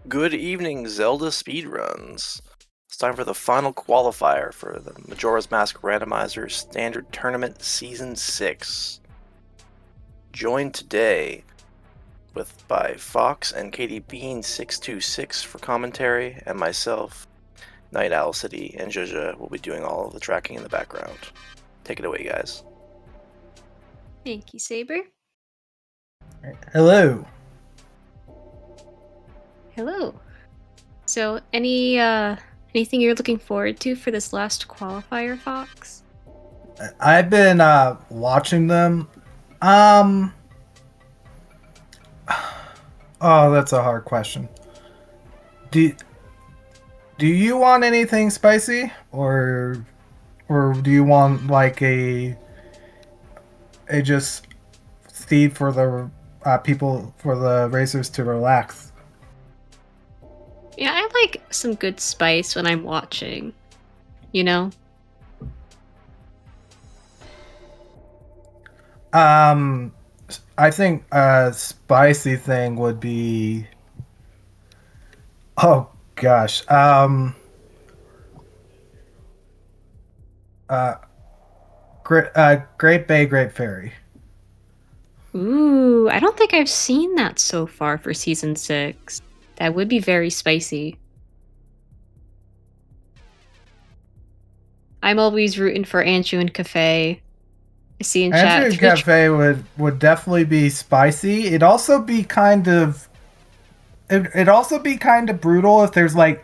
Good evening, Zelda Speedruns. It's time for the final qualifier for the Majora's Mask Randomizer Standard Tournament Season 6. Joined today by Fox and Katie Bean 626 for commentary, and myself, Night Owl City, and Jaja will be doing all of the tracking in the background. Take it away, guys. Thank you, Saber. Hello. Hello. So, anything you're looking forward to for this last qualifier, Fox? I've been watching them. Oh, that's a hard question. Do you want anything spicy, or do you want like a just feed for the people, for the racers to relax? Yeah, I like some good spice when I'm watching. You know? I think a spicy thing would be. Oh gosh. Uh, Great Bay, Great Fairy. Ooh, I don't think I've seen that so far for season 6. That would be very spicy. I'm always rooting for Andrew and Cafe. I see in chat. Andrew Cafe would definitely be spicy. It'd also be kind of brutal if there's like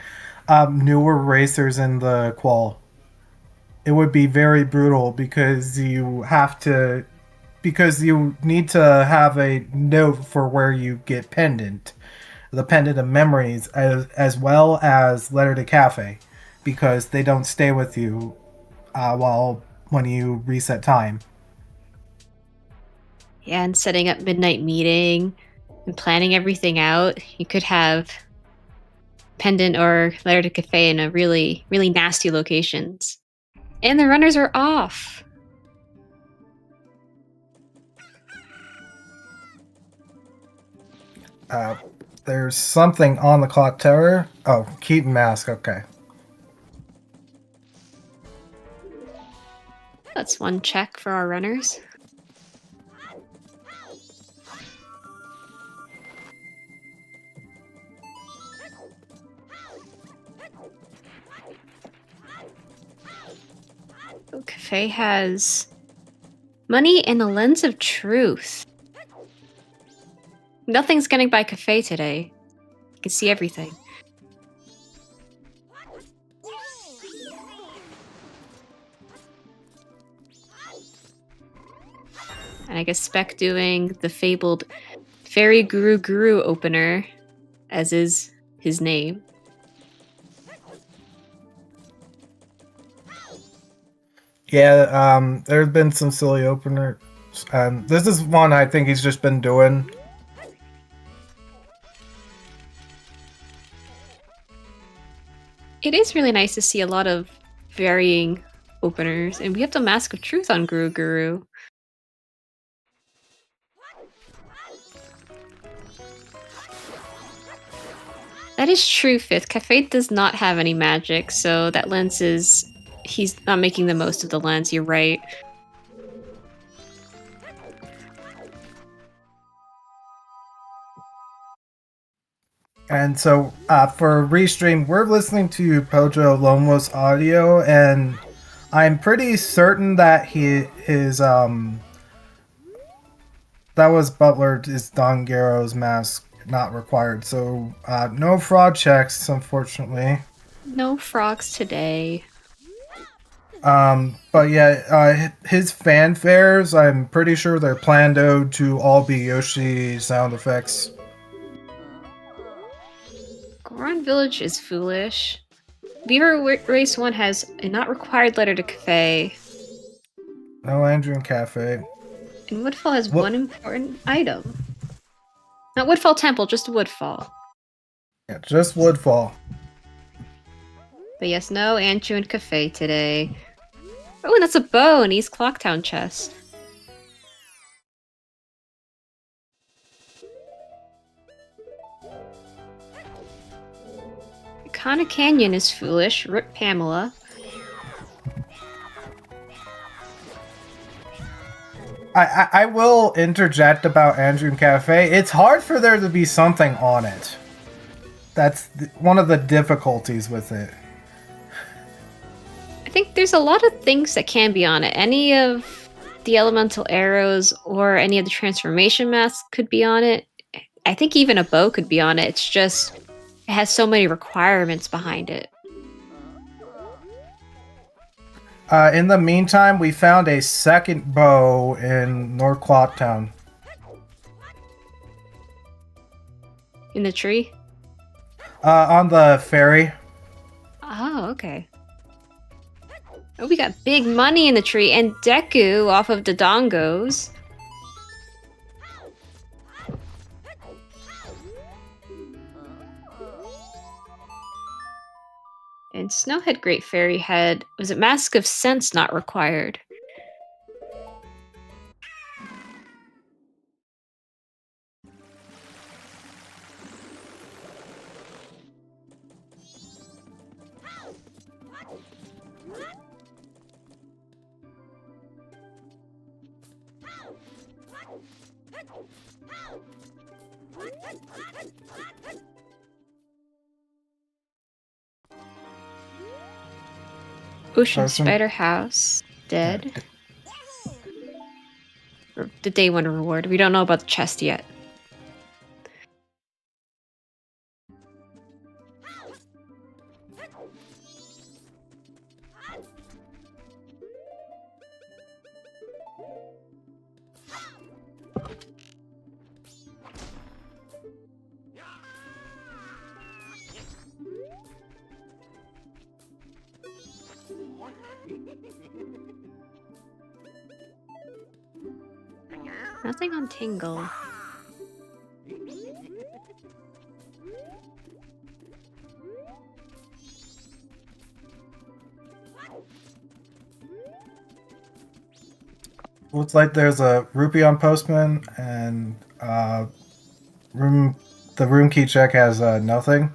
newer racers in the qual. It would be very brutal because you need to have a note for where you get pendant, the pendant of memories, as well as letter to cafe, because they don't stay with you when you reset time. Yeah, and setting up midnight meeting and planning everything out. You could have pendant or letter to cafe in a really, really nasty locations. And the runners are off. There's something on the clock tower. Oh, Keaton mask. Okay. That's one check for our runners. Oh, Cafe has money and a lens of truth. Nothing's getting by Cafe today. You can see everything. And I guess Spec doing the fabled Fairy Guru opener, as is his name. Yeah, there's been some silly openers. This is one I think he's just been doing. It is really nice to see a lot of varying openers, and we have the Mask of Truth on Guru. That is true, Fifth. Cafe does not have any magic, so that lens is... he's not making the most of the lens, you're right. And so for Restream, we're listening to Pojo Lomos audio, and I'm pretty certain that that was Butler is Don Garrow's mask not required. So no fraud checks, unfortunately. No frogs today. But yeah, his fanfares, I'm pretty sure they're planned to all be Yoshi sound effects. Goron Village is foolish. Beaver Race 1 has a not required letter to Cafe. No Andrew and Cafe. And Woodfall has one important item. Not Woodfall Temple, just Woodfall. Yeah, just Woodfall. But yes, no Andrew and Cafe today. Oh, and that's a bow in East Clocktown chest. Kana Canyon is foolish. Rip Pamela. I will interject about Andrew Cafe. It's hard for there to be something on it. That's one of the difficulties with it. I think there's a lot of things that can be on it. Any of the elemental arrows or any of the transformation masks could be on it. I think even a bow could be on it. It's just, it has so many requirements behind it. In the meantime, we found a second bow in North Clocktown. In the tree? On the ferry. Oh, okay. Oh, we got big money in the tree, and Deku off of the Dongos. And Snowhead Great Fairy had, was it Mask of Sense not required? Ocean Spider House, dead. Or the day one reward. We don't know about the chest yet. Nothing on Tingle. Looks like there's a rupee on Postman, and the room key check has nothing.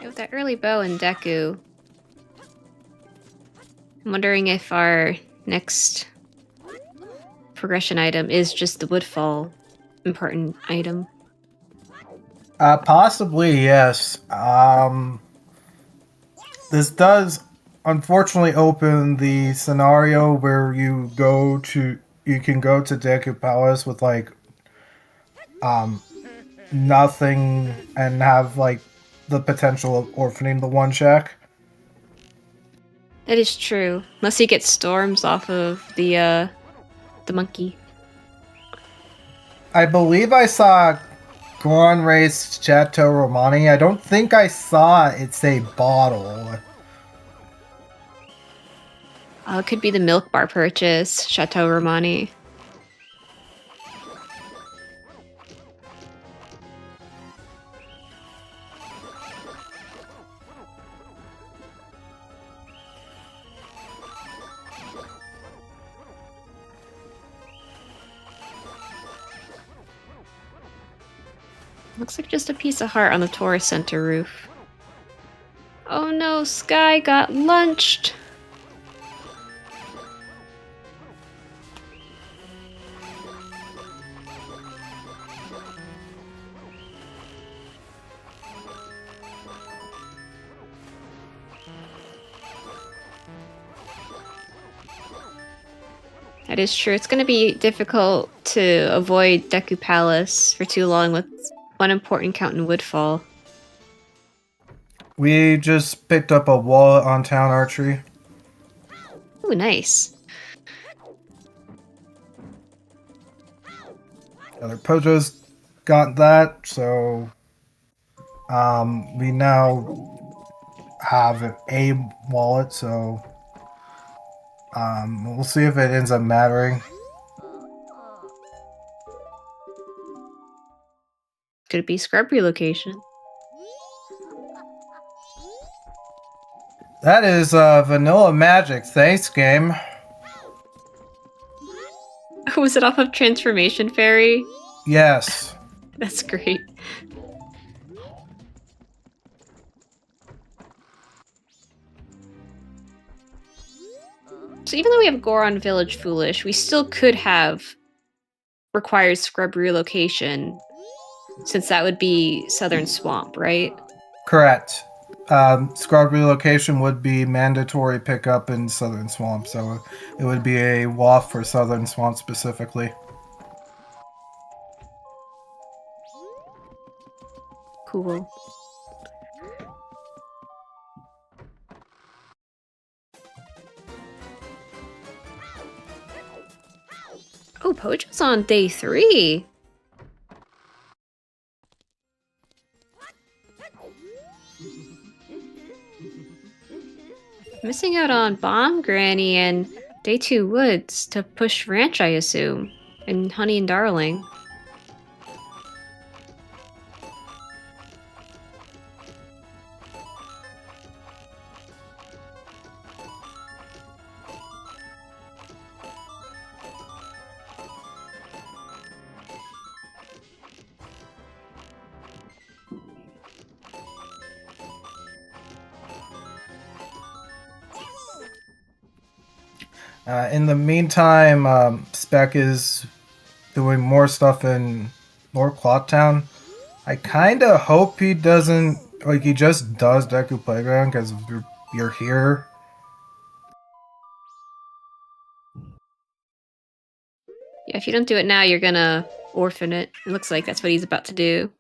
With that early bow and Deku, I'm wondering if our next progression item is just the Woodfall important item. Possibly, yes. This does unfortunately open the scenario where you can go to Deku Palace with like nothing and have like the potential of orphaning the one shack. That is true. Unless you get storms off of the monkey. I believe I saw Goron Race Chateau Romani. I don't think I saw it say bottle. It could be the milk bar purchase, Chateau Romani. Looks like just a piece of heart on the tourist center roof. Oh no, Sky got lunched! That is true. It's going to be difficult to avoid Deku Palace for too long with one important count in Woodfall. We just picked up a wallet on Town Archery. Ooh, nice. Other Pojo's got that, so we now have a wallet, so we'll see if it ends up mattering. Could it be scrub relocation? That is vanilla magic. Thanks, game. Was it off of Transformation Fairy? Yes. That's great. So even though we have Goron Village Foolish, we still could have required scrub relocation, since that would be Southern Swamp, right? Correct. Scrub relocation would be mandatory pickup in Southern Swamp, so it would be a WAF for Southern Swamp specifically. Cool. Oh, Pojo's on day 3. Missing out on Bomb Granny and Day 2 Woods to push Ranch, I assume. And Honey and Darling. In the meantime, Spec is doing more stuff in North Clocktown. I kind of hope he doesn't, like, he just does Deku Playground because you're here. Yeah, if you don't do it now, you're gonna orphan it. It looks like that's what he's about to do.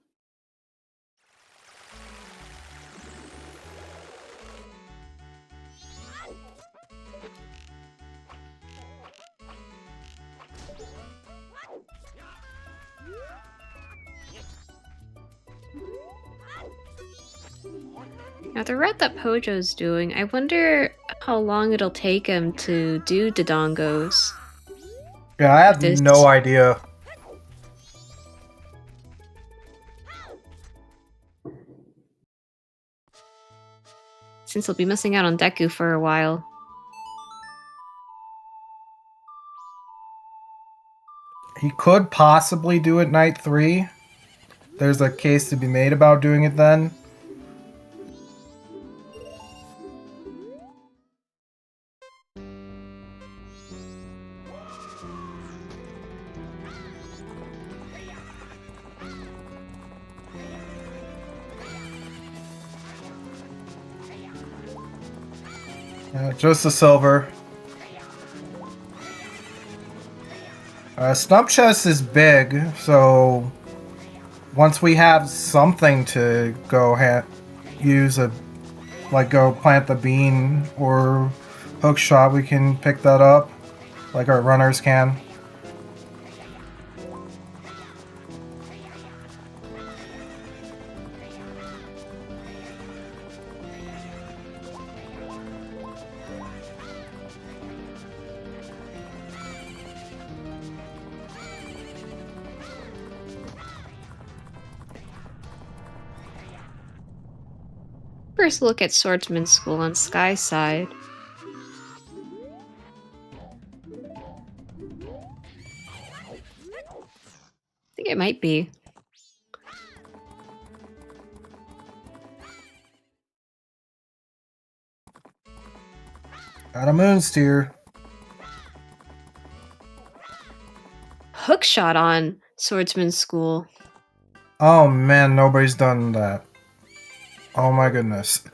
Now, the route that Pojo's doing, I wonder how long it'll take him to do Dodongos. Yeah, I have This- no idea. Since he'll be missing out on Deku for a while. He could possibly do it night 3. There's a case to be made about doing it then. Just the silver. Stump chest is big, so once we have something to go use go plant the bean or hook shot, we can pick that up, like our runners can. First look at Swordsman School on Sky's side. I think it might be. Got a moon steer. Hookshot on Swordsman School. Oh man, nobody's done that. Oh my goodness.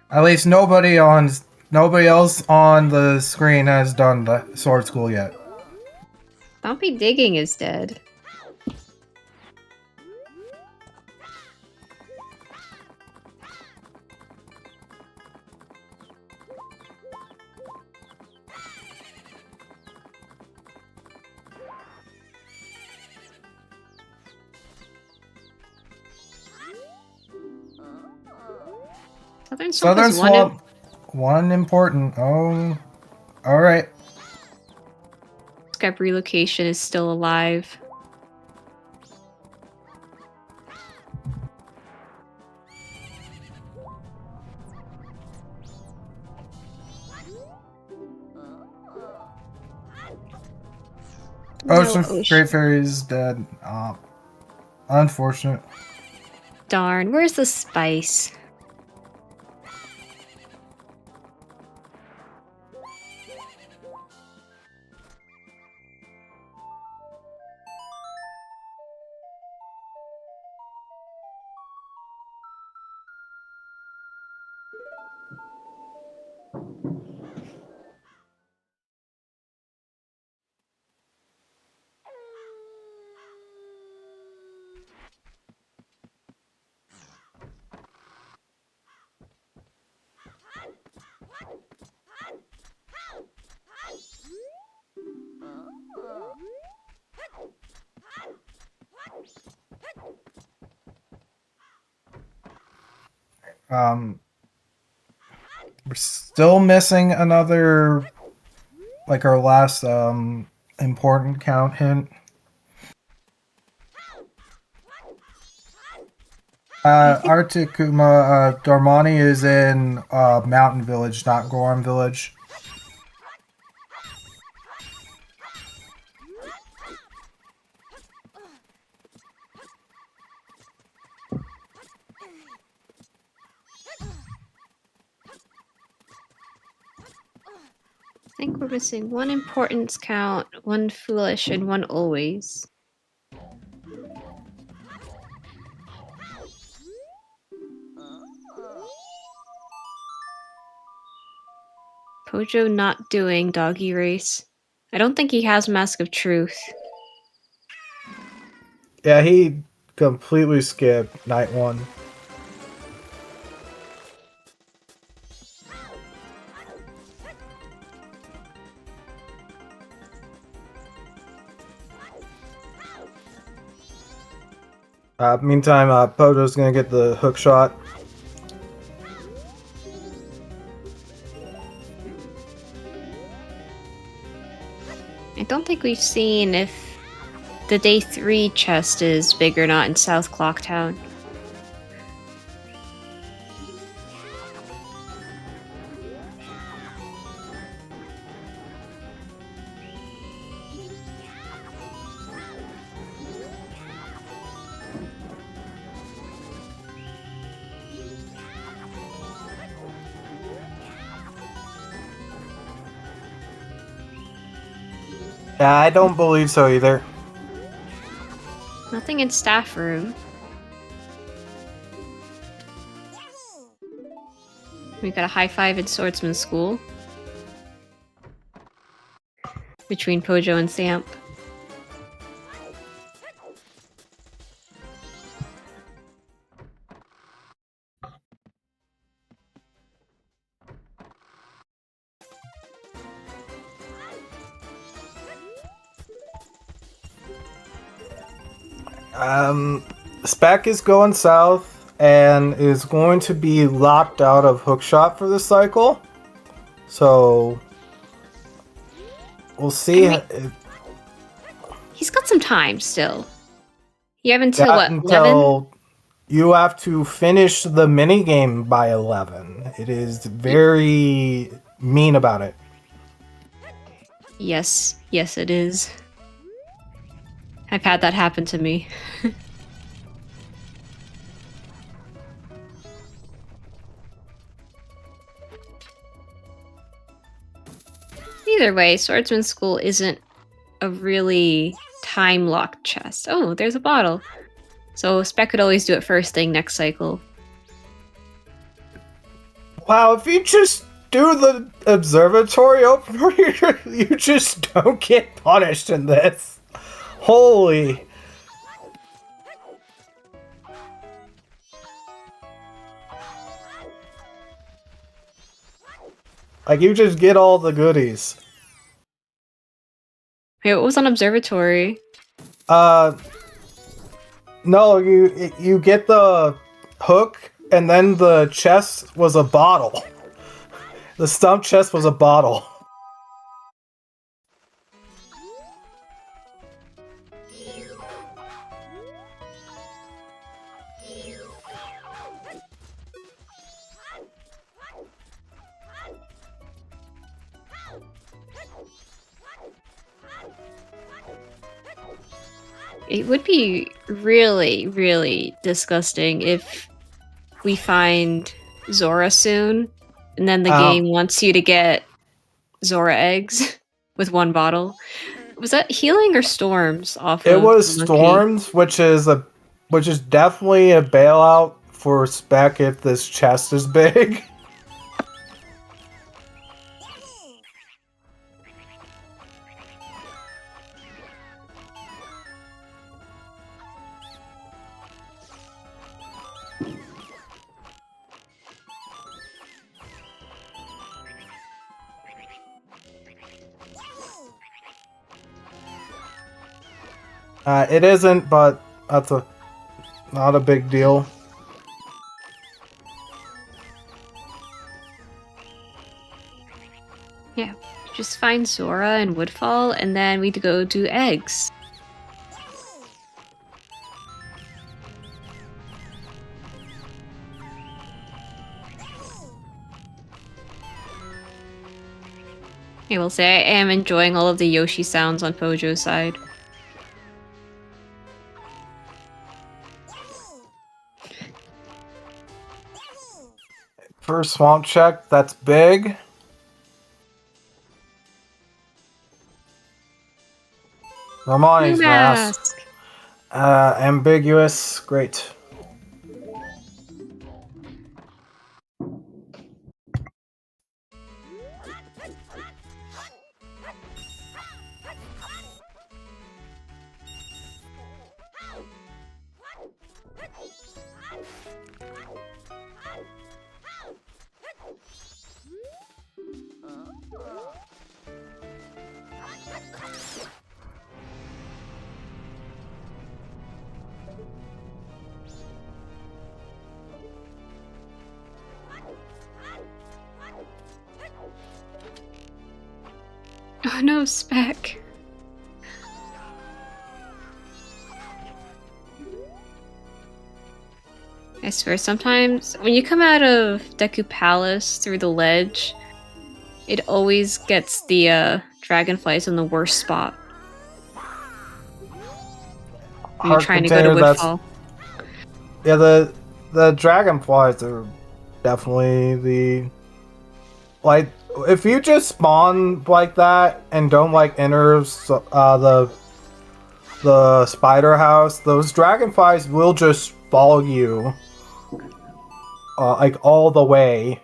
At least nobody else on the screen has done the sword school yet. Bumpy Digging is dead. Southern Swamp Southern is Swamp, one important. Oh, all right. Scrap relocation is still alive. Ocean No Great Fairy is dead. Unfortunate. Darn, where's the spice? We're still missing another, like our last important count hint. Artikuma Dormani is in Mountain Village, not Gorham Village. I think we're missing one importance count, one foolish, and one always. Pojo not doing doggy race. I don't think he has Mask of Truth. Yeah, he completely skipped night one. Meantime, Pojo's gonna get the hook shot. I don't think we've seen if the day 3 chest is big or not in South Clocktown. Yeah, I don't believe so either. Nothing in staff room. We got a high five in swordsman school between Pojo and Samp. Spec is going south and is going to be locked out of hookshot for this cycle. So we'll see. He's got some time still. You have until Got what, until 11? you have to finish the minigame by 11. It is very mean about it. Yes, yes it is. I've had that happen to me. Either way, Swordsman School isn't a really time-locked chest. Oh, there's a bottle. So Spec could always do it first thing next cycle. Wow, if you just do the observatory opener, you just don't get punished in this. Holy. Like, you just get all the goodies. Wait, what was on Observatory? No, you get the hook and then the chest was a bottle. The stump chest was a bottle. It would be really, really disgusting if we find Zora soon, and then the game wants you to get Zora eggs with one bottle. Was that healing or storms off of It was Monkey? storms, which is definitely a bailout for spec if this chest is big. It isn't, but that's not a big deal. Yeah, just find Zora and Woodfall, and then we'd go do eggs. I will say I am enjoying all of the Yoshi sounds on Pojo's side. First swamp check, that's big. Romani's New mask. Ambiguous, great. Oh no, Spec. I swear, sometimes when you come out of Deku Palace through the ledge, it always gets the dragonflies in the worst spot. When you're trying to go to Woodfall. Yeah, the dragonflies are definitely the... Like, if you just spawn like that and don't like enter the spider house, those dragonflies will just follow you like all the way.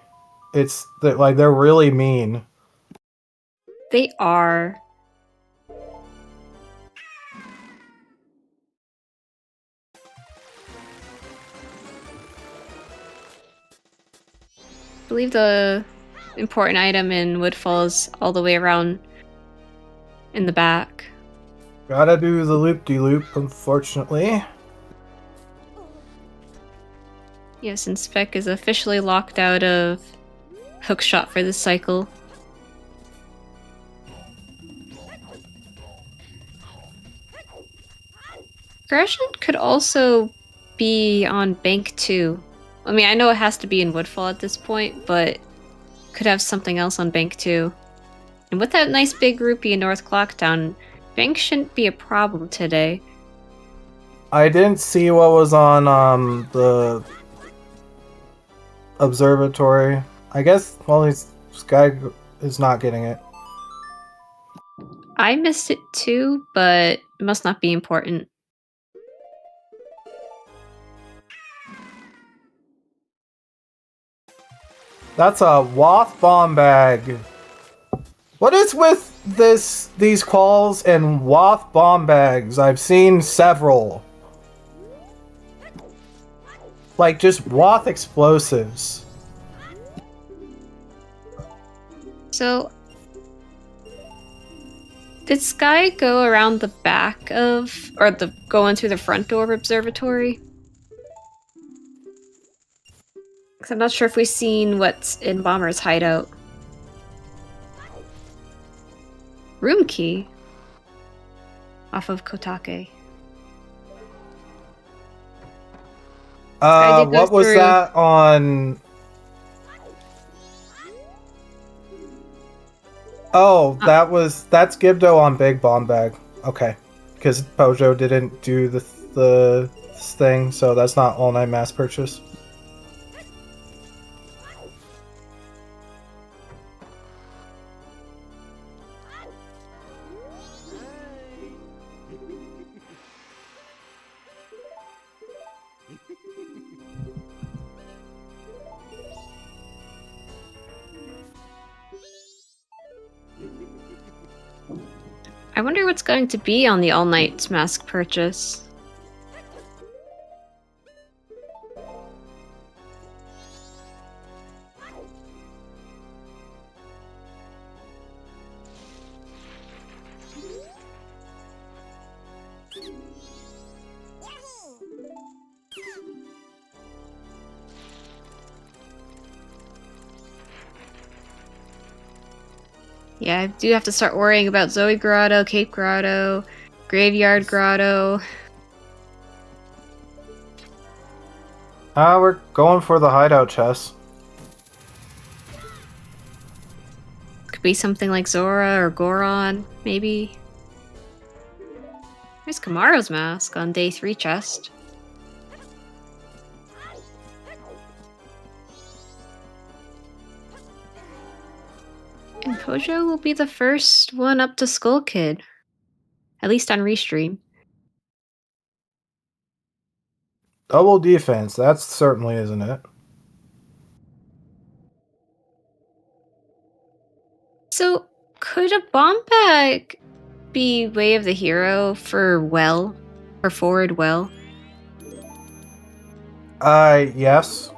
It's like they're really mean. They are. I believe the important item in Woodfall is all the way around in the back. Gotta do the loop-de-loop, unfortunately. Yes, and Spec is officially locked out of Hookshot for this cycle. Gresham could also be on Bank 2. I mean, I know it has to be in Woodfall at this point, but could have something else on Bank 2. And with that nice big rupee in North Clocktown, Bank shouldn't be a problem today. I didn't see what was on the observatory. I guess, well, this guy is not getting it. I missed it too, but it must not be important. That's a Wath bomb bag. What is with these quals and Wath bomb bags? I've seen several. Like just Wath explosives. So, did Sky go around the back of, or go in through the front door of Observatory? 'Cause I'm not sure if we've seen what's in Bomber's hideout. Room key. Off of Kotake. I did go What was through. that on? Oh, that's Gibdo on Big Bomb Bag. Okay, because Pojo didn't do the thing, so that's not all night mass purchase. I wonder what's going to be on the All Night Mask purchase. Yeah, I do have to start worrying about Zoe Grotto, Cape Grotto, Graveyard Grotto. We're going for the hideout chest. Could be something like Zora or Goron, maybe. There's Kamaro's mask on day 3 chest. And Pojo will be the first one up to Skull Kid. At least on Restream. Double defense, that certainly isn't it. So, could a bomb bag be Way of the Hero for Well? For Forward Well? Yes.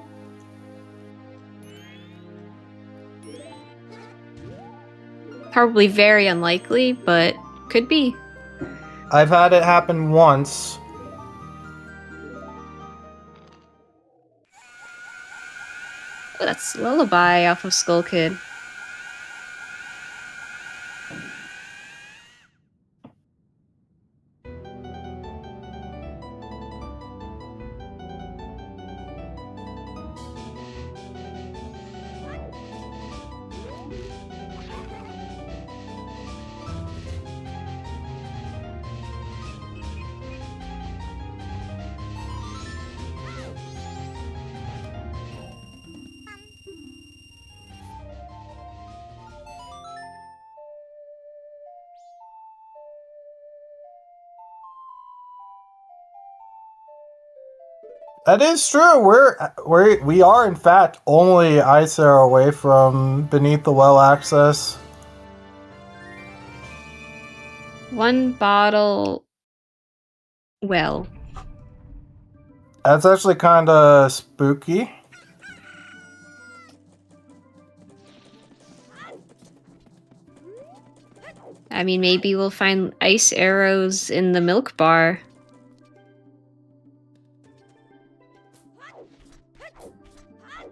Probably very unlikely, but could be. I've had it happen once. Oh, that's Lullaby off of Skull Kid. That is true. We are in fact only ice arrow away from beneath the well access. 1 bottle well. That's actually kind of spooky. I mean, maybe we'll find ice arrows in the milk bar.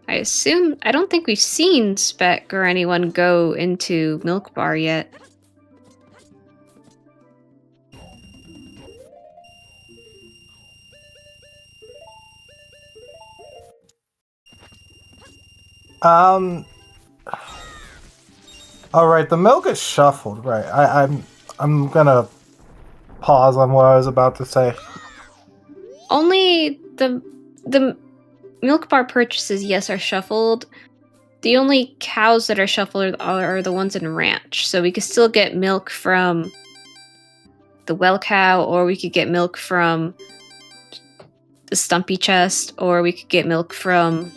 I don't think we've seen Spec or anyone go into milk bar yet. All right, the milk is shuffled. Right, I'm gonna pause on what I was about to say. Only the milk bar purchases, yes, are shuffled. The only cows that are shuffled are the ones in ranch. So we could still get milk from the well cow, or we could get milk from the stumpy chest, or we could get milk from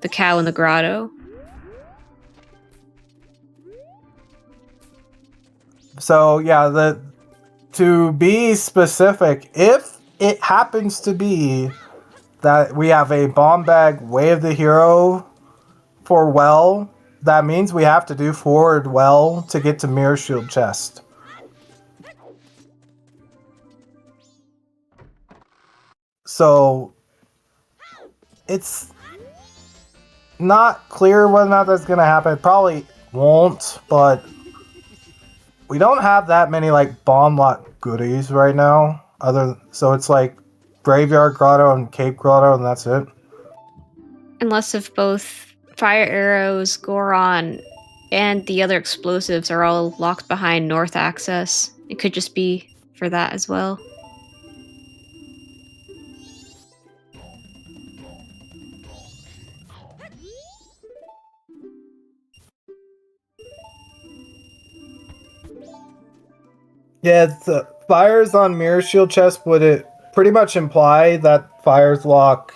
the cow in the grotto. So yeah, to be specific, if it happens to be that we have a bomb bag Way of the Hero for well, that means we have to do forward well to get to Mirror Shield chest. So Not clear whether or not that's gonna happen. It probably won't, but we don't have that many like bomb lot goodies right now. So it's like Graveyard Grotto and Cape Grotto, and that's it. Unless if both fire arrows, Goron, and the other explosives are all locked behind north access. It could just be for that as well. Yeah, the fires on Mirror Shield chest would it pretty much imply that fires lock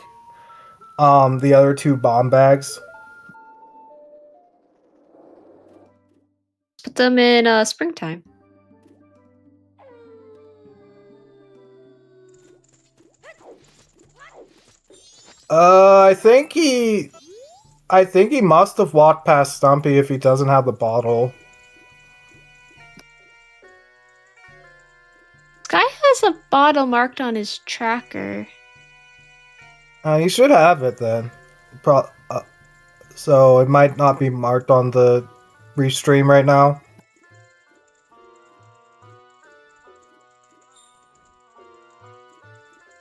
the other two bomb bags. Put them in springtime. I think he must have walked past Stumpy if he doesn't have the bottle. Guy has a bottle marked on his tracker. He should have it then. So it might not be marked on the restream right now.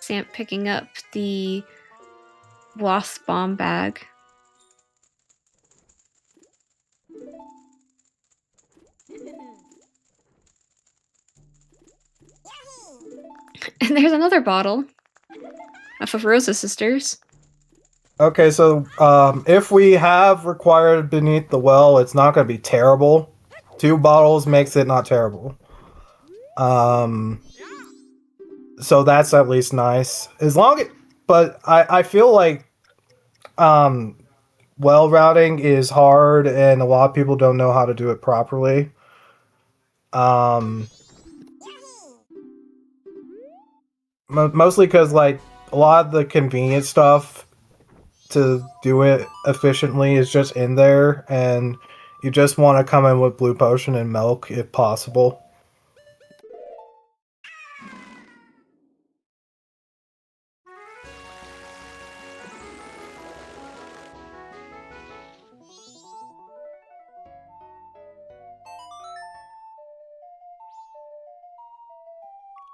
Samp picking up the wasp bomb bag. And there's another bottle of Rosa Sisters. Okay, so if we have required beneath the well, it's not going to be terrible. 2 bottles makes it not terrible. So that's at least nice. But I feel like well routing is hard, and a lot of people don't know how to do it properly. Mostly because like a lot of the convenient stuff to do it efficiently is just in there, and you just want to come in with blue potion and milk if possible.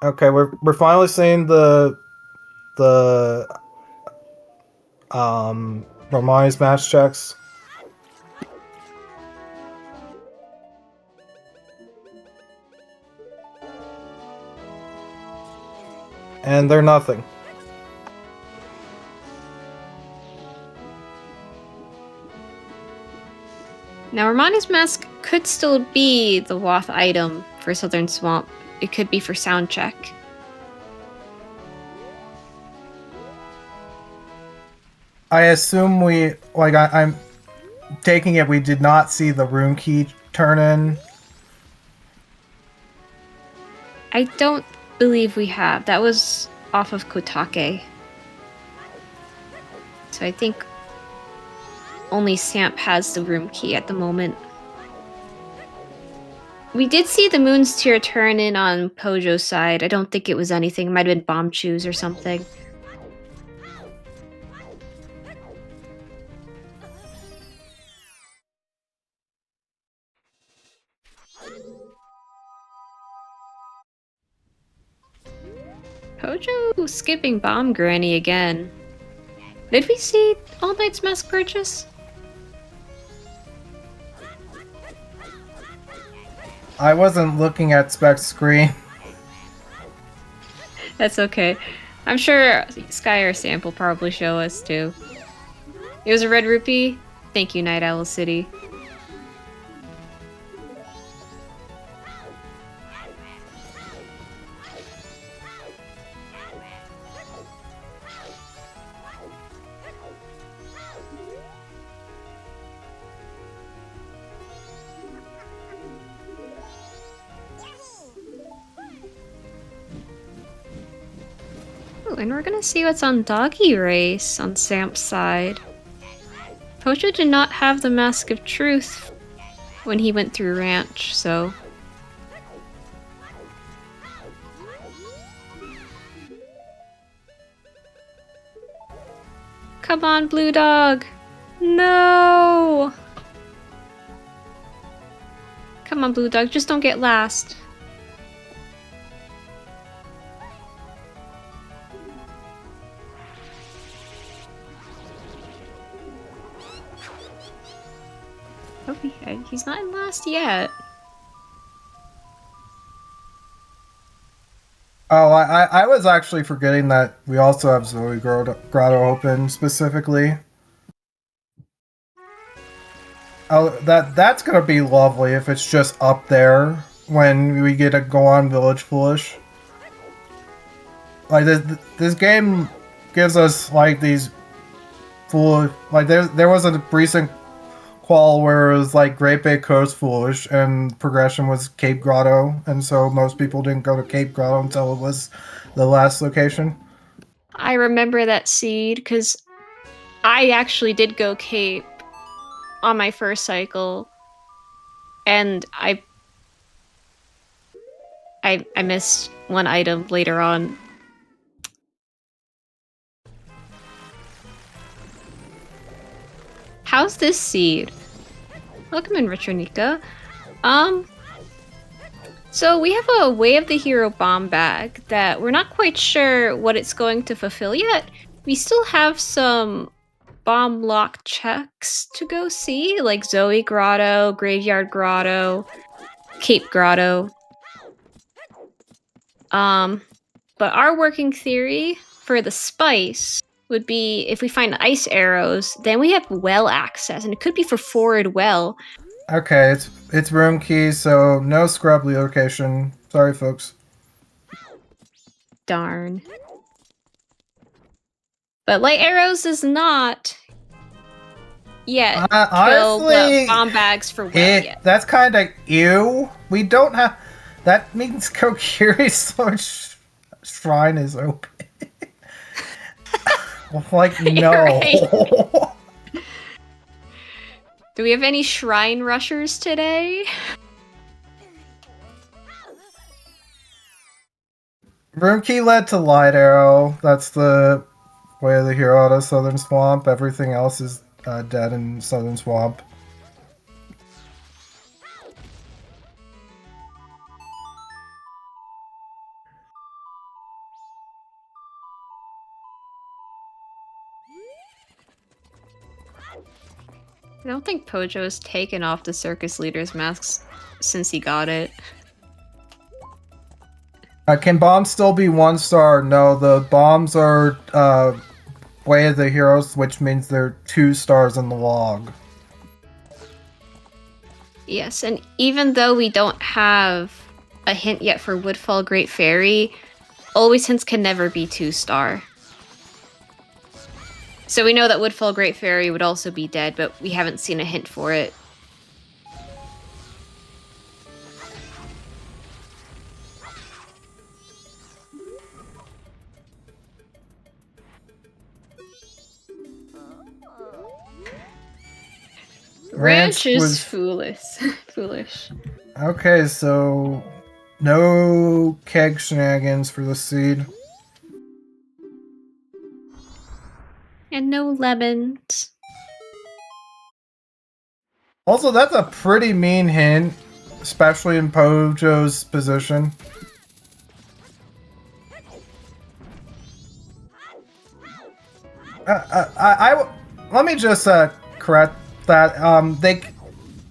Okay, we're finally seeing the Romani's match checks. And they're nothing. Now, Romani's mask could still be the Wath item for Southern Swamp. It could be for sound check. I assume I'm taking it we did not see the room key turn in. I don't believe we have. That was off of Kotake. So I think only Samp has the room key at the moment. We did see the Moon's Tear turn in on Pojo's side. I don't think it was anything. It might have been Bomb Chews or something. Pojo skipping Bomb Granny again. Did we see All Knight's Mask purchase? I wasn't looking at Spec's screen. That's okay. I'm sure Sky or Samp will probably show us too. It was a red rupee. Thank you, Night Owl City. Ooh, and we're gonna see what's on Doggy Race on Samp's side. Pocho did not have the Mask of Truth when he went through Ranch, so... Come on, Blue Dog! No! Come on, Blue Dog, just don't get last. Oh, he's not in last yet. Oh, I was actually forgetting that we also have Zoe Grotto open specifically. Oh, that's gonna be lovely if it's just up there when we get to go on Village Foolish. Like this game gives us like these foolish, like there was a recent qual where it was like Great Bay Coast Foolish and progression was Cape Grotto, and so most people didn't go to Cape Grotto until it was the last location. I remember that seed because I actually did go Cape on my first cycle, and I missed one item later on. How's this seed? Welcome in, Retronika. So we have a Way of the Hero bomb bag that we're not quite sure what it's going to fulfill yet. We still have some bomb lock checks to go see, like Zoe Grotto, Graveyard Grotto, Cape Grotto. But our working theory for the spice would be if we find ice arrows, then we have well access, and it could be for forward well. Okay, it's room key, so no scrub location. Sorry, folks. Darn. But light arrows is not yet honestly, bomb bags for well yet. That's kind of ew. We don't have. That means Kokiri's large shrine is open. Like, no. Right. Do we have any shrine rushers today? Room key led to Light Arrow. That's the Way of the Hero to Southern Swamp. Everything else is dead in Southern Swamp. I don't think Pojo's taken off the circus leader's masks since he got it. Can bombs still be 1 star? No, the bombs are Way of the Heroes, which means they're 2 stars in the log. Yes, and even though we don't have a hint yet for Woodfall Great Fairy, always hints can never be 2-star. So we know that Woodfall Great Fairy would also be dead, but we haven't seen a hint for it. Ranch is foolish. Foolish. Okay, so no keg shenanigans for the seed. And no lemons. Also, that's a pretty mean hint, especially in Pojo's position. Let me just correct that.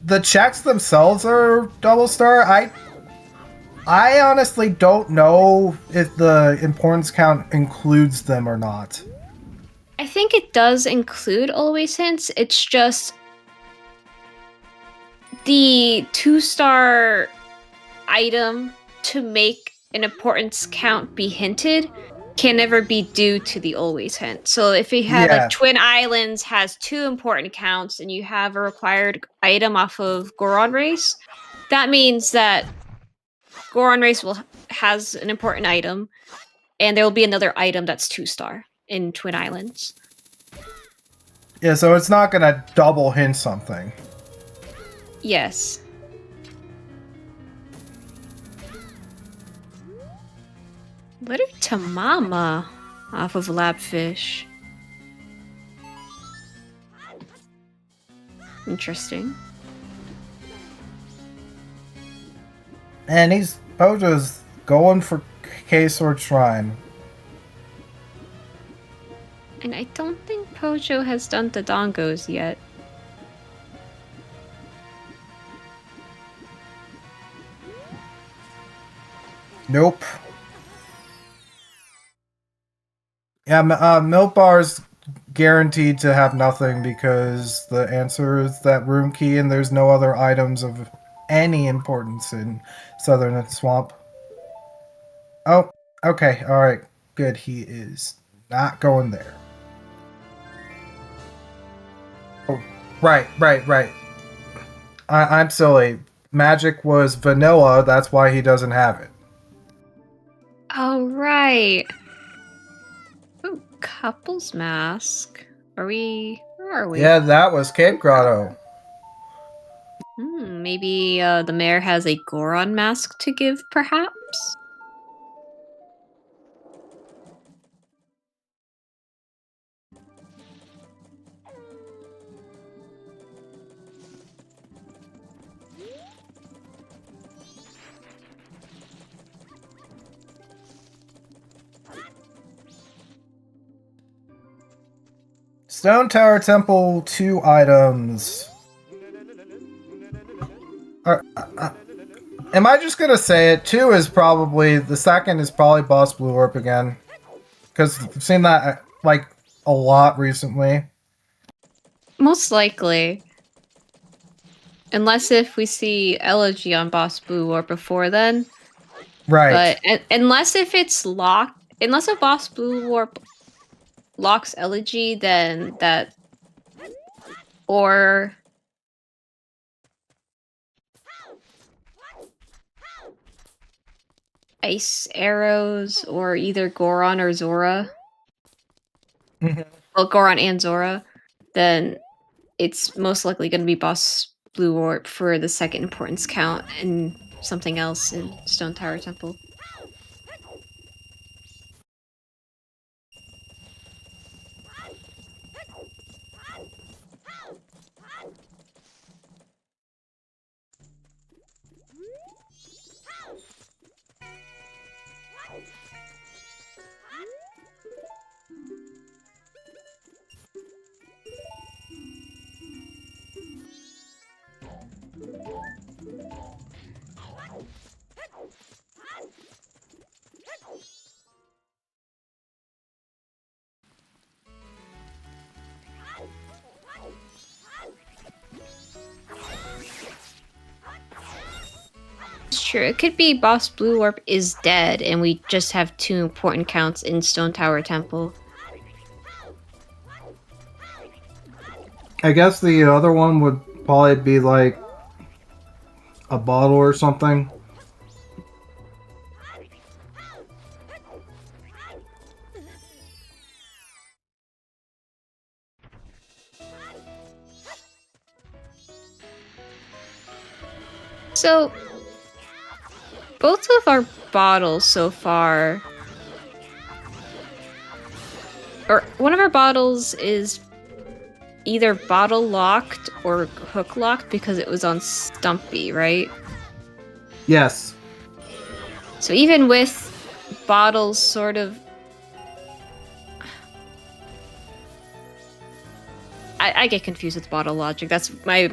The checks themselves are double star. I honestly don't know if the importance count includes them or not. I think it does include always hints. It's just the 2-star item to make an importance count be hinted can never be due to the always hint. So if you have like Twin Islands has 2 important counts and you have a required item off of Goron Race, that means that Goron Race has an important item, and there will be another item that's 2-star in Twin Islands. Yeah, so it's not gonna double hint something. Yes. Letter to Mama off of Labfish. Interesting. And Pojo's going for K-Sword Shrine. And I don't think Pojo has done the dongos yet. Nope. Yeah, Milk Bar's guaranteed to have nothing because the answer is that room key and there's no other items of any importance in Southern Swamp. Oh, okay, alright. Good, he is not going there. Oh, right. I'm silly. Magic was vanilla, that's why he doesn't have it. Oh, right. Ooh, couple's mask. Where are we? Yeah, that was Cape Grotto. Maybe the mayor has a Goron mask to give, perhaps? Stone Tower Temple, 2 items. Am I just gonna say it? 2 is probably, the second is probably Boss Blue Orb again. Because I've seen that, like, a lot recently. Most likely. Unless if we see Elegy on Boss Blue or before then. Right. But unless if it's locked, unless a Boss Blue Warp locks Elegy, then that, or Ice Arrows, or either Goron or Zora. Well, Goron and Zora, then it's most likely going to be Boss Blue Warp for the second importance count and something else in Stone Tower Temple. True, it could be Boss Blue Warp is dead and we just have 2 important counts in Stone Tower Temple. I guess the other one would probably be like a bottle or something. So, both of our bottles so far, or one of our bottles is either bottle locked or hook locked because it was on Stumpy, right? Yes. So even with bottles sort of... I get confused with bottle logic. That's my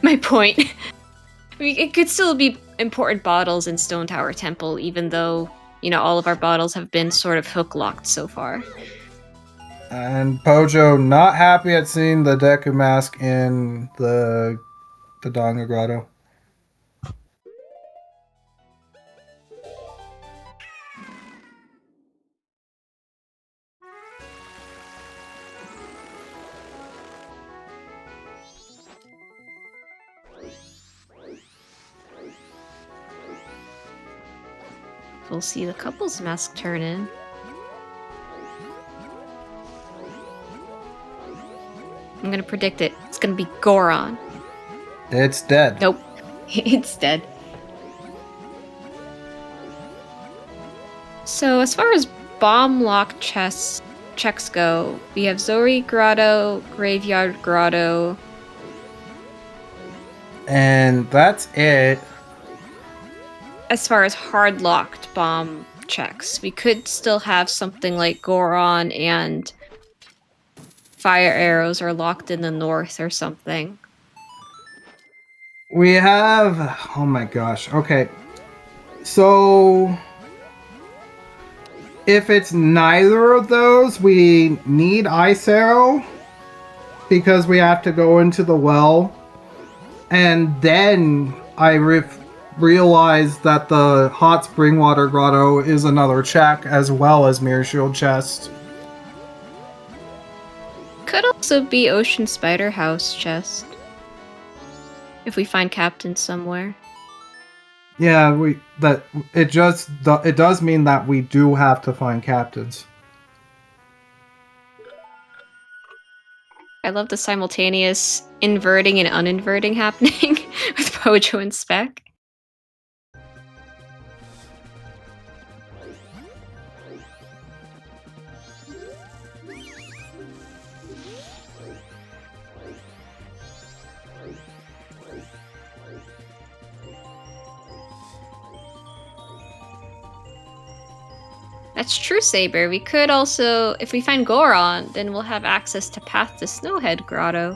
my point. I mean, it could still be important bottles in Stone Tower Temple, even though, you know, all of our bottles have been sort of hook-locked so far. And Pojo not happy at seeing the Deku mask in the Donga Grotto. We'll see the couple's mask turn in. I'm gonna predict it. It's gonna be Goron. It's dead. Nope. It's dead. So as far as bomb lock checks go, we have Zori Grotto, Graveyard Grotto, And that's it. As far as hard locked bomb checks, we could still have something like Goron and fire arrows are locked in the north or something. We have... Oh my gosh. Okay. So... if it's neither of those, we need Ice Arrow. Because we have to go into the well. And then I realized that the Hot Spring Water Grotto is another check, as well as Mirror Shield Chest. Could also be Ocean Spider House chest. If we find Captain somewhere. Yeah, it does mean that we do have to find captains. I love the simultaneous inverting and uninverting happening with Pojo and Spec. That's true, Saber. We could also, if we find Goron, then we'll have access to Path to Snowhead Grotto,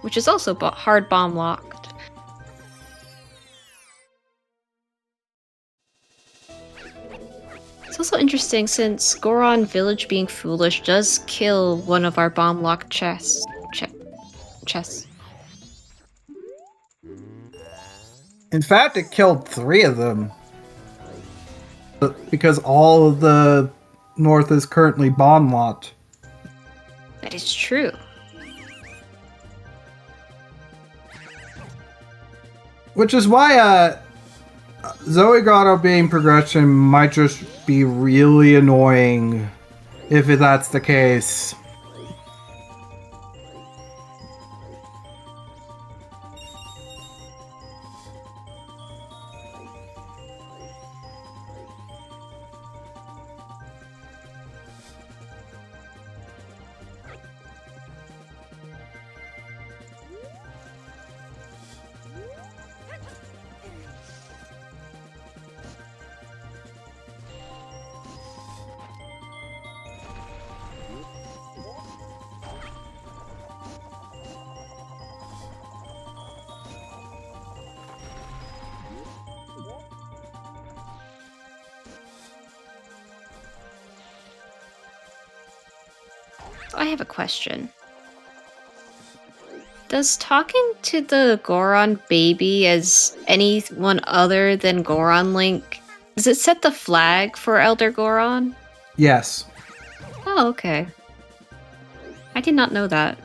which is also hard bomb locked. It's also interesting since Goron Village being foolish does kill one of our bomb locked chests. In fact, it killed 3 of them. Because all of the north is currently bomb locked. That is true. Which is why Zoe Grotto being progression might just be really annoying if that's the case. I have a question. Does talking to the Goron baby as anyone other than Goron Link, does it set the flag for Elder Goron? Yes. Oh, okay. I did not know that.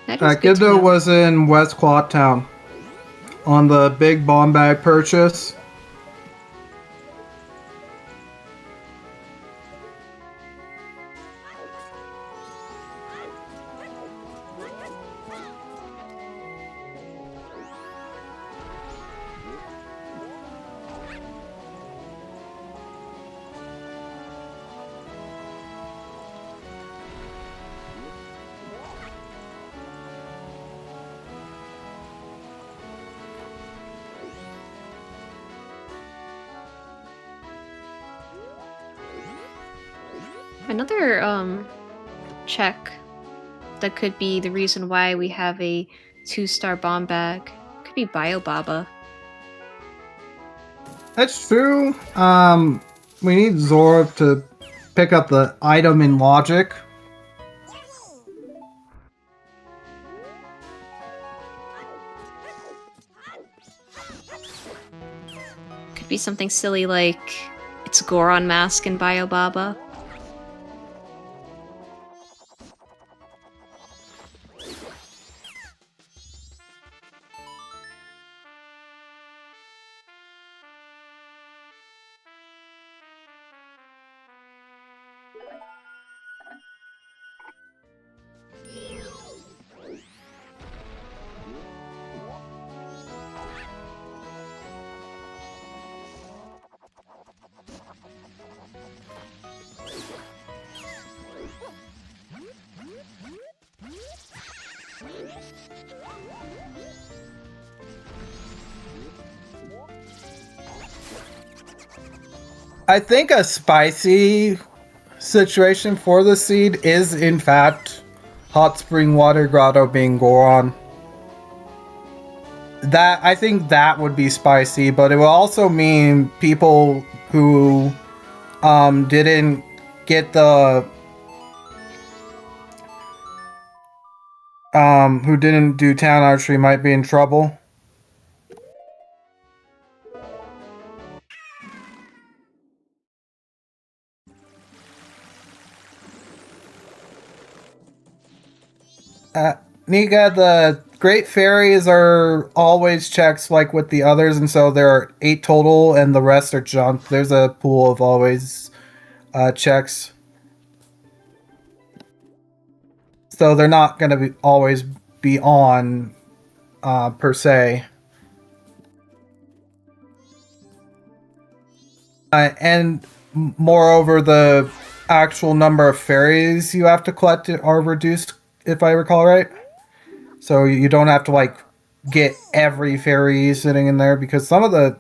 That is good to Gibdo know. was in West Clocktown on the big bomb bag purchase. Another check that could be the reason why we have a 2-star bomb bag could be Bio Baba. That's true. We need Zora to pick up the item in logic. Could be something silly like it's Goron mask in Bio Baba. I think a spicy situation for the seed is, in fact, Hot Spring Water Grotto being Goron. That I think that would be spicy, but it will also mean people who didn't get the who didn't do town archery might be in trouble. Nika, the Great Fairies are always checks like with the others, and so there are 8 total, and the rest are junk. There's a pool of always checks. So they're not going to be always be on, per se. And moreover, the actual number of fairies you have to collect are reduced, if I recall right. So you don't have to like get every fairy sitting in there, because some of the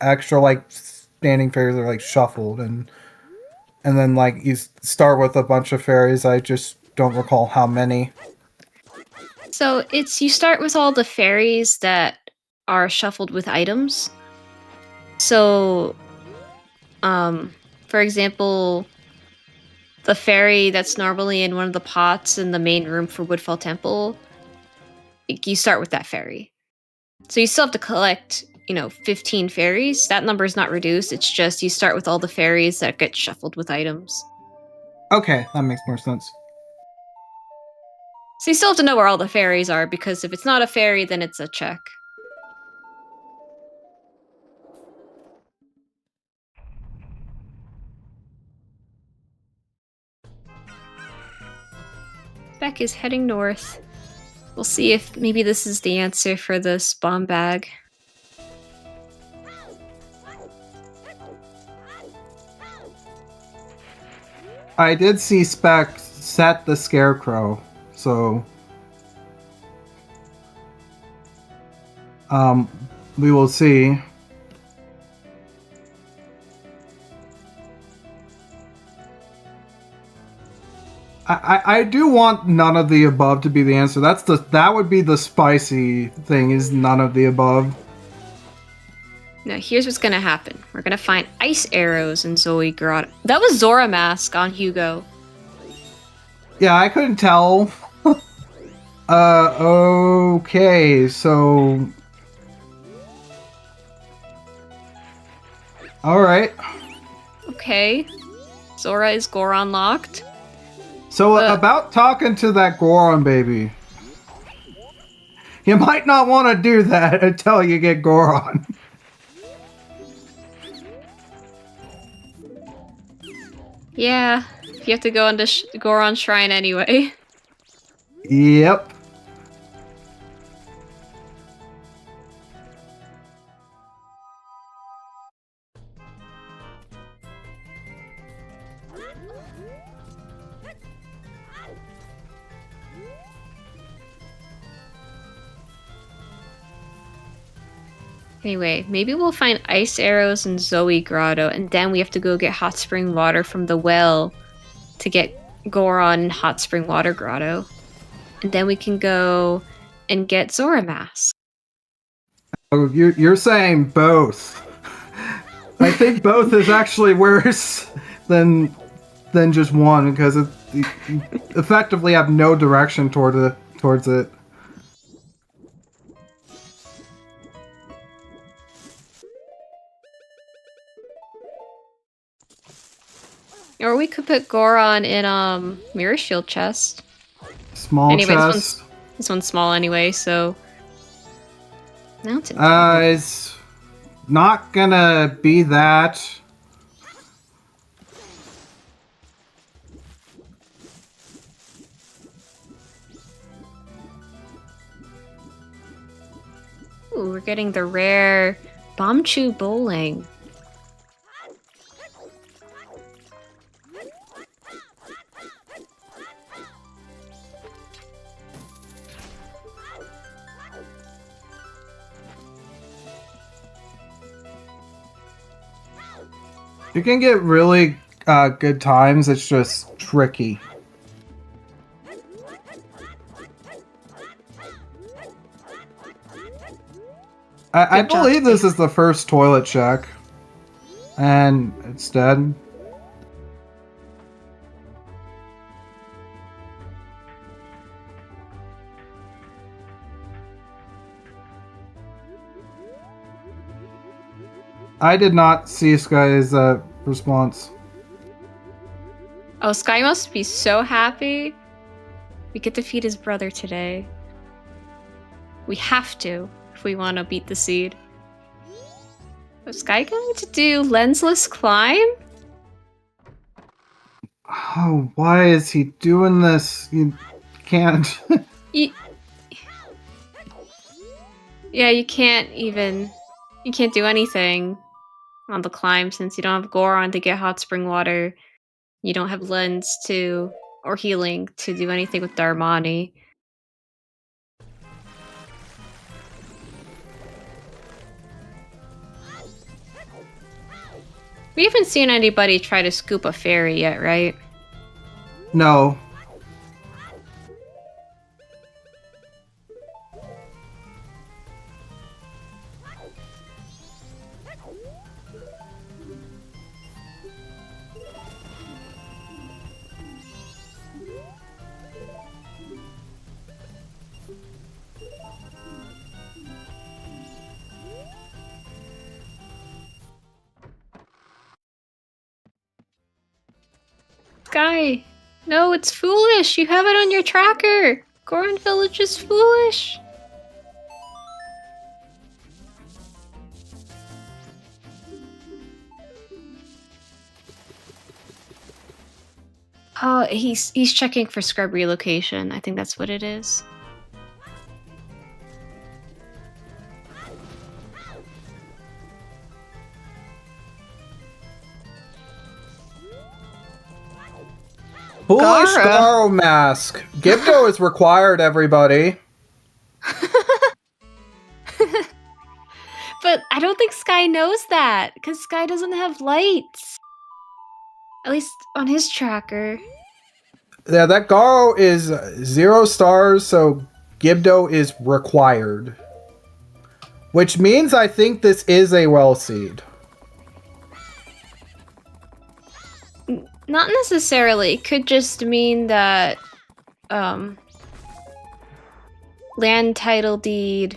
extra like standing fairies are like shuffled, and then like you start with a bunch of fairies. I just don't recall how many. So it's you start with all the fairies that are shuffled with items. So, for example, the fairy that's normally in one of the pots in the main room for Woodfall Temple, you start with that fairy. So you still have to collect, 15 fairies. That number is not reduced. It's just you start with all the fairies that get shuffled with items. Okay, that makes more sense. So you still have to know where all the fairies are, because if it's not a fairy, then it's a check. Beck is heading north. We'll see if maybe this is the answer for this bomb bag. I did see Spec set the Scarecrow, so we will see. I do want none of the above to be the answer. That would be the spicy thing, is none of the above. Now here's what's gonna happen. We're gonna find ice arrows in Zoe Grotto. That was Zora Mask on Hugo. Yeah, I couldn't tell. Okay, so alright. Okay. Zora is Goron locked. So about talking to that Goron baby. You might not want to do that until you get Goron. Yeah, you have to go into Goron's shrine anyway. Yep. Anyway, maybe we'll find ice arrows in Zoe Grotto, and then we have to go get hot spring water from the well to get Goron in hot spring water grotto. And then we can go and get Zora Mask. Oh, you're saying both. I think both is actually worse than just one, because you effectively have no direction towards it. Or we could put Goron in Mirror Shield chest. Small anyway, chest. This one's small anyway, so mountain. It's not gonna be that. Ooh, we're getting the rare Bombchu Bowling. You can get really good times, it's just tricky. I believe this is the first toilet check. And it's dead. I did not see Sky's response. Oh, Sky must be so happy. We get to feed his brother today. We have to if we want to beat the seed. Is Sky going to do lensless climb? Oh, why is he doing this? You can't. Yeah, you can't do anything on the climb since you don't have Goron to get hot spring water. You don't have lens or healing to do anything with Darmani. We haven't seen anybody try to scoop a fairy yet, right? No. Sky! No, it's foolish! You have it on your tracker! Goron Village is foolish! Oh, he's checking for scrub relocation. I think that's what it is. Foolish Garo mask. Gibdo is required, everybody. But I don't think Sky knows that, because Sky doesn't have lights. At least on his tracker. Yeah, that Garo is 0 stars, so Gibdo is required. Which means I think this is a well seed. Not necessarily. Could just mean that land title deed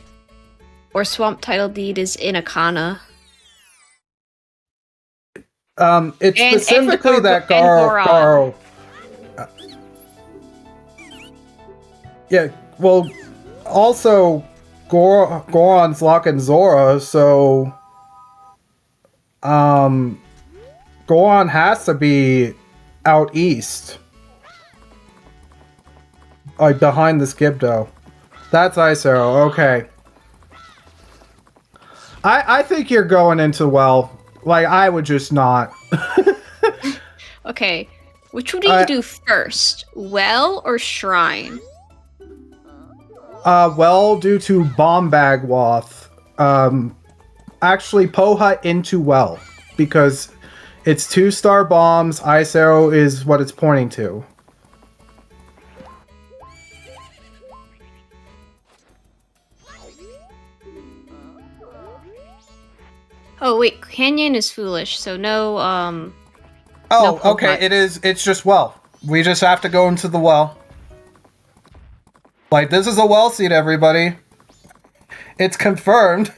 or swamp title deed is in Akana. It's specifically that Garo. Yeah, well, also Goron's locking Zora, so Goron has to be out east. Like behind this Gibdo. That's ISO, okay. I think you're going into well. Like, I would just not. Okay, which would you do first? Well or shrine? Well, due to Bomb Bag Wath. Actually, Poha into well. Because it's 2-star bombs, ISO is what it's pointing to. Oh wait, Canyon is foolish, so no, Oh, no okay, it's just well. We just have to go into the well. Like, this is a well seed, everybody. It's confirmed.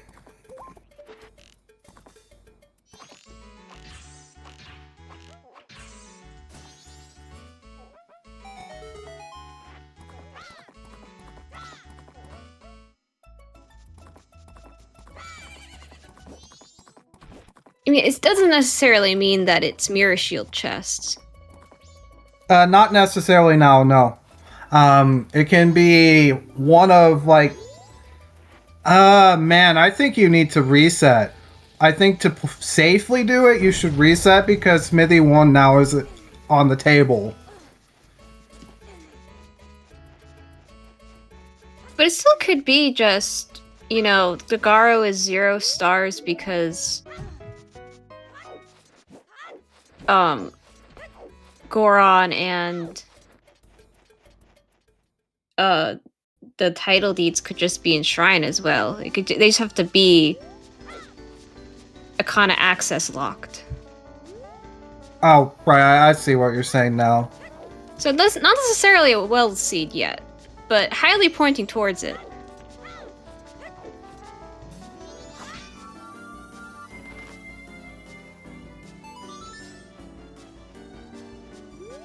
I mean, it doesn't necessarily mean that it's Mirror Shield chests. Not necessarily now, no. It can be one of, like... man, I think you need to reset. I think to safely do it, you should reset because Smithy 1 now is on the table. But it still could be just, you know, the Garo is 0 stars because Goron and the title deeds could just be enshrined as well. They just have to be a kind of access locked. Oh, right, I see what you're saying now. So that's not necessarily a well seed yet, but highly pointing towards it.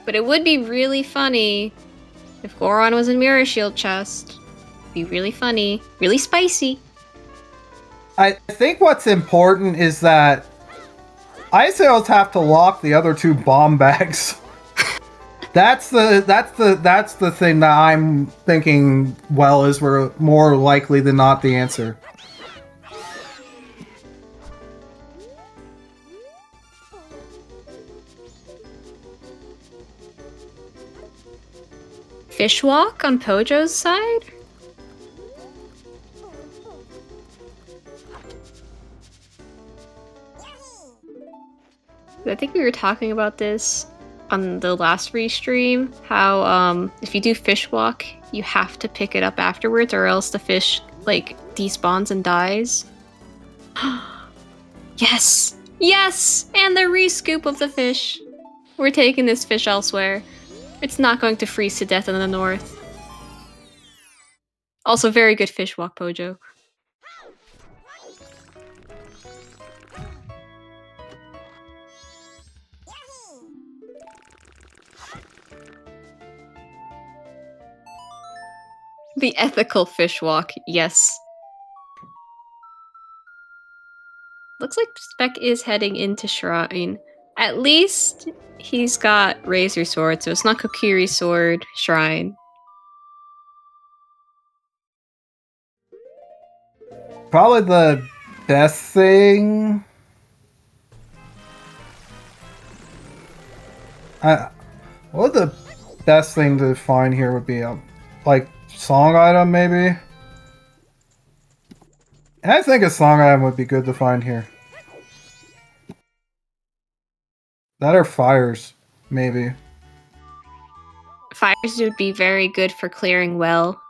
But it would be really funny if Goron was in Mirror Shield chest. Be really funny, really spicy. I think what's important is that ISOs have to lock the other two bomb bags. That's the thing that I'm thinking. Well, is we're more likely than not the answer. Fishwalk on Pojo's side? I think we were talking about this on the last restream, how if you do Fishwalk, you have to pick it up afterwards or else the fish like despawns and dies. Yes! Yes! And the rescoop of the fish! We're taking this fish elsewhere. It's not going to freeze to death in the north. Also, very good Fishwalk, Pojo. The ethical Fishwalk, yes. Looks like Spec is heading into Shrine. At least he's got Razor Sword, so it's not Kokiri's Sword Shrine. Probably the best thing. What the best thing to find here would be a like song item, maybe. And I think a song item would be good to find here. That or fires, maybe. Fires would be very good for clearing well.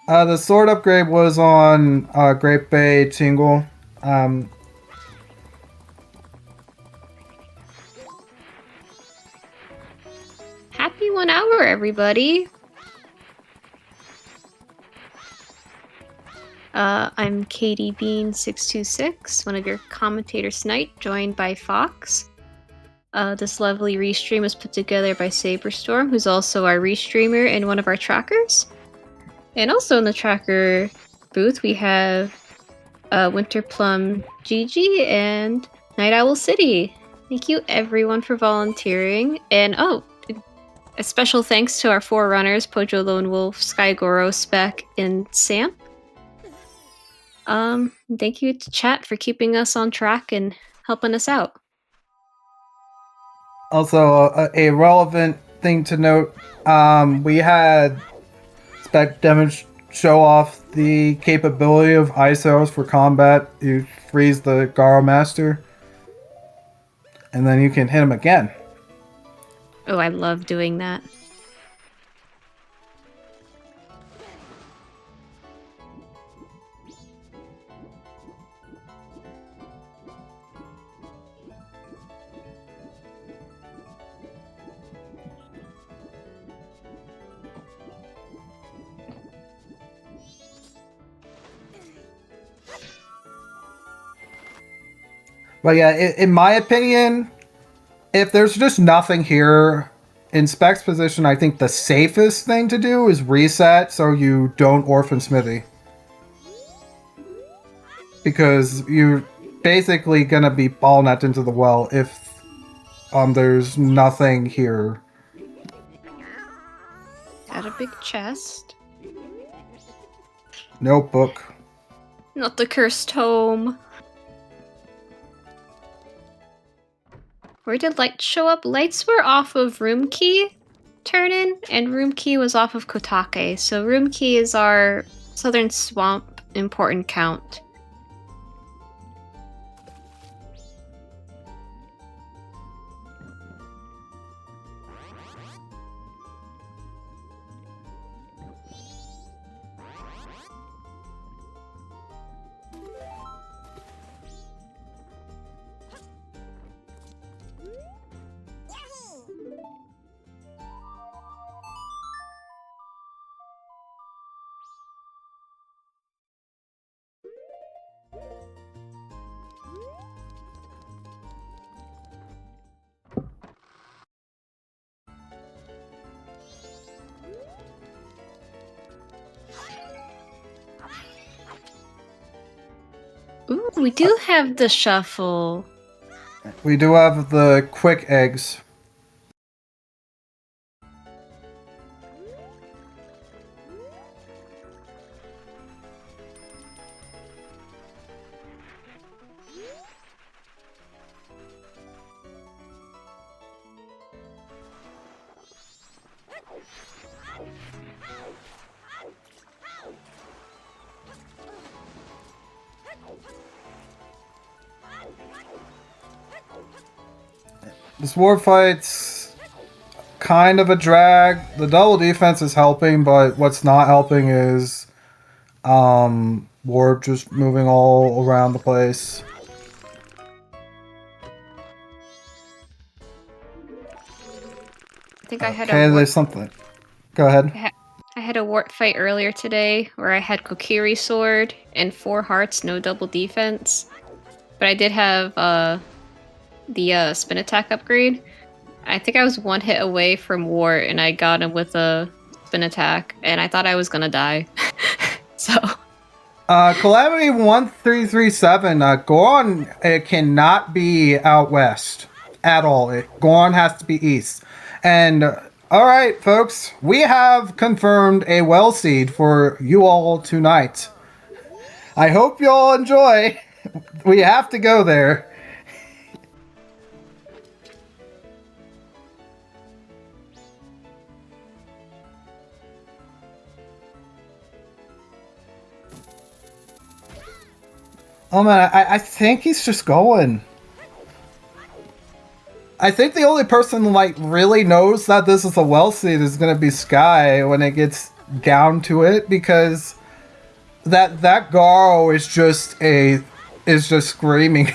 The sword upgrade was on Great Bay Tingle. Happy 1 hour, everybody! I'm Katie Bean626, one of your commentators tonight, joined by Fox. This lovely restream was put together by Saberstorm, who's also our restreamer and one of our trackers. And also in the tracker booth, we have Winterplum Gigi and Night Owl City. Thank you everyone for volunteering. And a special thanks to our 4 runners, Pojo Lone Wolf, Skygoro, Spec, and Sam. Thank you to chat for keeping us on track and helping us out. Also, a relevant thing to note, we had Spec show off the capability of ISOs for combat. You freeze the Garo Master, and then you can hit him again. Oh, I love doing that. But yeah, in my opinion, if there's just nothing here in Spec's position, I think the safest thing to do is reset so you don't orphan Smithy. Because you're basically gonna be ball net into the well if there's nothing here. Got a big chest. Notebook. Not the cursed tome. Where did lights show up? Lights were off of Room Key turn-in, and Room Key was off of Kotake. So Room Key is our Southern Swamp important count. Ooh, we do have the shuffle. We do have the quick eggs. This war fight's kind of a drag. The double defense is helping, but what's not helping is Warp just moving all around the place. I think I had Okay, a there's something. Go ahead. I had a wart fight earlier today where I had Kokiri sword and 4 hearts, no double defense. But I did have the spin attack upgrade. I think I was 1 hit away from wart and I got him with a spin attack and I thought I was gonna die. So Calamity 1337, Goron cannot be out west at all. Goron has to be east. And alright, folks, we have confirmed a well seed for you all tonight. I hope you all enjoy. We have to go there. Oh man, I think he's just going. I think the only person like really knows that this is a well seed is gonna be Sky when it gets down to it, because that Garo is just screaming.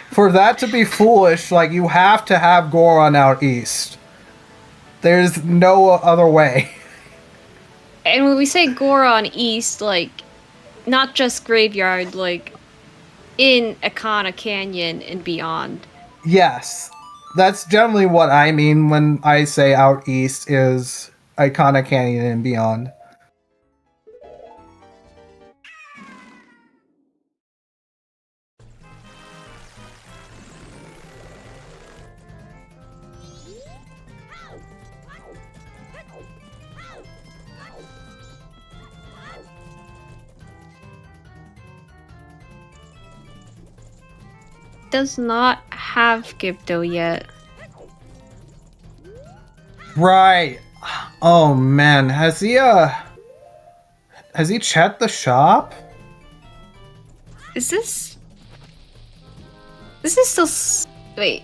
For that to be foolish, like, you have to have Goron out east. There's no other way. and when we say Goron East, like not just graveyard, like in Akana Canyon and beyond. Yes, that's generally what I mean when I say out east is Icona Canyon and beyond. Does not have Gibdo yet. Right. Oh man, has he checked the shop? Is this? This is still. Wait.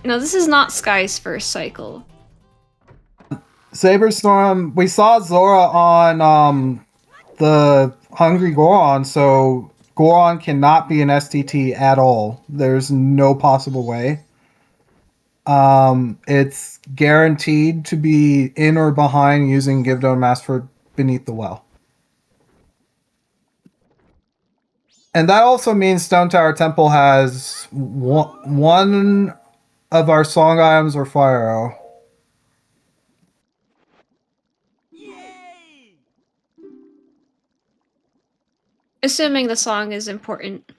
No, this is not Sky's first cycle. Saberstorm, we saw Zora on the Hungry Goron, so Goron cannot be an STT at all. There's no possible way. It's guaranteed to be in or behind using Givdo Master beneath the well. And that also means Stone Tower Temple has one of our song items or fire arrow. Assuming the song is important.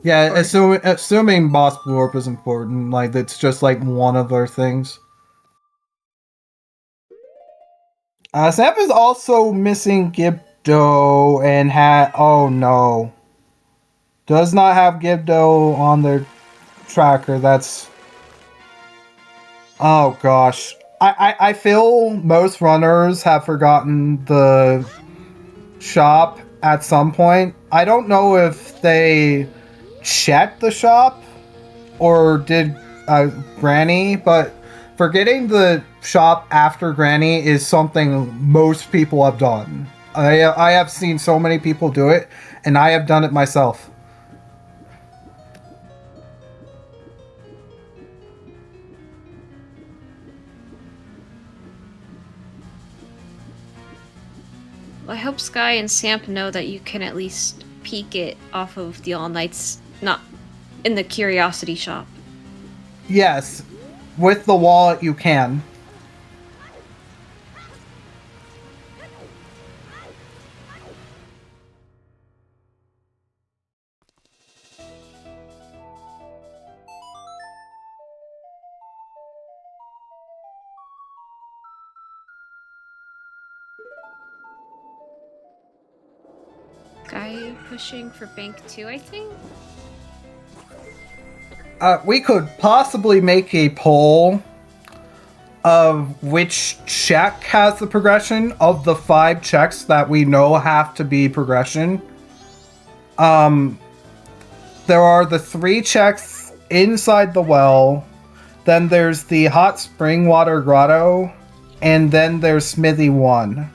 Yeah, assuming Boss Blue Orb is important, like, it's just like one of their things. Samp is also missing Gibdo and oh no. Does not have Gibdo on their tracker. That's... Oh gosh. I feel most runners have forgotten the shop at some point. I don't know if they checked the shop or did Granny, but forgetting the shop after Granny is something most people have done. I have seen so many people do it, and I have done it myself. Well, I hope Sky and Samp know that you can at least peek it off of the All Nights, not in the Curiosity shop. Yes, with the wallet you can. Guy pushing for bank 2, I think? We could possibly make a poll of which check has the progression of the 5 checks that we know have to be progression. There are the 3 checks inside the well, then there's the hot spring water grotto, and then there's Smithy 1.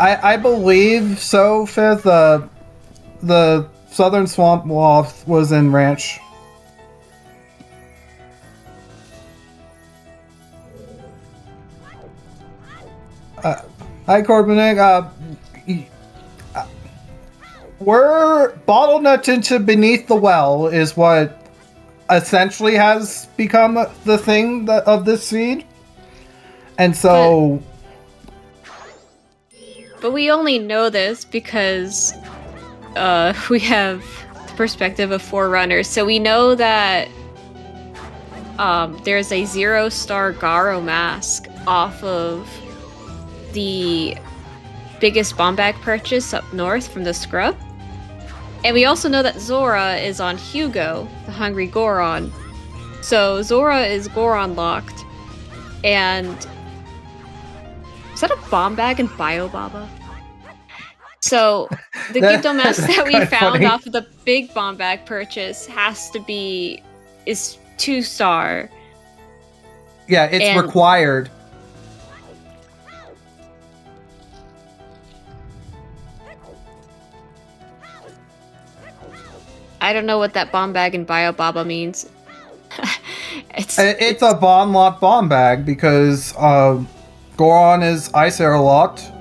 I believe so, Fifth. The Southern Swamp Loft was in Ranch. Hi, Corbinick. We're bottlenecked into beneath the well is what essentially has become the thing of this seed. And so... But we only know this because we have the perspective of Forerunners. So we know that there's a 0-star Garo mask off of the biggest bomb bag purchase up north from the scrub. And we also know that Zora is on Hugo, the Hungry Goron. So Zora is Goron locked. And is that a bomb bag in Biobaba? So the Gibdo mask that we found off of the big bomb bag purchase is 2-star. Yeah, it's required. I don't know what that bomb bag in Biobaba means. It's a bomb locked bomb bag because Goron is ice air locked.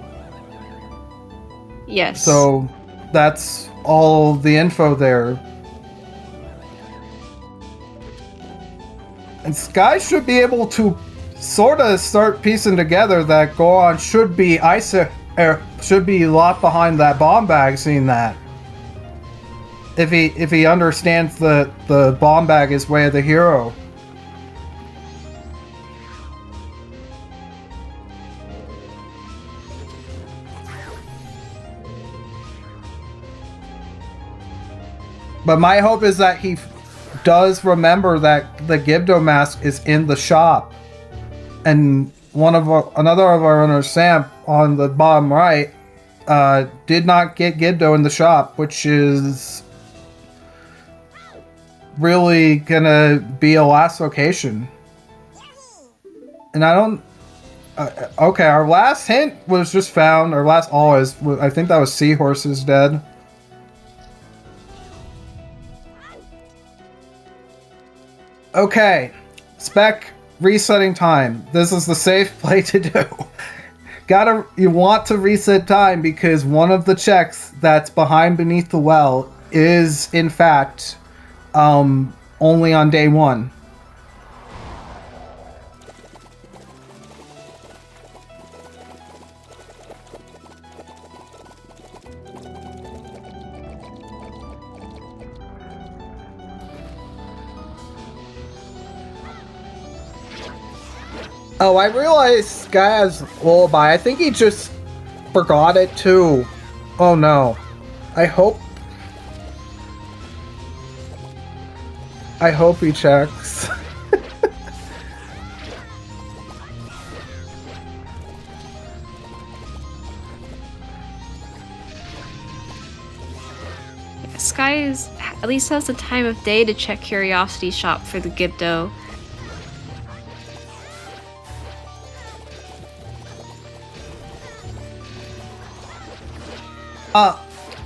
Yes. So that's all the info there. And Sky should be able to sort of start piecing together that Goron should be should be locked behind that bomb bag, seeing that. If he understands that the bomb bag is way of the hero. But my hope is that he does remember that the Gibdo mask is in the shop, and another of our owners, Sam, on the bottom right, did not get Gibdo in the shop, which is really gonna be a last location. And I don't... okay, our last hint was just found, our last always, I think that was Seahorses dead. Okay, spec resetting time. This is the safe play to do. You want to reset time because one of the checks that's behind beneath the well is in fact only on day 1. Oh, I realized Guy has Lullaby. I think he just forgot it too. Oh no. I hope he checks. Sky at least has the time of day to check Curiosity Shop for the Gibdo.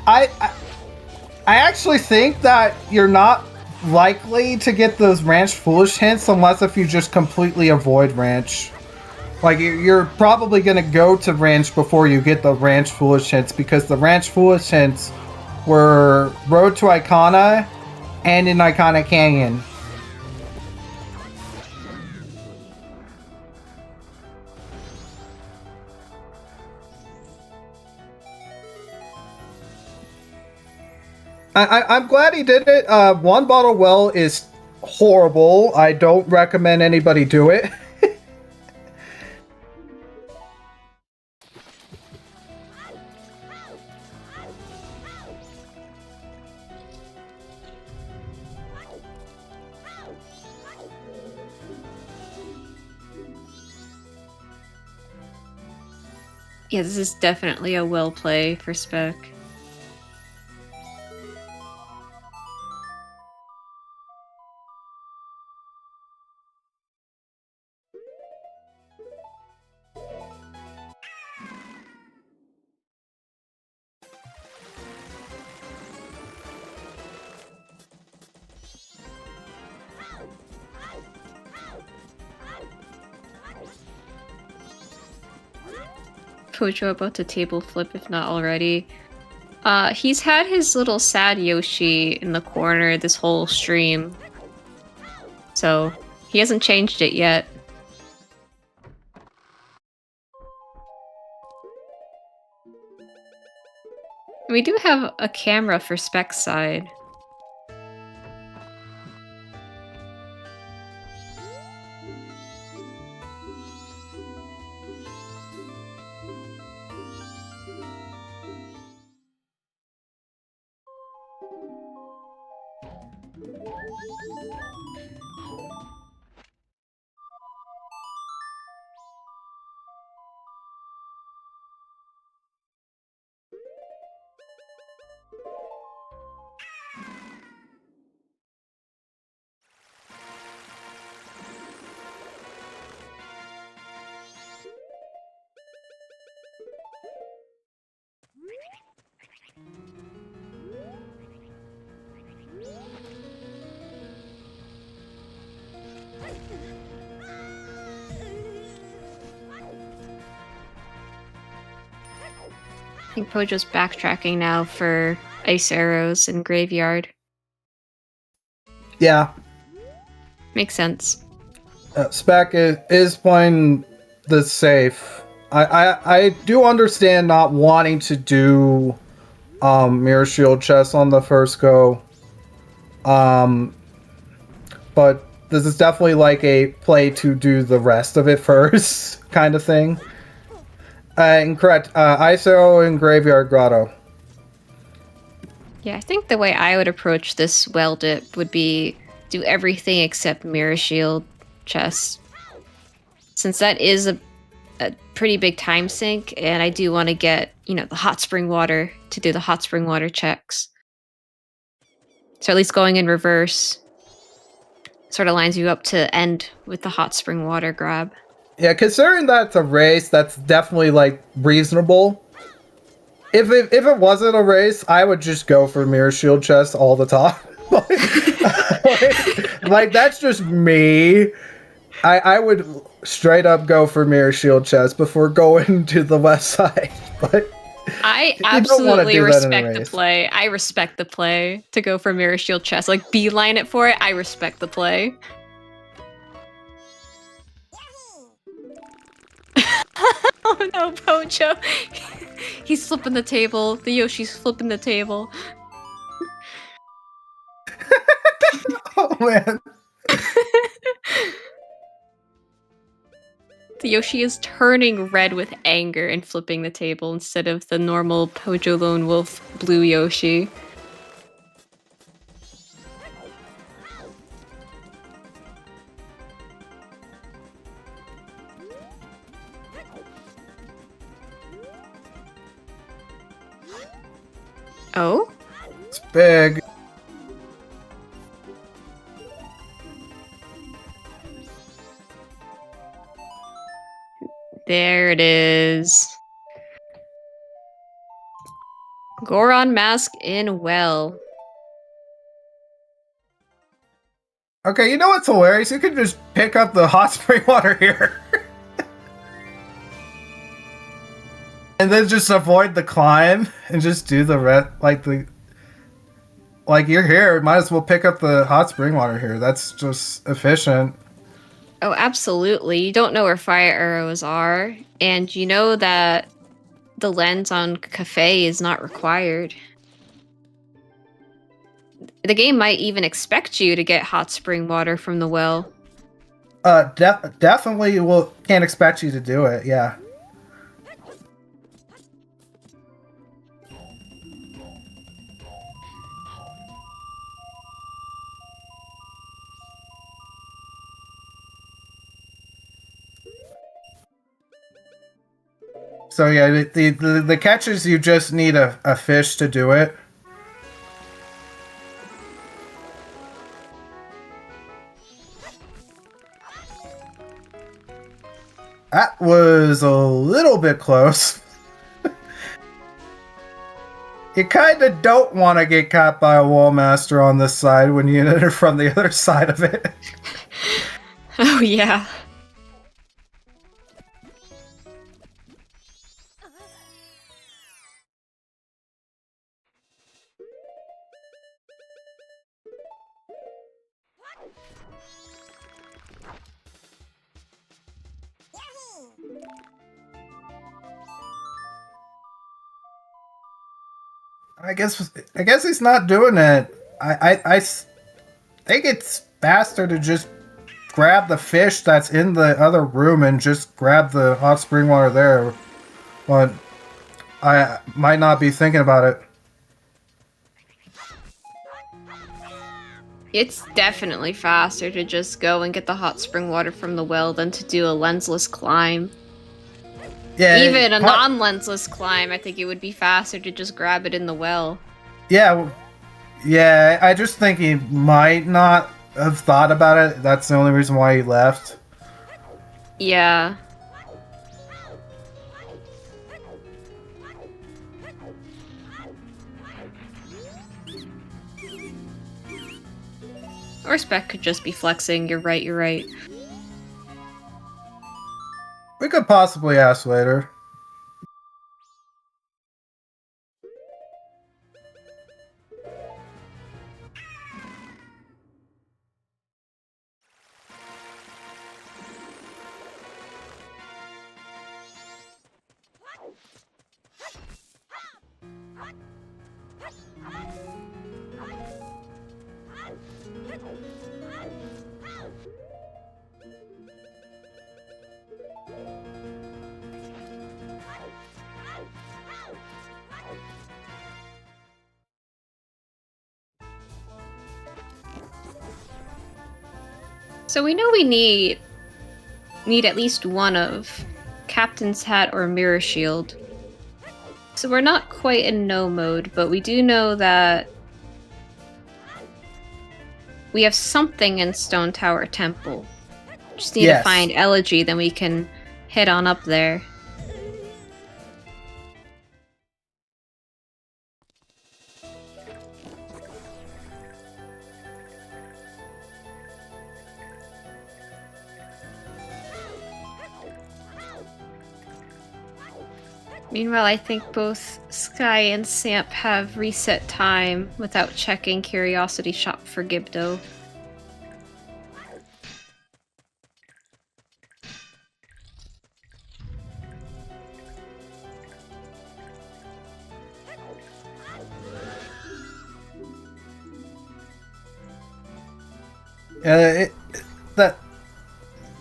I actually think that you're not likely to get those Ranch Foolish hints unless if you just completely avoid Ranch. Like, you're probably going to go to Ranch before you get the Ranch Foolish hints, because the Ranch Foolish hints were Road to Icona and in Icona Canyon. I'm glad he did it. One bottle well is horrible. I don't recommend anybody do it. Yeah, this is definitely a will play for Spec. Pojo about to table flip if not already. He's had his little sad Yoshi in the corner this whole stream. So, he hasn't changed it yet. We do have a camera for Spec's side. I think Pojo's backtracking now for ice arrows in graveyard. Yeah. Makes sense. Spec is playing the safe. I do understand not wanting to do Mirror Shield chess on the first go. But this is definitely like a play to do the rest of it first kind of thing. Incorrect. ISO in Graveyard Grotto. Yeah, I think the way I would approach this well dip would be do everything except Mirror Shield chess. Since that is a pretty big time sink, and I do want to get, the hot spring water to do the hot spring water checks. So at least going in reverse sort of lines you up to end with the hot spring water grab. Yeah, considering that's a race, that's definitely like reasonable. If it wasn't a race, I would just go for Mirror Shield chest all the time. like that's just me. I would straight up go for Mirror Shield chest before going to the left side. But I absolutely respect the play. I respect the play to go for Mirror Shield chest. Like beeline it for it. I respect the play. Oh no, Pojo. He's flipping the table. The Yoshi's flipping the table. Oh man. The Yoshi is turning red with anger and flipping the table instead of the normal Pojo Lone Wolf blue Yoshi. Oh? It's big. There it is. Goron mask in well. Okay, you know what's hilarious? You could just pick up the hot spring water here. And then just avoid the climb and just do the like you're here, might as well pick up the hot spring water here. That's just efficient. Oh, absolutely. You don't know where fire arrows are, and you know that the lens on Cafe is not required. The game might even expect you to get hot spring water from the well. Definitely can't expect you to do it, yeah. So yeah, the catch is you just need a fish to do it. That was a little bit close. You kind of don't want to get caught by a wall master on this side when you enter from the other side of it. Oh, yeah. I guess he's not doing it. I think it's faster to just grab the fish that's in the other room and just grab the hot spring water there. But I might not be thinking about it. It's definitely faster to just go and get the hot spring water from the well than to do a lensless climb. Yeah, Even a non-lensless climb, I think it would be faster to just grab it in the well. Yeah, I just think he might not have thought about it. That's the only reason why he left. Yeah. Or Spec could just be flexing. You're right, you're right. We could possibly ask later. So we know we need at least one of Captain's Hat or Mirror Shield. So we're not quite in no mode, but we do know that we have something in Stone Tower Temple. Just need to find Elegy, then we can head on up there. Meanwhile, I think both Sky and Samp have reset time without checking Curiosity Shop for Gibdo.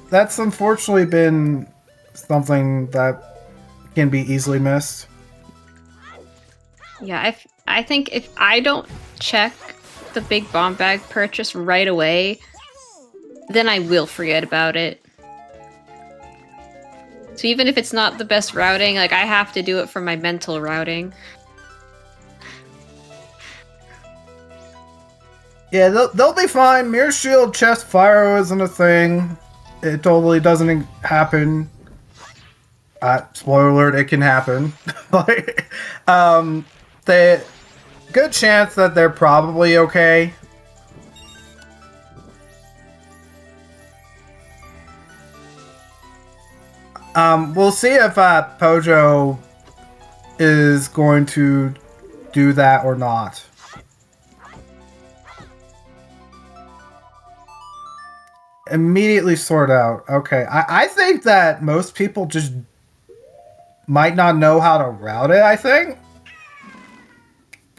That's unfortunately been something that can be easily missed. Yeah, I think if I don't check the big bomb bag purchase right away, then I will forget about it. So even if it's not the best routing, like, I have to do it for my mental routing. Yeah, they'll be fine. Mirror Shield chest fire isn't a thing. It totally doesn't happen. Spoiler alert, it can happen. Like, the good chance that they're probably okay. We'll see if Pojo is going to do that or not. Immediately sort out. Okay, I think that most people just might not know how to route it, I think.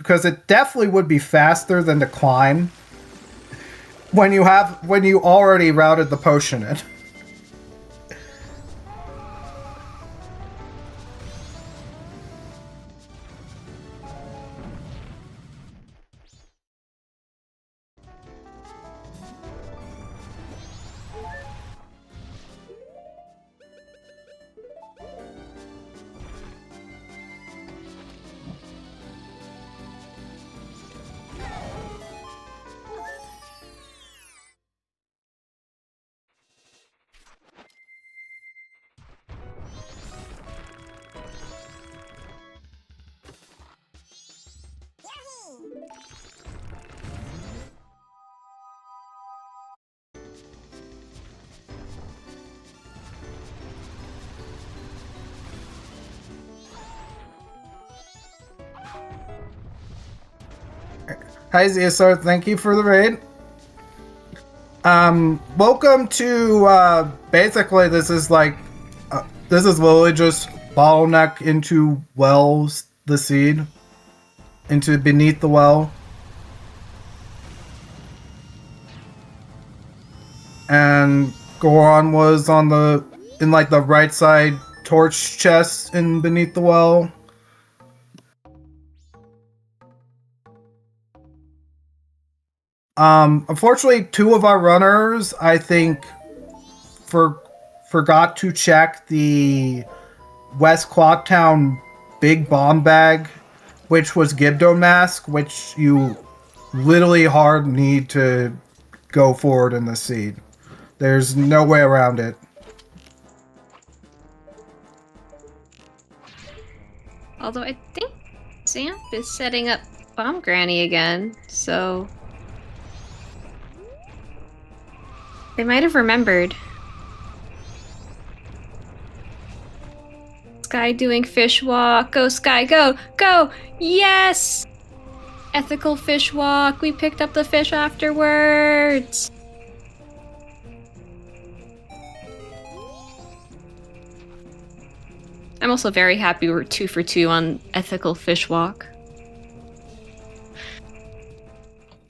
because it definitely would be faster than to climb when you already routed the potion in. Hi Zeosar, thank you for the raid. Welcome to, basically this is literally just bottleneck into wells, the seed, into beneath the well. And Goron was in the right side torch chest in beneath the well. Unfortunately, two of our runners, I think, forgot to check the West Clocktown Big Bomb Bag, which was Gibdo Mask, which you literally hard need to go forward in the seed. There's no way around it. Although I think Zamp is setting up Bomb Granny again, so they might have remembered. Sky doing fish walk. Go, Sky, go! Go! Yes! Ethical fish walk. We picked up the fish afterwards. I'm also very happy we're 2 for 2 on ethical fish walk.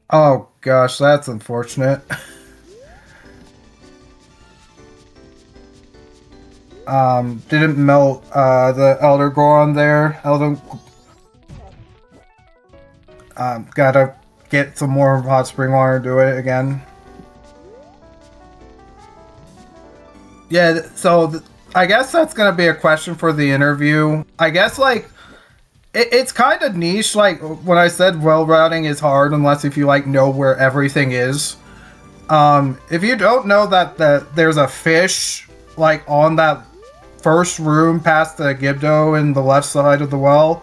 Oh gosh, that's unfortunate. Didn't melt the Elder Goron there. Gotta get some more hot spring water to do it again. Yeah, so I guess that's gonna be a question for the interview. I guess it's kind of niche. Like when I said well routing is hard unless if you know where everything is. If you don't know that there's a fish on that first room past the Gibdo in the left side of the well,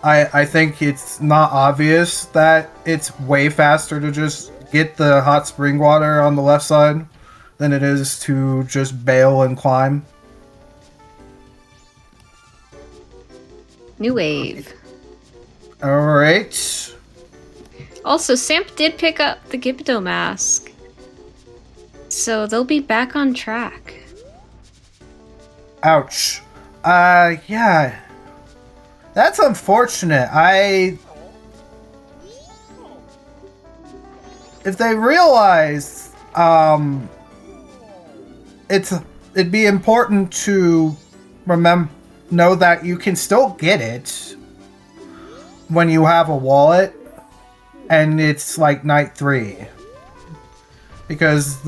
I think it's not obvious that it's way faster to just get the hot spring water on the left side than it is to just bail and climb. New wave. Alright. Also, Samp did pick up the Gibdo mask, so they'll be back on track. Ouch. Yeah. That's unfortunate. If they realize, it'd be important to know that you can still get it when you have a wallet, and it's night 3. Because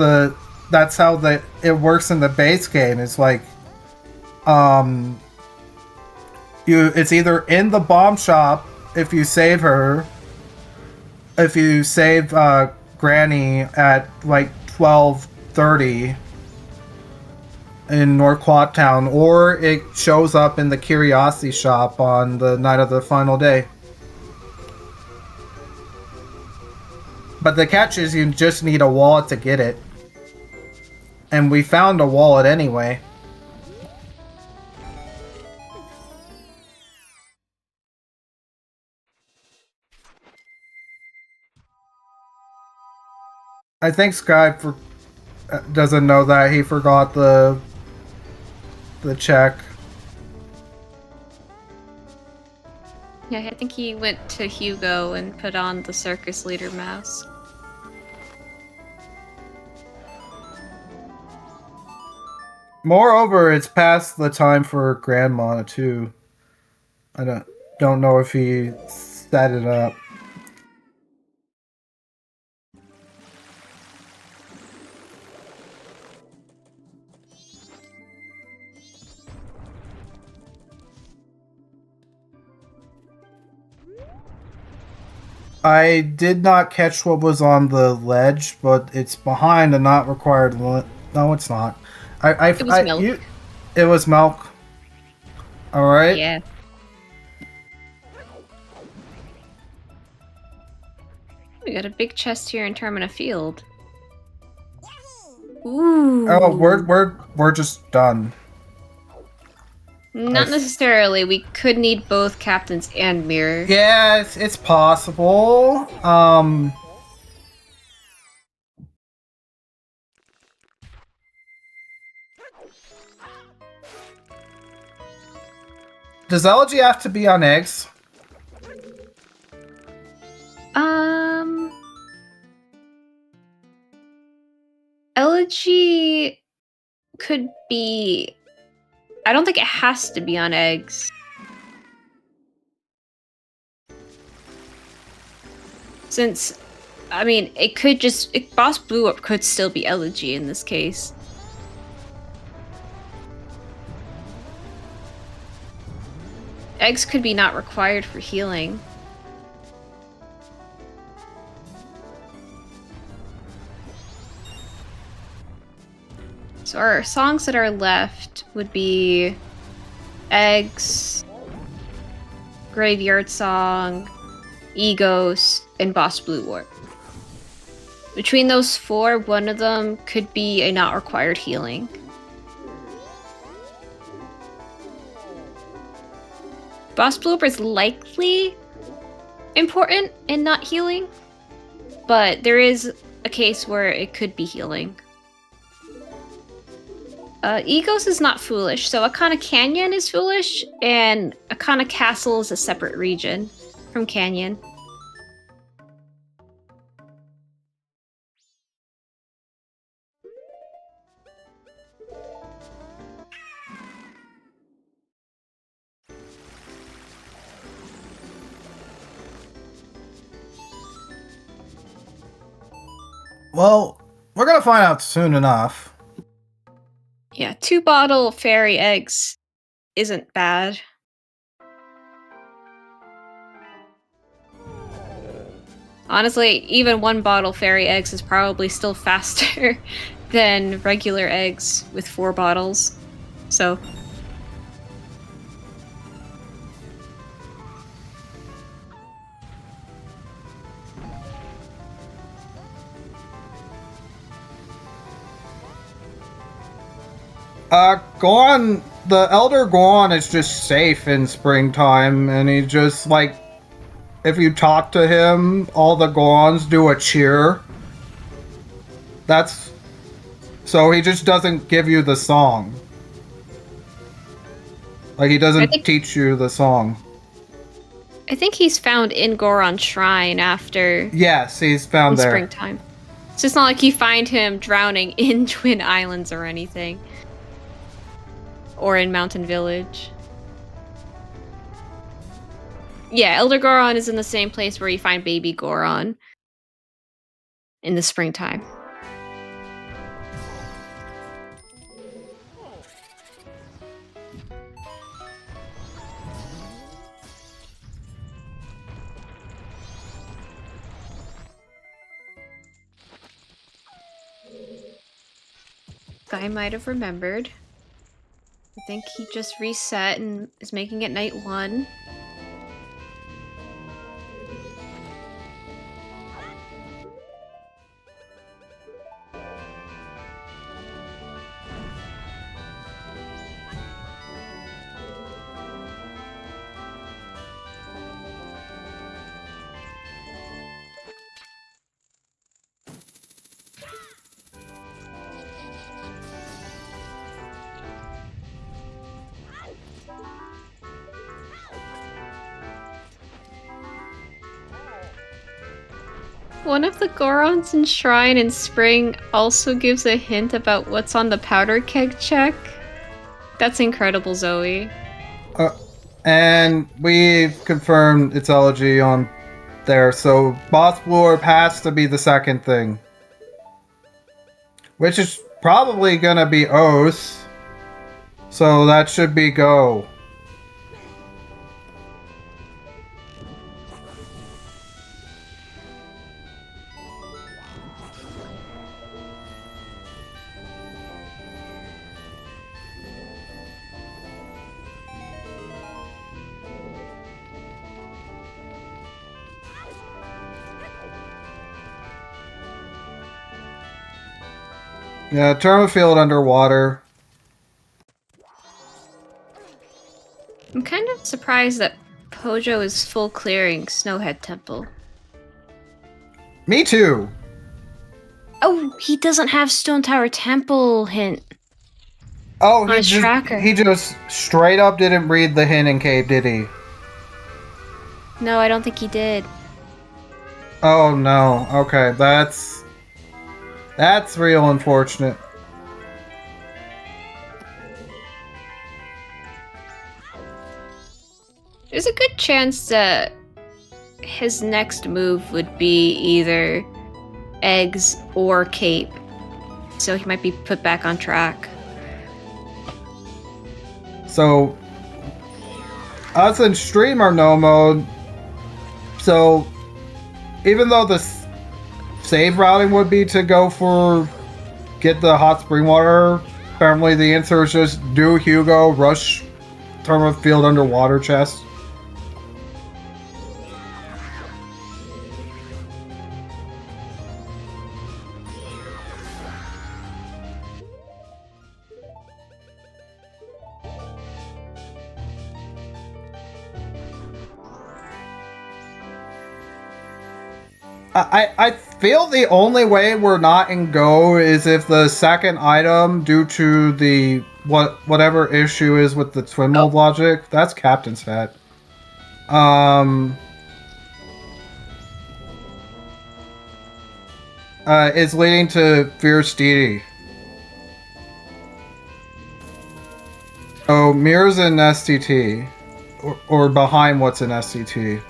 that's how it works in the base game. It's it's either in the bomb shop if you save her, if you save Granny at 12:30 in North Clocktown, or it shows up in the Curiosity shop on the night of the final day. But the catch is you just need a wallet to get it. And we found a wallet anyway. I think Sky doesn't know that he forgot the check. Yeah, I think he went to Hugo and put on the circus leader mask. Moreover, it's past the time for Grandma too. I don't know if he set it up. I did not catch what was on the ledge, but it's behind a not required. No, it's not. It was milk. It was milk. All right. Yeah. We got a big chest here in Termina Field. Ooh. Oh, we're just done. Not necessarily. We could need both captains and mirror. Yeah, it's possible. Does Elegy have to be on eggs? Elegy could be... I don't think it has to be on eggs. Since, I mean, it could just... Boss Blue Up could still be Elegy in this case. Eggs could be not required for healing. So our songs that are left would be Eggs, Graveyard Song, Egos, and Boss Blue Warp. Between those four, one of them could be a not required healing. Boss Blue Warp is likely important in not healing, but there is a case where it could be healing. Egos is not foolish, so Akana Canyon is foolish, and Akana Castle is a separate region from Canyon. Well, we're gonna find out soon enough. Yeah, 2-bottle fairy eggs isn't bad. Honestly, even 1-bottle fairy eggs is probably still faster than regular eggs with 4 bottles. So... Goron, the Elder Goron is just safe in springtime, and he just, like, if you talk to him, all the Gorons do a cheer. That's... So he just doesn't give you the song. Like, he doesn't teach you the song. I think he's found in Goron Shrine after... Yes, he's found there. Springtime. It's just not like you find him drowning in Twin Islands or anything. Or in Mountain Village. Yeah, Elder Goron is in the same place where you find Baby Goron. In the springtime. Guy might have remembered. I think he just reset and is making it night 1. One of the Gorons in Shrine in Spring also gives a hint about what's on the powder keg check. That's incredible, Zoe. And we've confirmed its elegy on there, so Boss Blue Orb has to be the second thing. Which is probably gonna be Oath. So that should be Go. Yeah, Terma Field underwater. I'm kind of surprised that Pojo is full clearing Snowhead Temple. Me too. Oh, he doesn't have Stone Tower Temple hint. Oh, On his tracker. he just straight up didn't read the hint in cave, did he? No, I don't think he did. Oh no. Okay, that's real unfortunate. There's a good chance that his next move would be either eggs or cape. So he might be put back on track. So us in stream are no mode. So even though the save routing would be to go for get the hot spring water, apparently the answer is just do Hugo rush Terma Field underwater chest. I feel the only way we're not in Go is if the second item, due to the whatever issue is with the twin mold logic, that's Captain's Hat. Is leading to Fierce Deity. Oh, Mirror's in STT. Or behind what's in STT.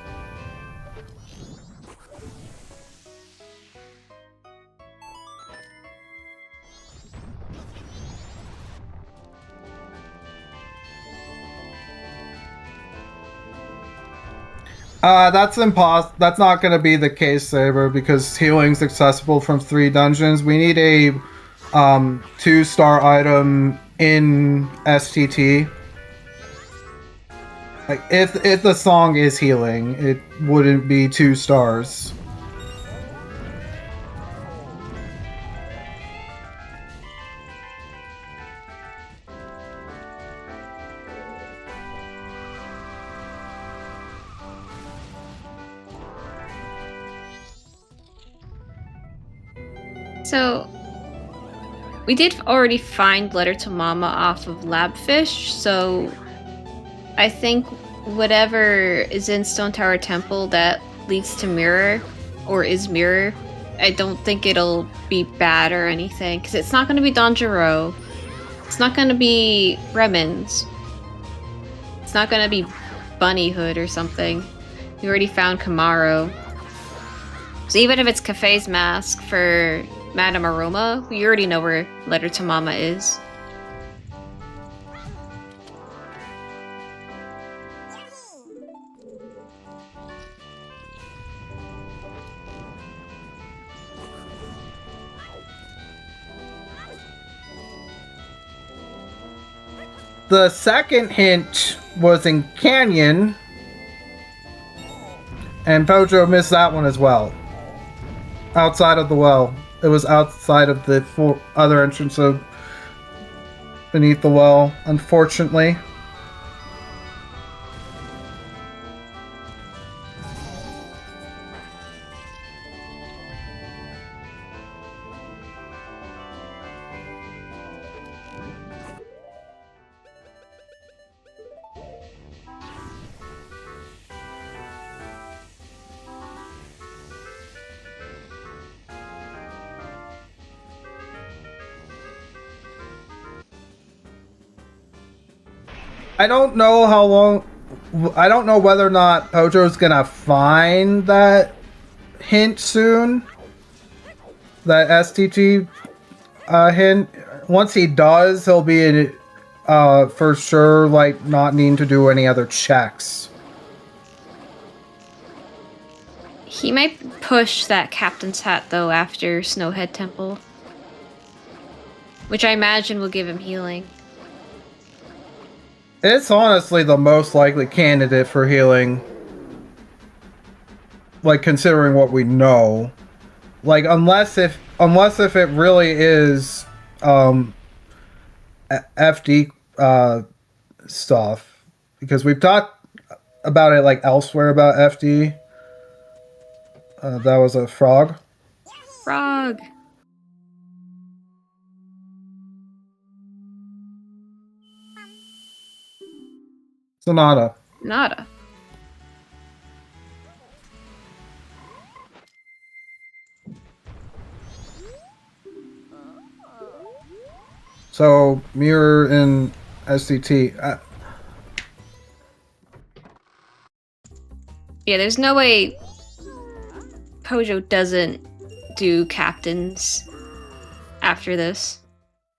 That's impossible. That's not going to be the case, Saber, because healing's accessible from 3 dungeons. We need a 2-star item in STT. Like if the song is healing, it wouldn't be 2 stars. So, we did already find Letter to Mama off of Labfish, so I think whatever is in Stone Tower Temple that leads to Mirror, or is Mirror, I don't think it'll be bad or anything, because it's not going to be Danjiro. It's not going to be Remens. It's not going to be Bunnyhood or something. We already found Kamaro. So even if it's Cafe's mask for Madame Aroma, we already know where Letter to Mama is. The second hint was in Canyon, and Pojo missed that one as well. Outside of the well. It was outside of the other entrance of beneath the well, unfortunately. I don't know how long. I don't know whether or not Pojo's gonna find that hint soon. That STT hint. Once he does, he'll be for sure like not needing to do any other checks. He might push that captain's hat though after Snowhead Temple, which I imagine will give him healing. It's honestly the most likely candidate for healing. Like, considering what we know. Like, unless if it really is FD stuff. Because we've talked about it like elsewhere about FD. That was a frog. Frog! Sonata. Nada. So, mirror and SCT. Yeah, there's no way Pojo doesn't do captains after this.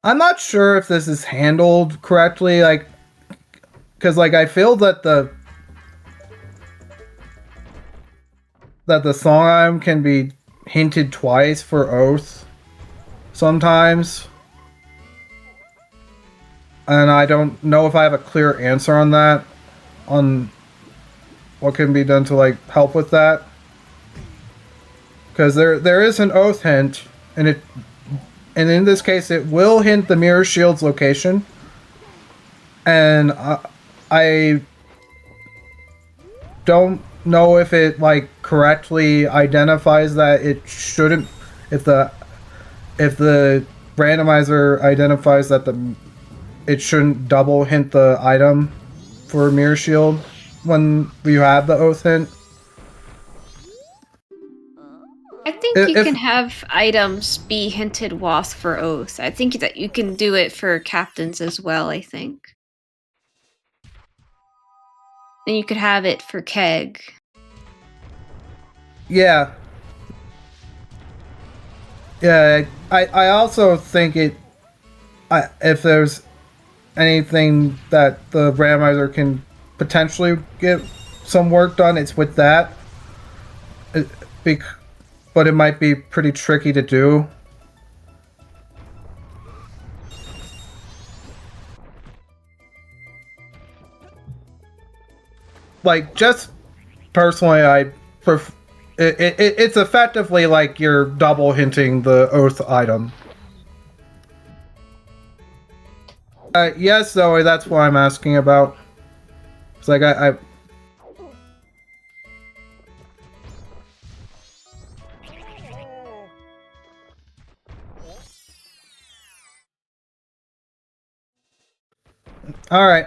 I'm not sure if this is handled correctly, like, because like I feel that the song item can be hinted twice for oath sometimes, and I don't know if I have a clear answer on that, on what can be done to like help with that, because there is an oath hint, and in this case it will hint the mirror shield's location, and I don't know if it like correctly identifies that it shouldn't, if the randomizer identifies that it shouldn't double hint the item for mirror shield when you have the oath hint. I think you can have items be hinted Wath for oath. I think that you can do it for captains as well, I think. And you could have it for Keg. Yeah. Yeah, I also think if there's anything that the randomizer can potentially get some work done, it's with that. But it might be pretty tricky to do. Like, just personally, it's effectively like you're double hinting the oath item. Yes, Zoe, that's what I'm asking about. It's like I all right.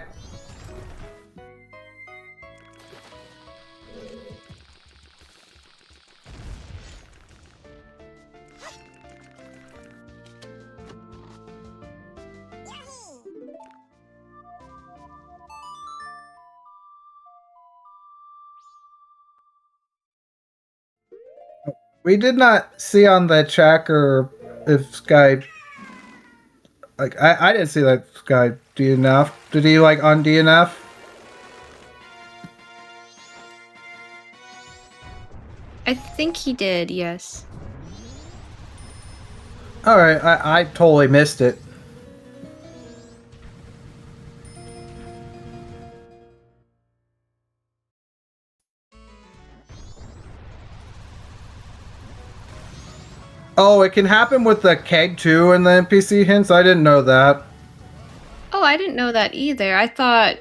We did not see on the tracker if Sky, like, I didn't see that Sky DNF. Did he, like, on DNF? I think he did, yes. Alright, I totally missed it. Oh, it can happen with the keg too and the NPC hints? I didn't know that. Oh, I didn't know that either. I thought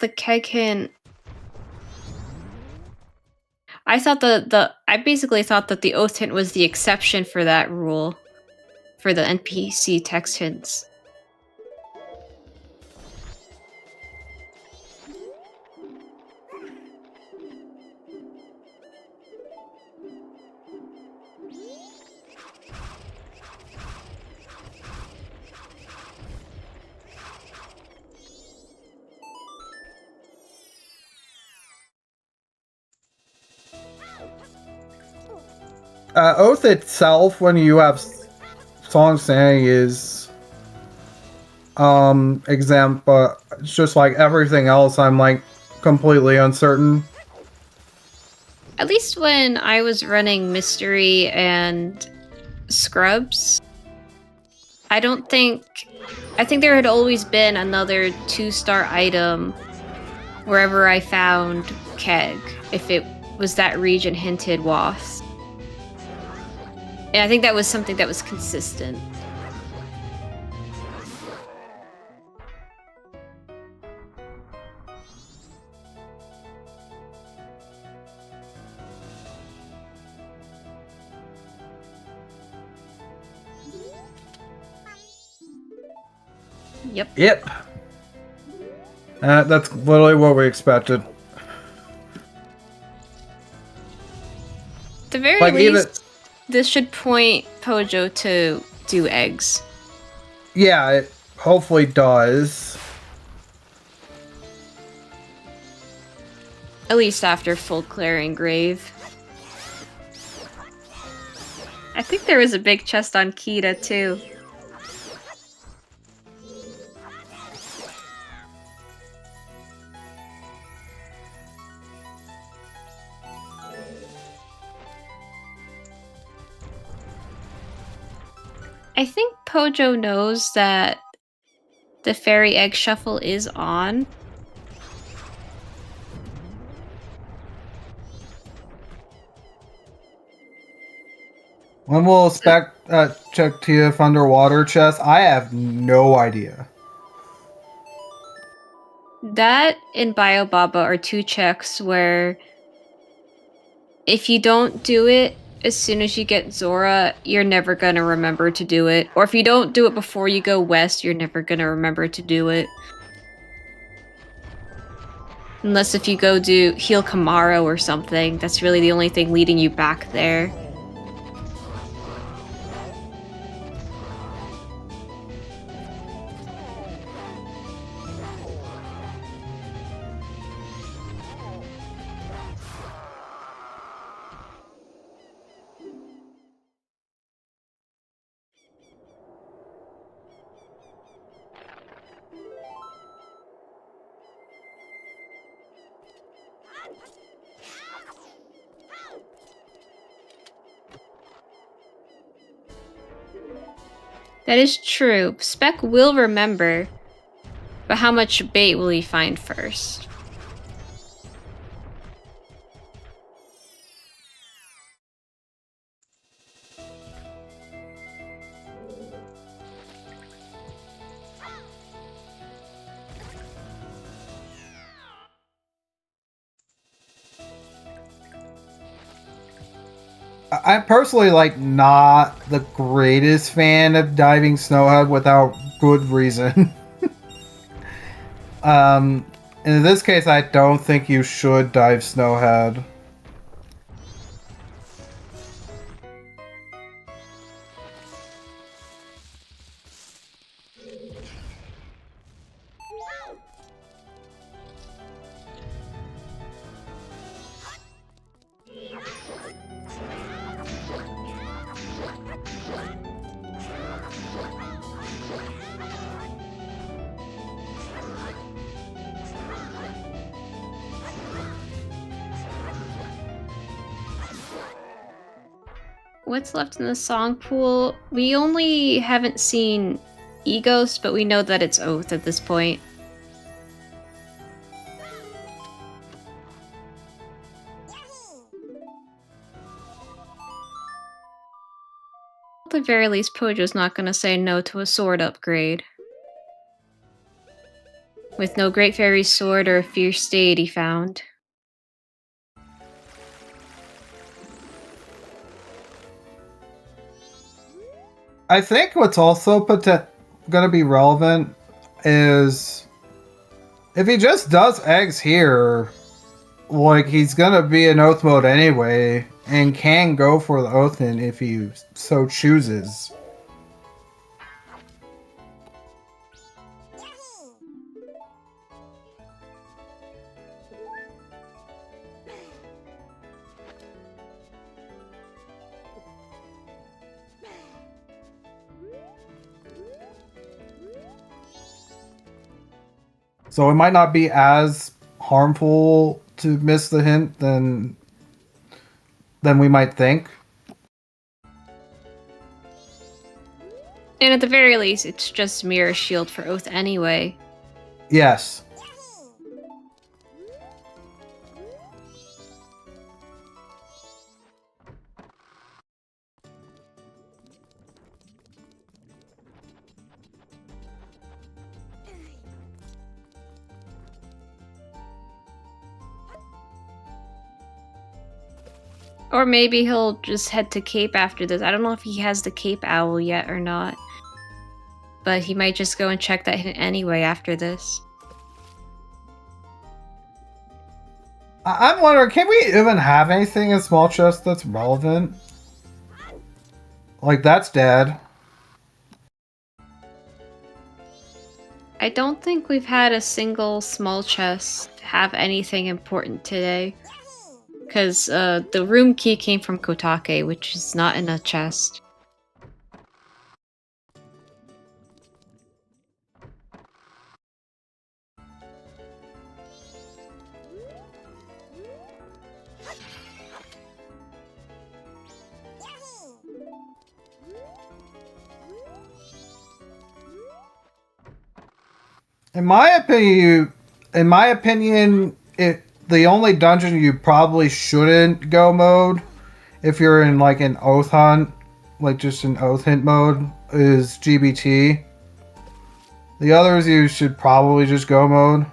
the keg hint... I basically thought that the oath hint was the exception for that rule. For the NPC text hints. Oath itself, when you have song saying, is exempt, but it's just like everything else, I'm like completely uncertain. At least when I was running Mystery and Scrubs, I think there had always been another 2-star item wherever I found Keg, if it was that region hinted Wasp. And I think that was something that was consistent. Yep. That's literally what we expected. At the very Like, least, this should point Pojo to do eggs. Yeah, it hopefully does. At least after full clearing grave. I think there was a big chest on Kita too. I think Pojo knows that the fairy egg shuffle is on. When we'll check TF underwater chest, I have no idea. That and Biobaba are 2 checks where if you don't do it as soon as you get Zora, you're never gonna remember to do it. Or if you don't do it before you go west, you're never gonna remember to do it. Unless if you go do heal Kamaro or something, that's really the only thing leading you back there. That is true. Spec will remember, but how much bait will he find first? I'm personally like not the greatest fan of diving Snowhead without good reason. In this case, I don't think you should dive Snowhead. What's left in the song pool? We only haven't seen Egos, but we know that it's Oath at this point. At the very least, Pojo's not gonna say no to a sword upgrade. With no Great Fairy's sword or a fierce steed he found. I think what's also gonna be relevant is if he just does eggs here, like he's gonna be in Oath mode anyway, and can go for the Oathin if he so chooses. So it might not be as harmful to miss the hint than we might think. And at the very least, it's just mirror shield for Oath anyway. Yes. Or maybe he'll just head to Cape after this. I don't know if he has the Cape Owl yet or not. But he might just go and check that hint anyway after this. I'm wondering, can we even have anything in small chest that's relevant? Like, that's dead. I don't think we've had a single small chest have anything important today. Because the room key came from Kotake, which is not in a chest. In my opinion, the only dungeon you probably shouldn't go mode if you're in like an oath hunt, like just an oath hint mode, is GBT. The others you should probably just go mode.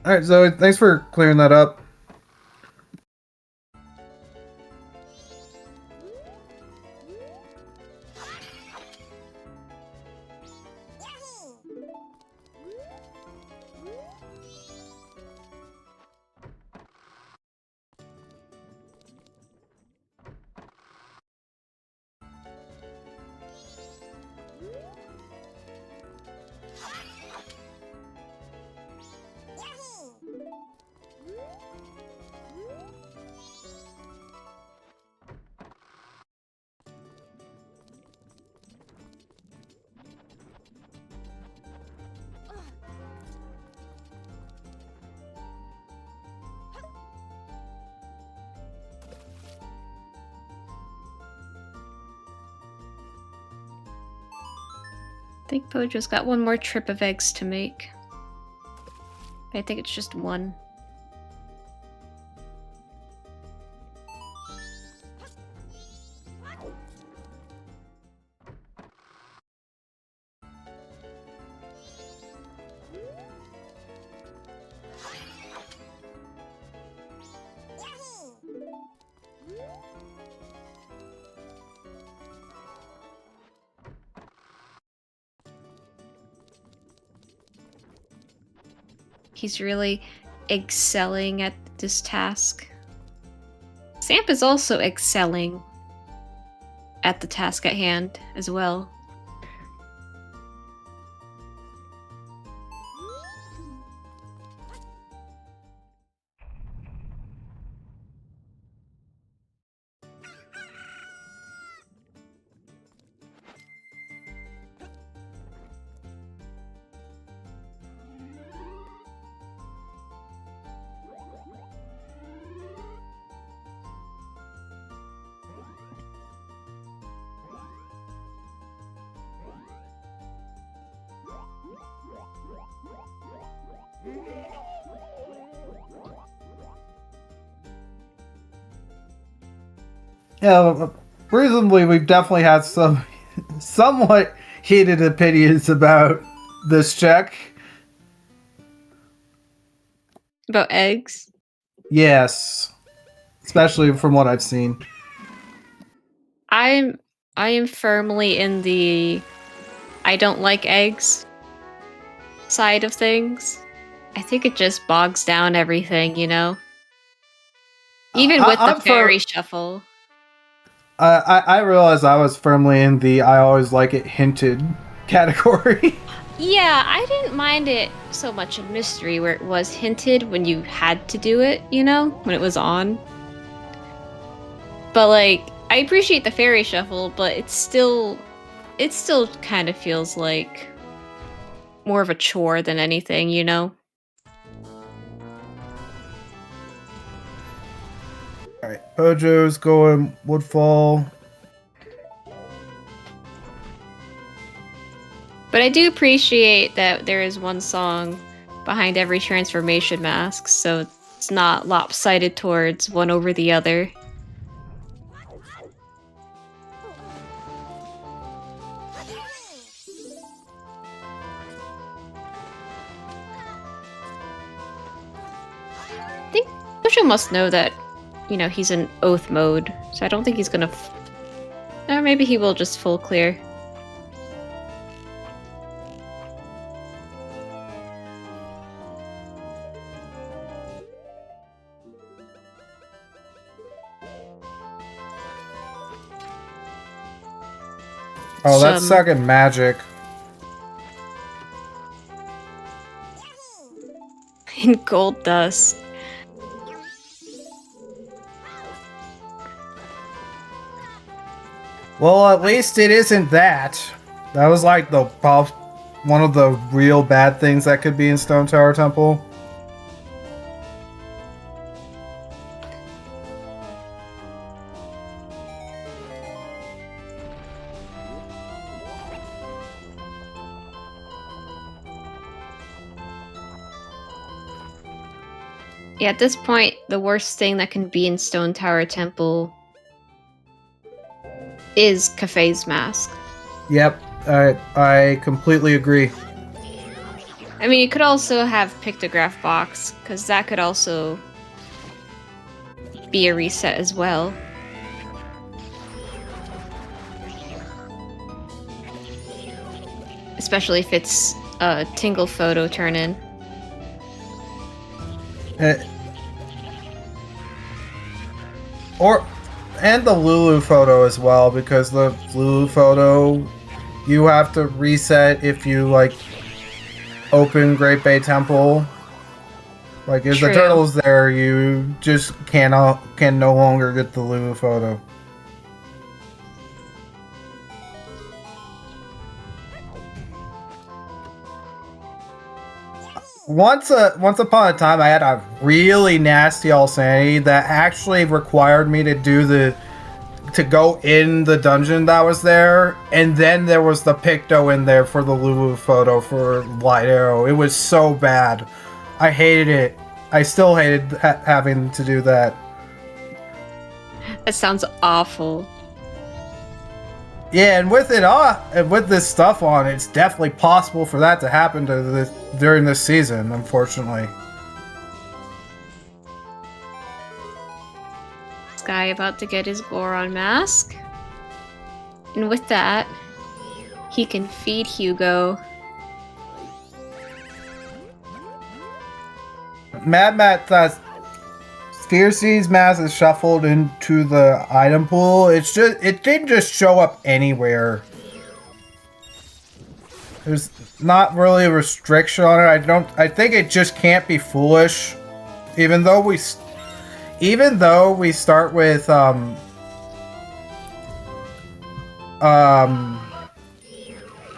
Alright, Zoe, thanks for clearing that up. I think Pojo's got one more trip of eggs to make. I think it's just one. He's really excelling at this task. Samp is also excelling at the task at hand as well. Yeah, reasonably, we've definitely had some somewhat heated opinions about this check. About eggs? Yes, especially from what I've seen. I am firmly in the I don't like eggs side of things. I think it just bogs down everything, you know? Even with the fairy shuffle. I realized I was firmly in the I always like it hinted category. Yeah, I didn't mind it so much in Mystery, where it was hinted when you had to do it, you know, when it was on. But like, I appreciate the fairy shuffle, but it still kind of feels like more of a chore than anything, you know? Alright, Pojo's going Woodfall. But I do appreciate that there is one song behind every transformation mask, so it's not lopsided towards one over the other. I think Pojo must know that, you know, he's in oath mode, so I don't think he's gonna. Or maybe he will just full clear. Oh, that's second magic. In gold dust. Well, at least it isn't that. That was like one of the real bad things that could be in Stone Tower Temple. Yeah, at this point, the worst thing that can be in Stone Tower Temple is Cafe's mask. Yep, I completely agree. I mean, you could also have Pictograph Box, because that could also be a reset as well. Especially if it's a Tingle photo turn-in. And the Lulu photo as well, because the Lulu photo, you have to reset if you like open Great Bay Temple. Like if the turtle's there, you just can no longer get the Lulu photo. Once upon a time, I had a really nasty Alsanity that actually required me to go in the dungeon that was there, and then there was the Picto in there for the Lulu photo for Light Arrow. It was so bad. I hated it. I still hated having to do that. That sounds awful. Yeah, and with it on, and with this stuff on, it's definitely possible for that to happen during this season, unfortunately. Sky about to get his Goron mask. And with that, he can feed Hugo. Mad Matt thought Scarcity's mask is shuffled into the item pool. It didn't just show up anywhere. There's not really a restriction on it. I think it just can't be foolish. Even though we start with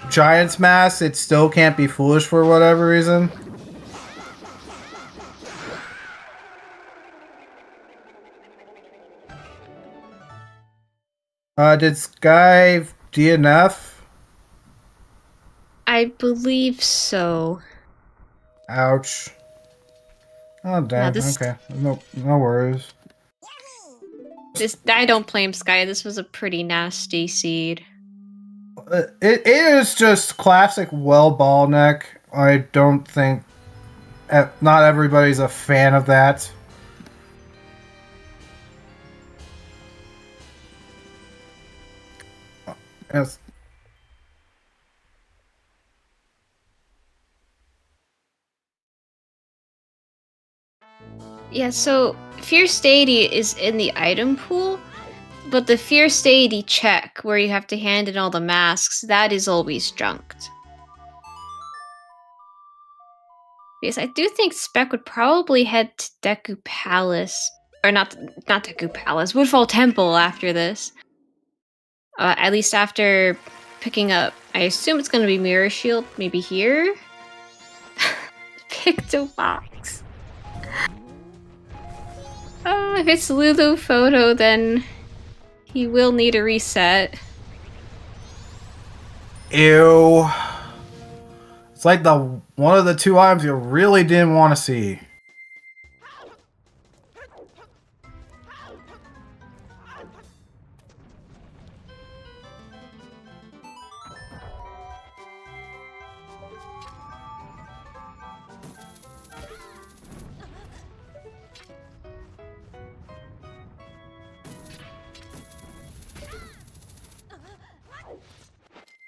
Giant's mask, it still can't be foolish for whatever reason. Did Sky DNF? I believe so. Ouch. Oh damn. Okay. No worries. I don't blame Sky. This was a pretty nasty seed. It is just classic well ball neck. I don't think not everybody's a fan of that. Yes. Yeah, so Fierce Deity is in the item pool, but the Fierce Deity check, where you have to hand in all the masks, that is always junked. Because I do think Spec would probably head to Deku Palace. Or not Deku Palace, Woodfall Temple after this. At least after picking up, I assume it's going to be Mirror Shield, maybe here? Picked a box. If it's Lulu Photo, then he will need a reset. Ew. It's like the one of the two items you really didn't want to see.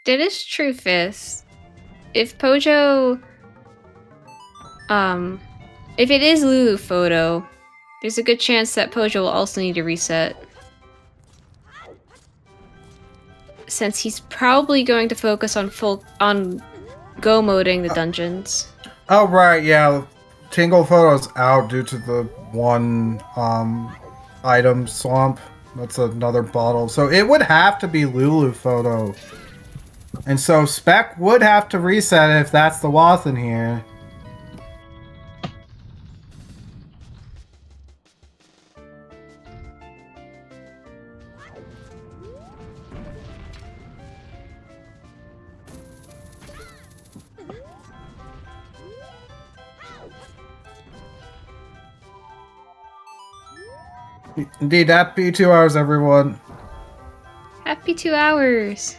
That is true, Fist. If Pojo... if it is Lulu Photo, there's a good chance that Pojo will also need a reset. Since he's probably going to focus on go moding the dungeons. Oh, right, yeah. Tingle Photo's out due to the one item slump. That's another bottle. So it would have to be Lulu Photo. And so Spec would have to reset it if that's the Wath in here. Indeed, happy 2 hours, everyone. Happy 2 hours.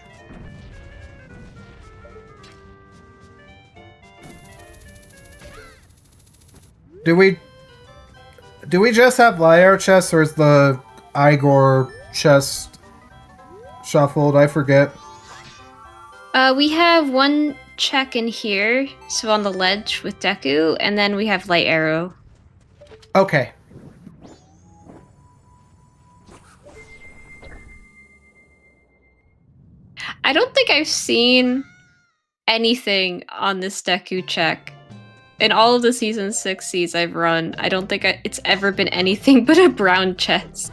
Do we just have Lyre chests, or is the Igor chest shuffled? I forget. We have one check in here, so on the ledge with Deku, and then we have Light Arrow. Okay. I don't think I've seen anything on this Deku check. In all of the Season 6 seeds I've run, I don't think it's ever been anything but a brown chest.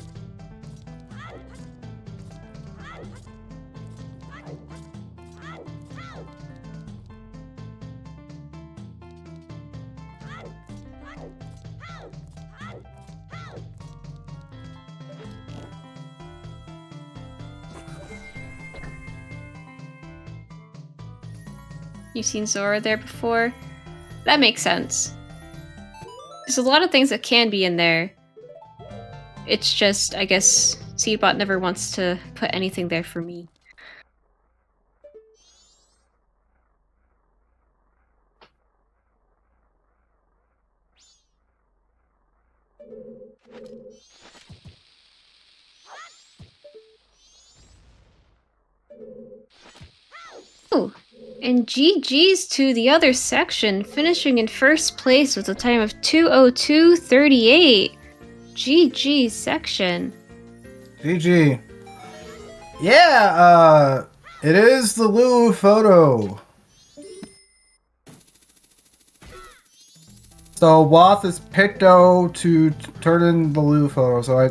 You've seen Zora there before? That makes sense. There's a lot of things that can be in there. It's just, I guess, Seedbot never wants to put anything there for me. Oh, and GG's to the other section, finishing in first place with a time of 2:02:38. GG section. GG. Yeah, it is the Lulu Photo. So Wath is Picto to turn in the Lulu Photo, so I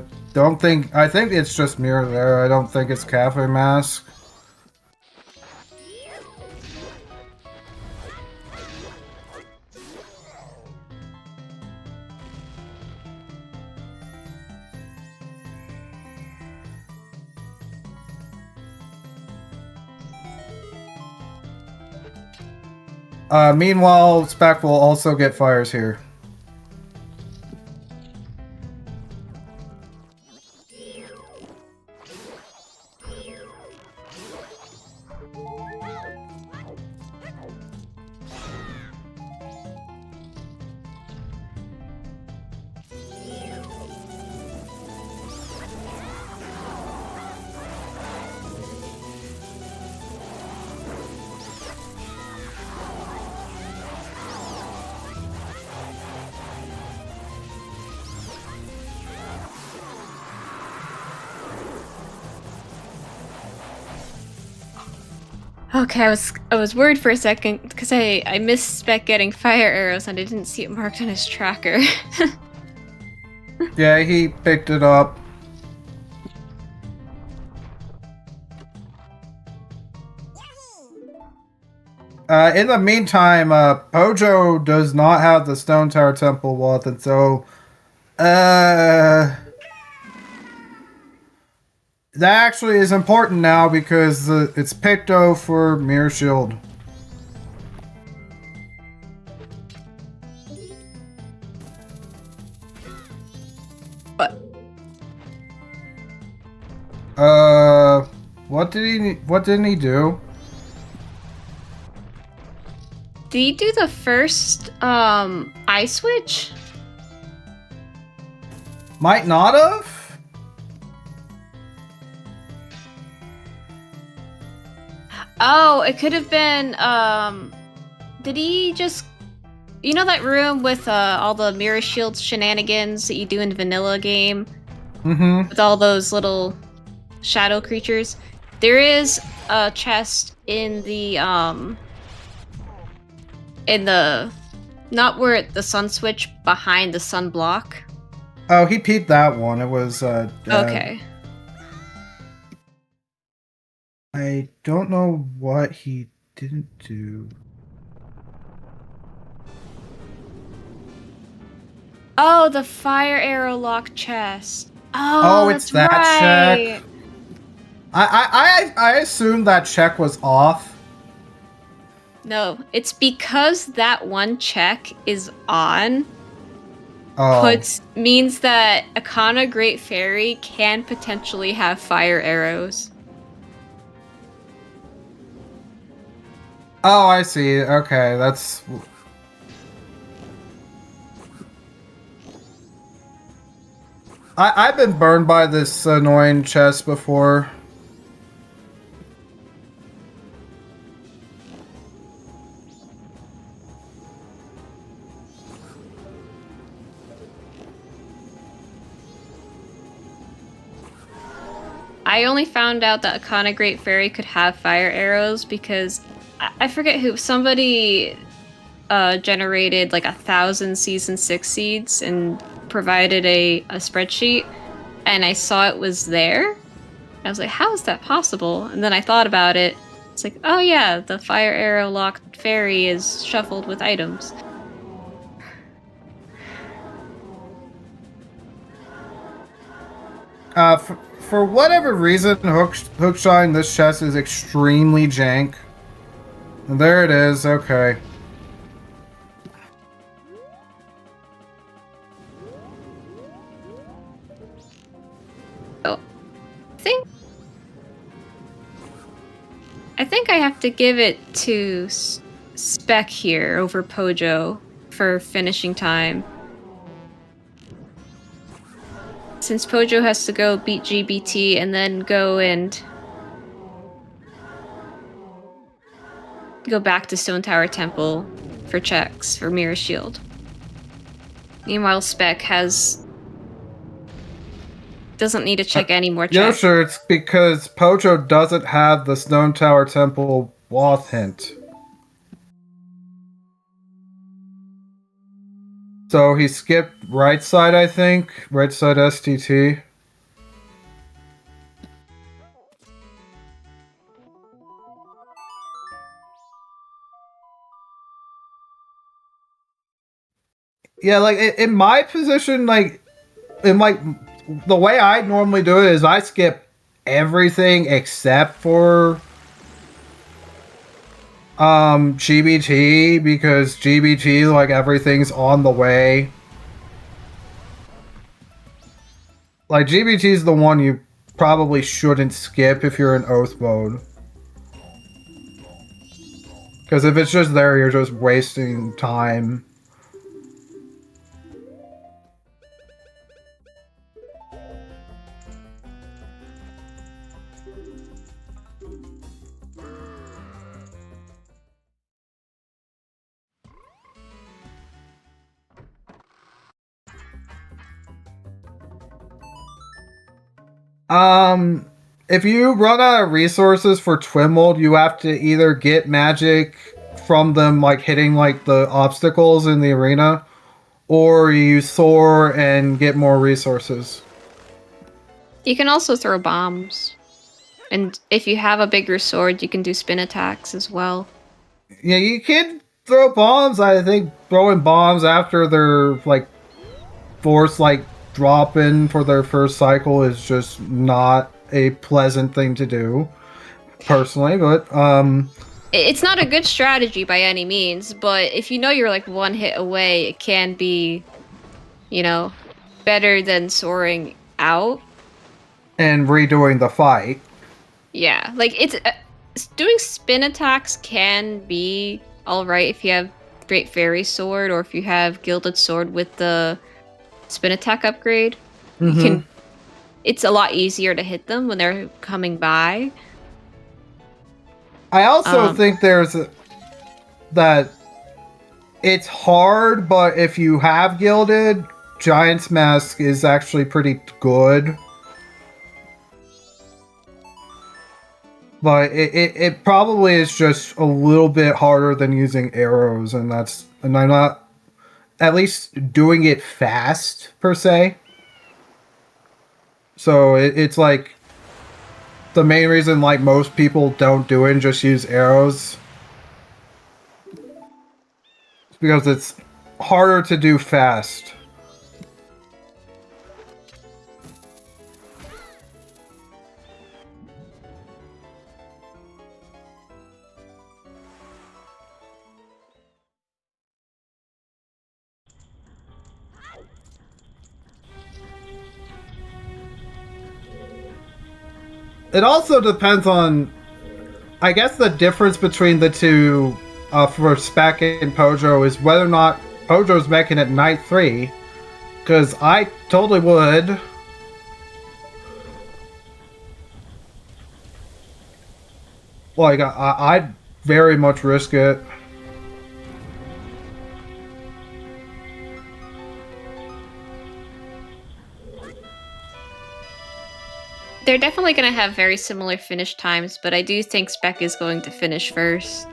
think it's just Mirror there. I don't think it's Cafe Mask. Meanwhile, Spec will also get fires here. Okay, I was worried for a second because I missed Spec getting fire arrows and I didn't see it marked on his tracker. Yeah, he picked it up. In the meantime, Pojo does not have the Stone Tower Temple Wealth, and so, that actually is important now because it's Picto for Mirror Shield. What? What didn't he do? Did he do the first eye switch? Might not have? Oh, it could have been did he just, you know, that room with all the mirror shields shenanigans that you do in vanilla game? Mm-hmm. With all those little shadow creatures? There is a chest in the not where the sun switch, behind the sun block. Oh, he peeped that one. It was, Okay. I don't know what he didn't do. Oh, the fire arrow lock chest. Oh, it's that's that right. check. I assumed that check was off. No, it's because that one check is on. Oh. Means that Akana Great Fairy can potentially have fire arrows. Oh, I see. Okay, that's... I've been burned by this annoying chest before. I only found out that Akana Great Fairy could have fire arrows because I forget who, somebody generated like 1,000 season 6 seeds and provided a spreadsheet, and I saw it was there. I was like, how is that possible? And then I thought about it. It's like, oh yeah, the fire arrow locked fairy is shuffled with items. For whatever reason, Hookshine, this chest is extremely jank. And there it is, okay. Oh, I think I have to give it to Spec here over Pojo for finishing time. Since Pojo has to go beat GBT and then go back to Stone Tower Temple for checks for Mirror Shield. Meanwhile, Spec doesn't need to check any more checks. Yeah, sure, it's because Pojo doesn't have the Stone Tower Temple Wath hint. So he skipped right side, I think. Right side STT. Yeah, like, in my position, like, the way I normally do it is I skip everything except for GBT, because GBT, like, everything's on the way. Like, GBT's the one you probably shouldn't skip if you're in Oath mode. Because if it's just there, you're just wasting time. if you run out of resources for Twimmold, you have to either get magic from them, like hitting like the obstacles in the arena, or you soar and get more resources. You can also throw bombs. And if you have a bigger sword, you can do spin attacks as well. Yeah, you can throw bombs. I think throwing bombs after they're like forced like drop in for their first cycle is just not a pleasant thing to do, personally. But It's not a good strategy by any means, but if you know you're like one hit away, it can be, you know, better than soaring out. and redoing the fight. Yeah, like it's doing spin attacks can be all right if you have Great Fairy Sword or if you have Gilded Sword with the spin attack upgrade. You can. It's a lot easier to hit them when they're coming by. I also think that it's hard, but if you have gilded, Giant's Mask is actually pretty good. But it probably is just a little bit harder than using arrows, and I'm not at least doing it fast per se. So it's like the main reason like most people don't do it and just use arrows. It's because it's harder to do fast. It also depends on, I guess the difference between the two for Spec and Pojo is whether or not Pojo's making it Night 3. Because I totally would. Like, I'd very much risk it. They're definitely going to have very similar finish times, but I do think Spec is going to finish first.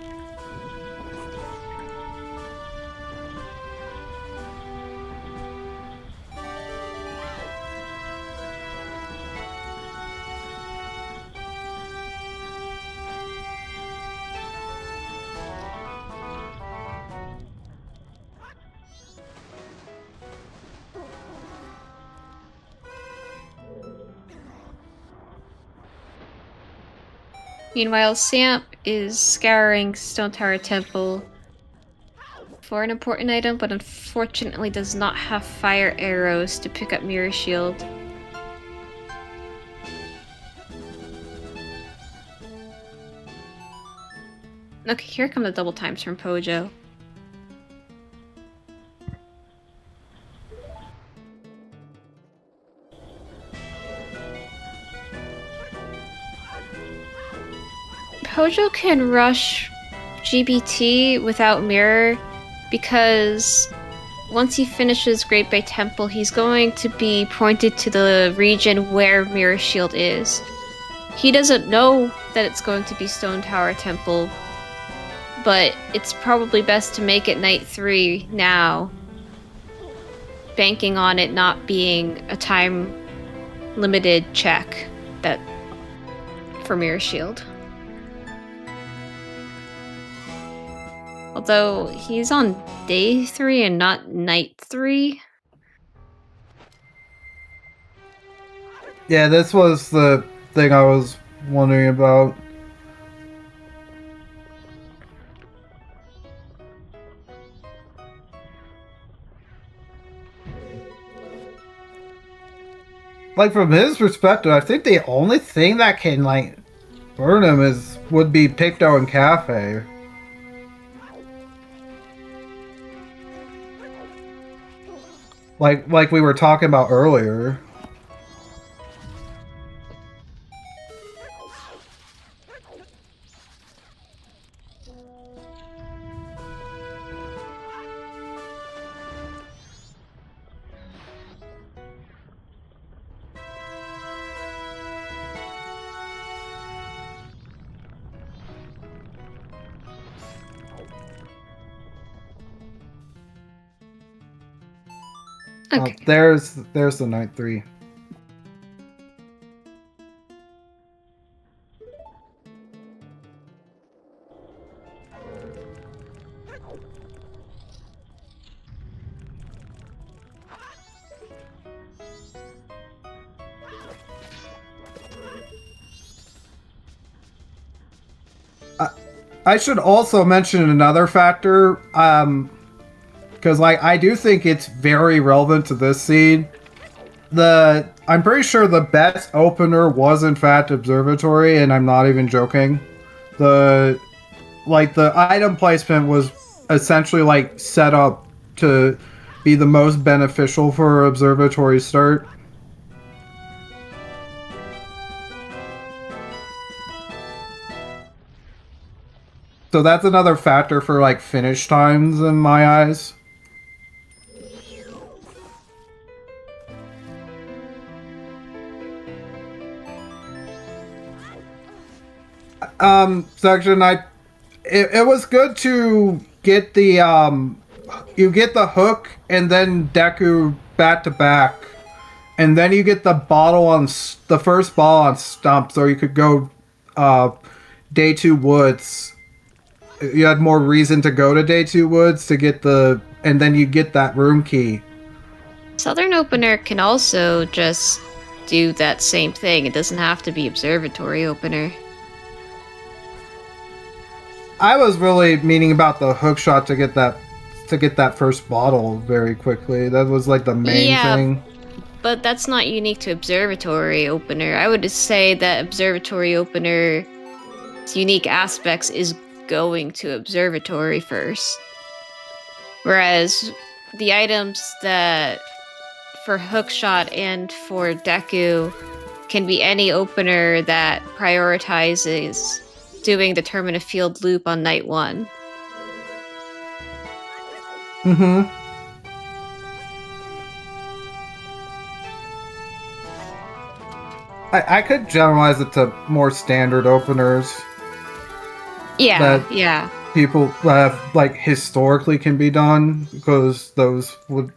Meanwhile, Samp is scouring Stone Tower Temple for an important item, but unfortunately does not have fire arrows to pick up Mirror Shield. Okay, here come the double times from Pojo. Pojo can rush GBT without Mirror because once he finishes Great Bay Temple, he's going to be pointed to the region where Mirror Shield is. He doesn't know that it's going to be Stone Tower Temple, but it's probably best to make it Night 3 now, banking on it not being a time-limited check that for Mirror Shield. Although he's on day 3 and not night 3. Yeah, this was the thing I was wondering about. Like, from his perspective, I think the only thing that can, like, burn him would be Picto and Cafe. Like we were talking about earlier. Okay. There's the night 3. I should also mention another factor, because I do think it's very relevant to this scene. I'm pretty sure the best opener was in fact Observatory, and I'm not even joking. The item placement was essentially like set up to be the most beneficial for Observatory start. So that's another factor for like finish times in my eyes. Section it was good to get the you get the hook and then Deku back to back, and then you get the bottle on the first ball on Stump, so you could go Day 2 Woods. You had more reason to go to Day 2 Woods to get and then you get that room key. Southern Opener can also just do that same thing. It doesn't have to be Observatory Opener. I was really meaning about the hook shot to get that first bottle very quickly. That was like the main thing. But that's not unique to Observatory Opener. I would just say that Observatory Opener's unique aspects is going to Observatory first. Whereas the items that for Hookshot and for Deku can be any opener that prioritizes doing the Determine a Field loop on night 1. Mm-hmm. I could generalize it to more standard openers. Yeah. People have like historically can be done, because those would.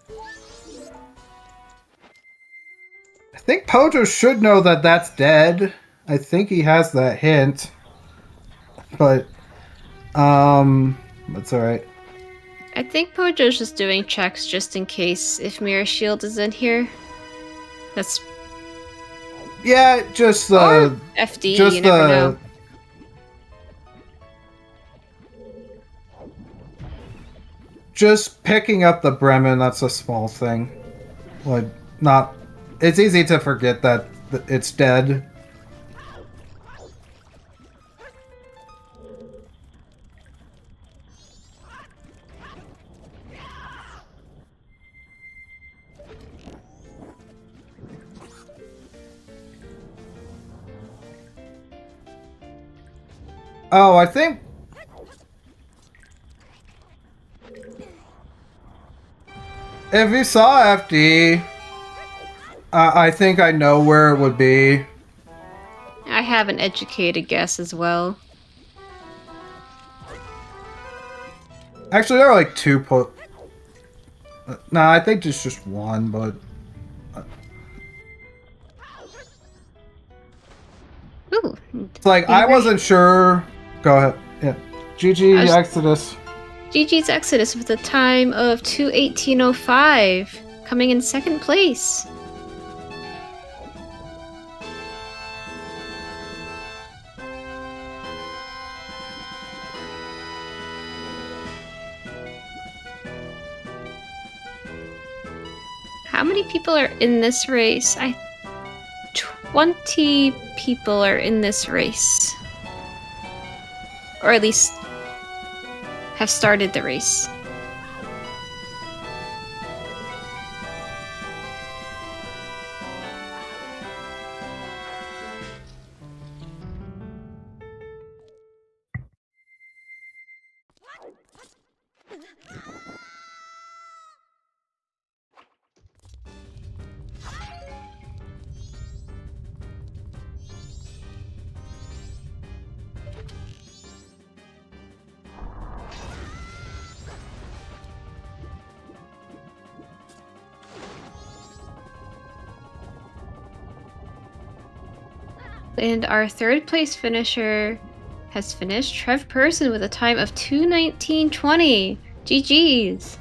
I think Pojo should know that that's dead. I think he has that hint. But, that's alright. I think Pojo's just doing checks just in case if Mirror Shield is in here. That's... Yeah, just or FD, just you never know. Just picking up the Bremen, that's a small thing. Like, not... It's easy to forget that it's dead. Oh, I think... If you saw FD, I think I know where it would be. I have an educated guess as well. Actually, there are like 2 Nah, I think it's just 1, but... Ooh. It's like, I wasn't sure... Go ahead. Yeah. GG Exodus. GG's Exodus with a time of 2:18:05, coming in 2nd place. How many people are in this race? 20 people are in this race. Or at least have started the race. And our third place finisher has finished, Trev Person, with a time of 2:19:20. GG's.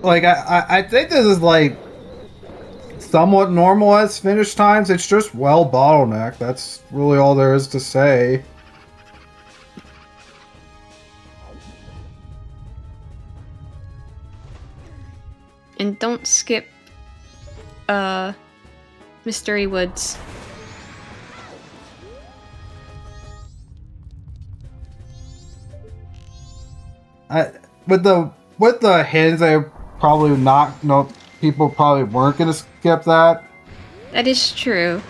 Like, I think this is like somewhat normal as finish times. It's just well bottlenecked. That's really all there is to say. And don't skip Mystery Woods. With the hints, I probably not. No, people probably weren't gonna skip that. That is true.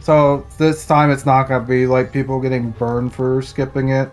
So this time it's not gonna be like people getting burned for skipping it.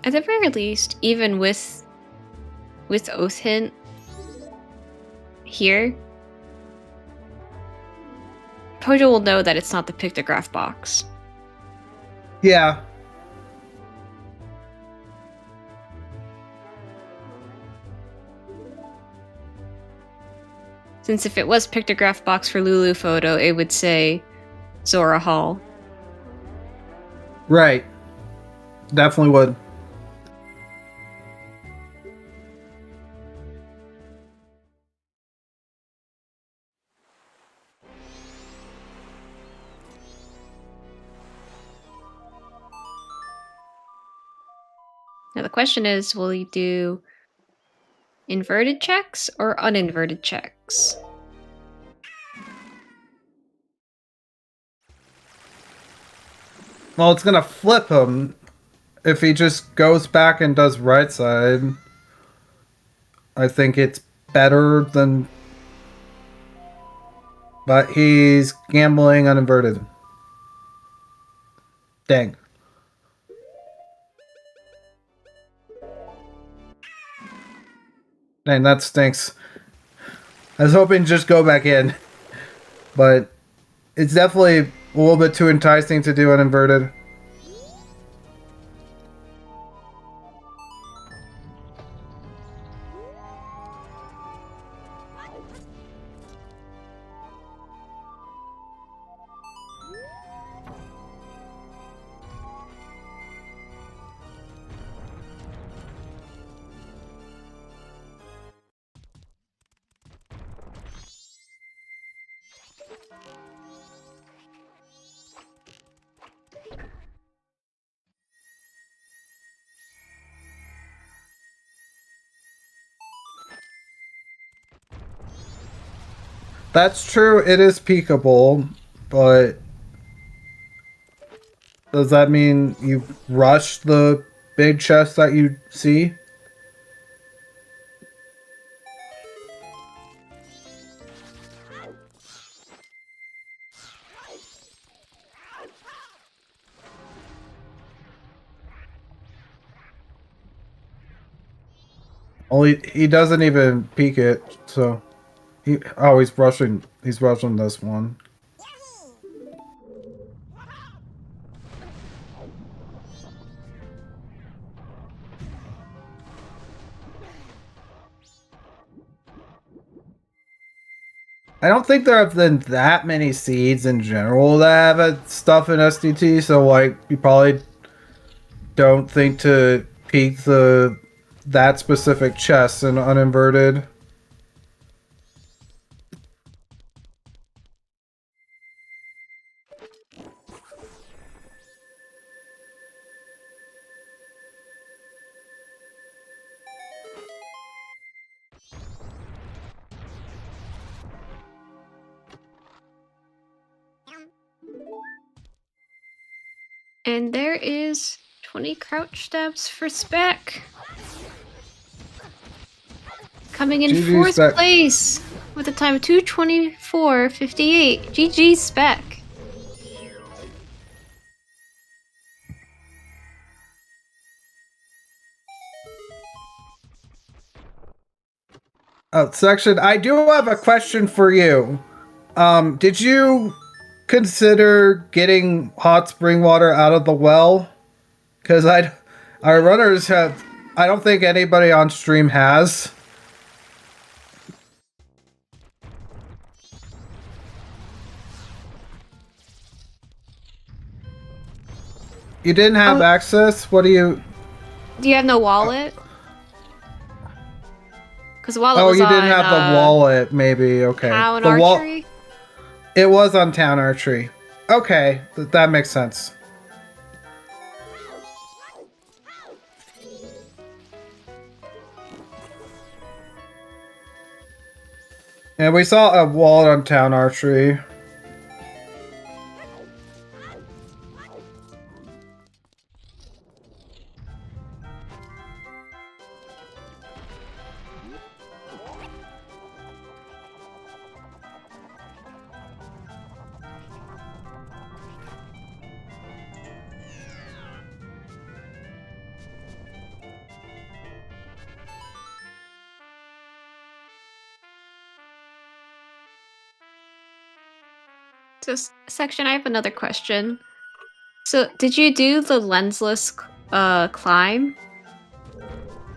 At the very least, even with Oath Hint here, Pojo will know that it's not the pictograph box. Yeah. Since if it was pictograph box for Lulu photo, it would say Zora Hall. Right. Definitely would. Now the question is, will you do inverted checks or uninverted checks? Well, it's gonna flip him if he just goes back and does right side. I think it's better than... But he's gambling uninverted. Dang. Dang, that stinks. I was hoping to just go back in. But it's definitely a little bit too enticing to do uninverted. That's true, it is peekable, but does that mean you rush the big chest that you see? Only he doesn't even peek it, so he's rushing this one. I don't think there have been that many seeds in general that have stuff in SDT, so like you probably don't think to peek that specific chest in uninverted. And there is 20 crouch stabs for Spec. Coming in GG, fourth Spec. place with a time of 2:24.58. GG Spec. Section, I do have a question for you. Did you consider getting hot spring water out of the well? Because our runners have. I don't think anybody on stream has. You didn't have access? What do you... Do you have no wallet? Because wallet Oh, was you on, didn't have the wallet, maybe. Okay. Town The Archery? It was on Town Archery. Okay, that makes sense. And we saw a wallet on Town Archery. So, Section, I have another question. So, did you do the lensless climb?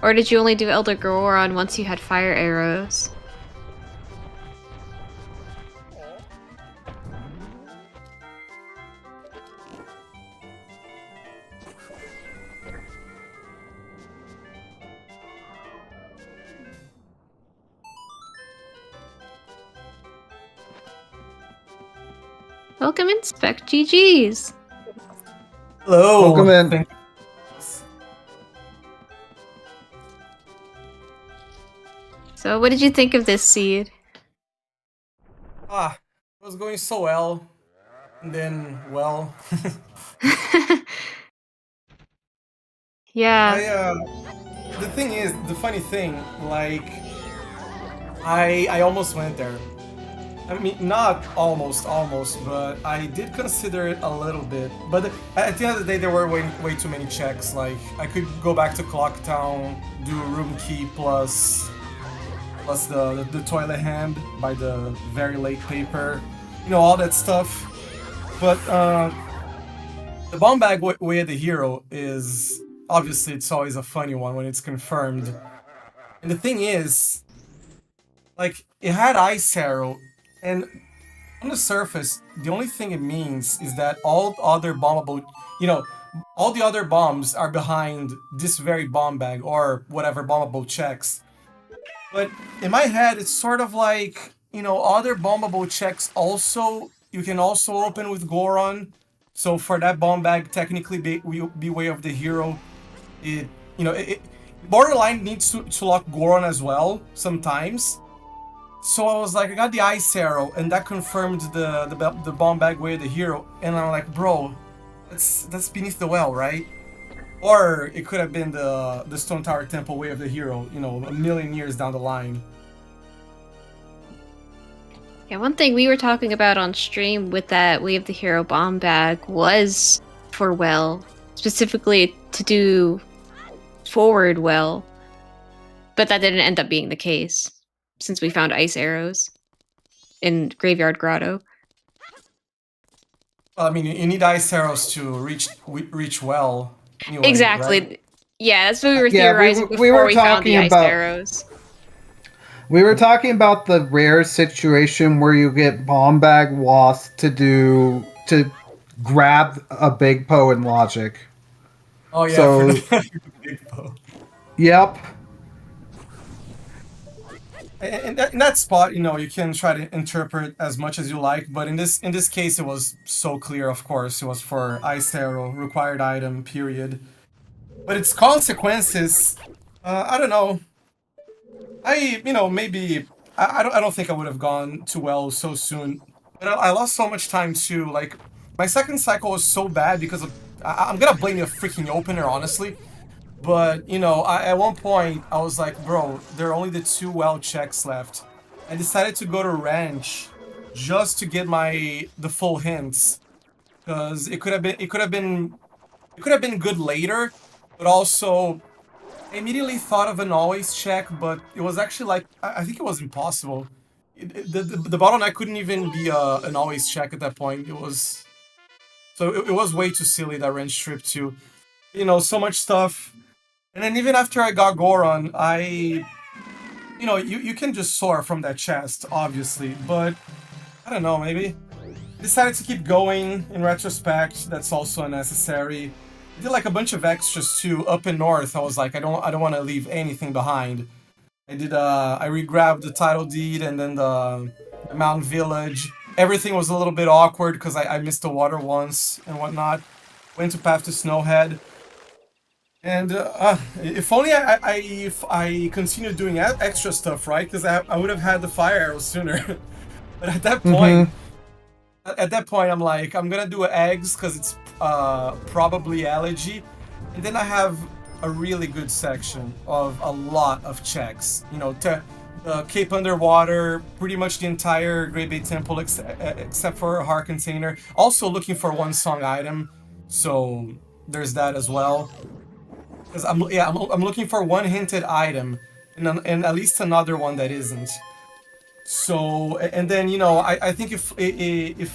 Or did you only do Elder Goron once you had fire arrows? Welcome in, Spec GG's. Hello. Welcome in. So, what did you think of this seed? It was going so well, and then, well... Yeah. The thing is, the funny thing, like... I almost went there. I mean, not almost, but I did consider it a little bit. But at the end of the day, there were way too many checks. Like, I could go back to Clocktown, do room key plus the toilet hand by the very late paper, you know, all that stuff. But the bomb bag way of the hero is obviously it's always a funny one when it's confirmed. And the thing is, like, it had Ice Arrow, and on the surface, the only thing it means is that all other bombable, you know, all the other bombs are behind this very bomb bag or whatever bombable checks. But in my head, it's sort of like, you know, other bombable checks also, you can also open with Goron. So for that bomb bag technically be way of the hero, it, you know, it borderline needs to lock Goron as well sometimes. So I was like, I got the Ice Arrow, and that confirmed the bomb bag way of the hero, and I'm like, bro, that's beneath the well, right? Or it could have been the Stone Tower Temple way of the hero, you know, a million years down the line. Yeah, one thing we were talking about on stream with that Way of the Hero bomb bag was for well, specifically to do forward well, but that didn't end up being the case since we found ice arrows in Graveyard Grotto. Well, I mean, you need Ice Arrows to reach well. Anyway, exactly. Right? Yeah, that's what we were theorizing we were before we found the talking ice about arrows. We were talking about the rare situation where you get bomb bag wasp to grab a big Poe in logic. Oh yeah, for So, the big bow. yep. In that spot, you know, you can try to interpret as much as you like, but in this case, it was so clear. Of course, it was for Ice Arrow, required item, period. But its consequences, I don't know. You know, maybe I don't think I would have gone too well so soon. But I lost so much time too. Like my second cycle was so bad because of I'm gonna blame the freaking opener, honestly. But, you know, at one point, I was like, bro, there are only the 2 well checks left. I decided to go to ranch just to get the full hints. Because it could have been good later, but also I immediately thought of an always check, but it was actually like, I think it was impossible. The bottleneck couldn't even be an always check at that point. It was way too silly, that ranch trip too. You know, so much stuff. And then even after I got Goron, you know, you can just soar from that chest, obviously, but I don't know, maybe. I decided to keep going. In retrospect, that's also unnecessary. I did like a bunch of extras too, up in north. I was like, I don't want to leave anything behind. I re-grabbed the title deed and then the mountain village. Everything was a little bit awkward because I missed the water once and whatnot. Went to Path to Snowhead. And if only if I continued doing extra stuff, right? Because I would have had the fire arrow sooner. But at that point, I'm like, I'm gonna do eggs because it's probably elegy, and then I have a really good section of a lot of checks. You know, Cape Underwater, pretty much the entire Great Bay Temple except for a heart container. Also looking for one song item, so there's that as well. Because I'm looking for one hinted item, and at least another one that isn't. So, and then, you know, I think if it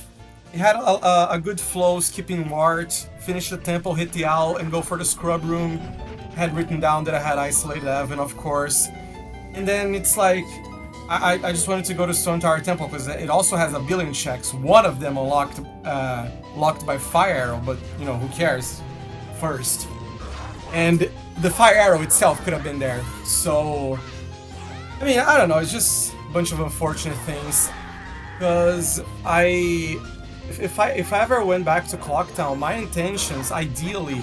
had a good flow, skipping Mart, finish the temple, hit the owl, and go for the scrub room. I had written down that I had isolated Evan, of course. And then it's like, I just wanted to go to Stone Tower Temple because it also has a billion checks. One of them locked by Fire Arrow, but, you know, who cares? First. And the Fire Arrow itself could have been there. So, I mean, I don't know, it's just a bunch of unfortunate things. Because if I ever went back to Clocktown, my intentions, ideally,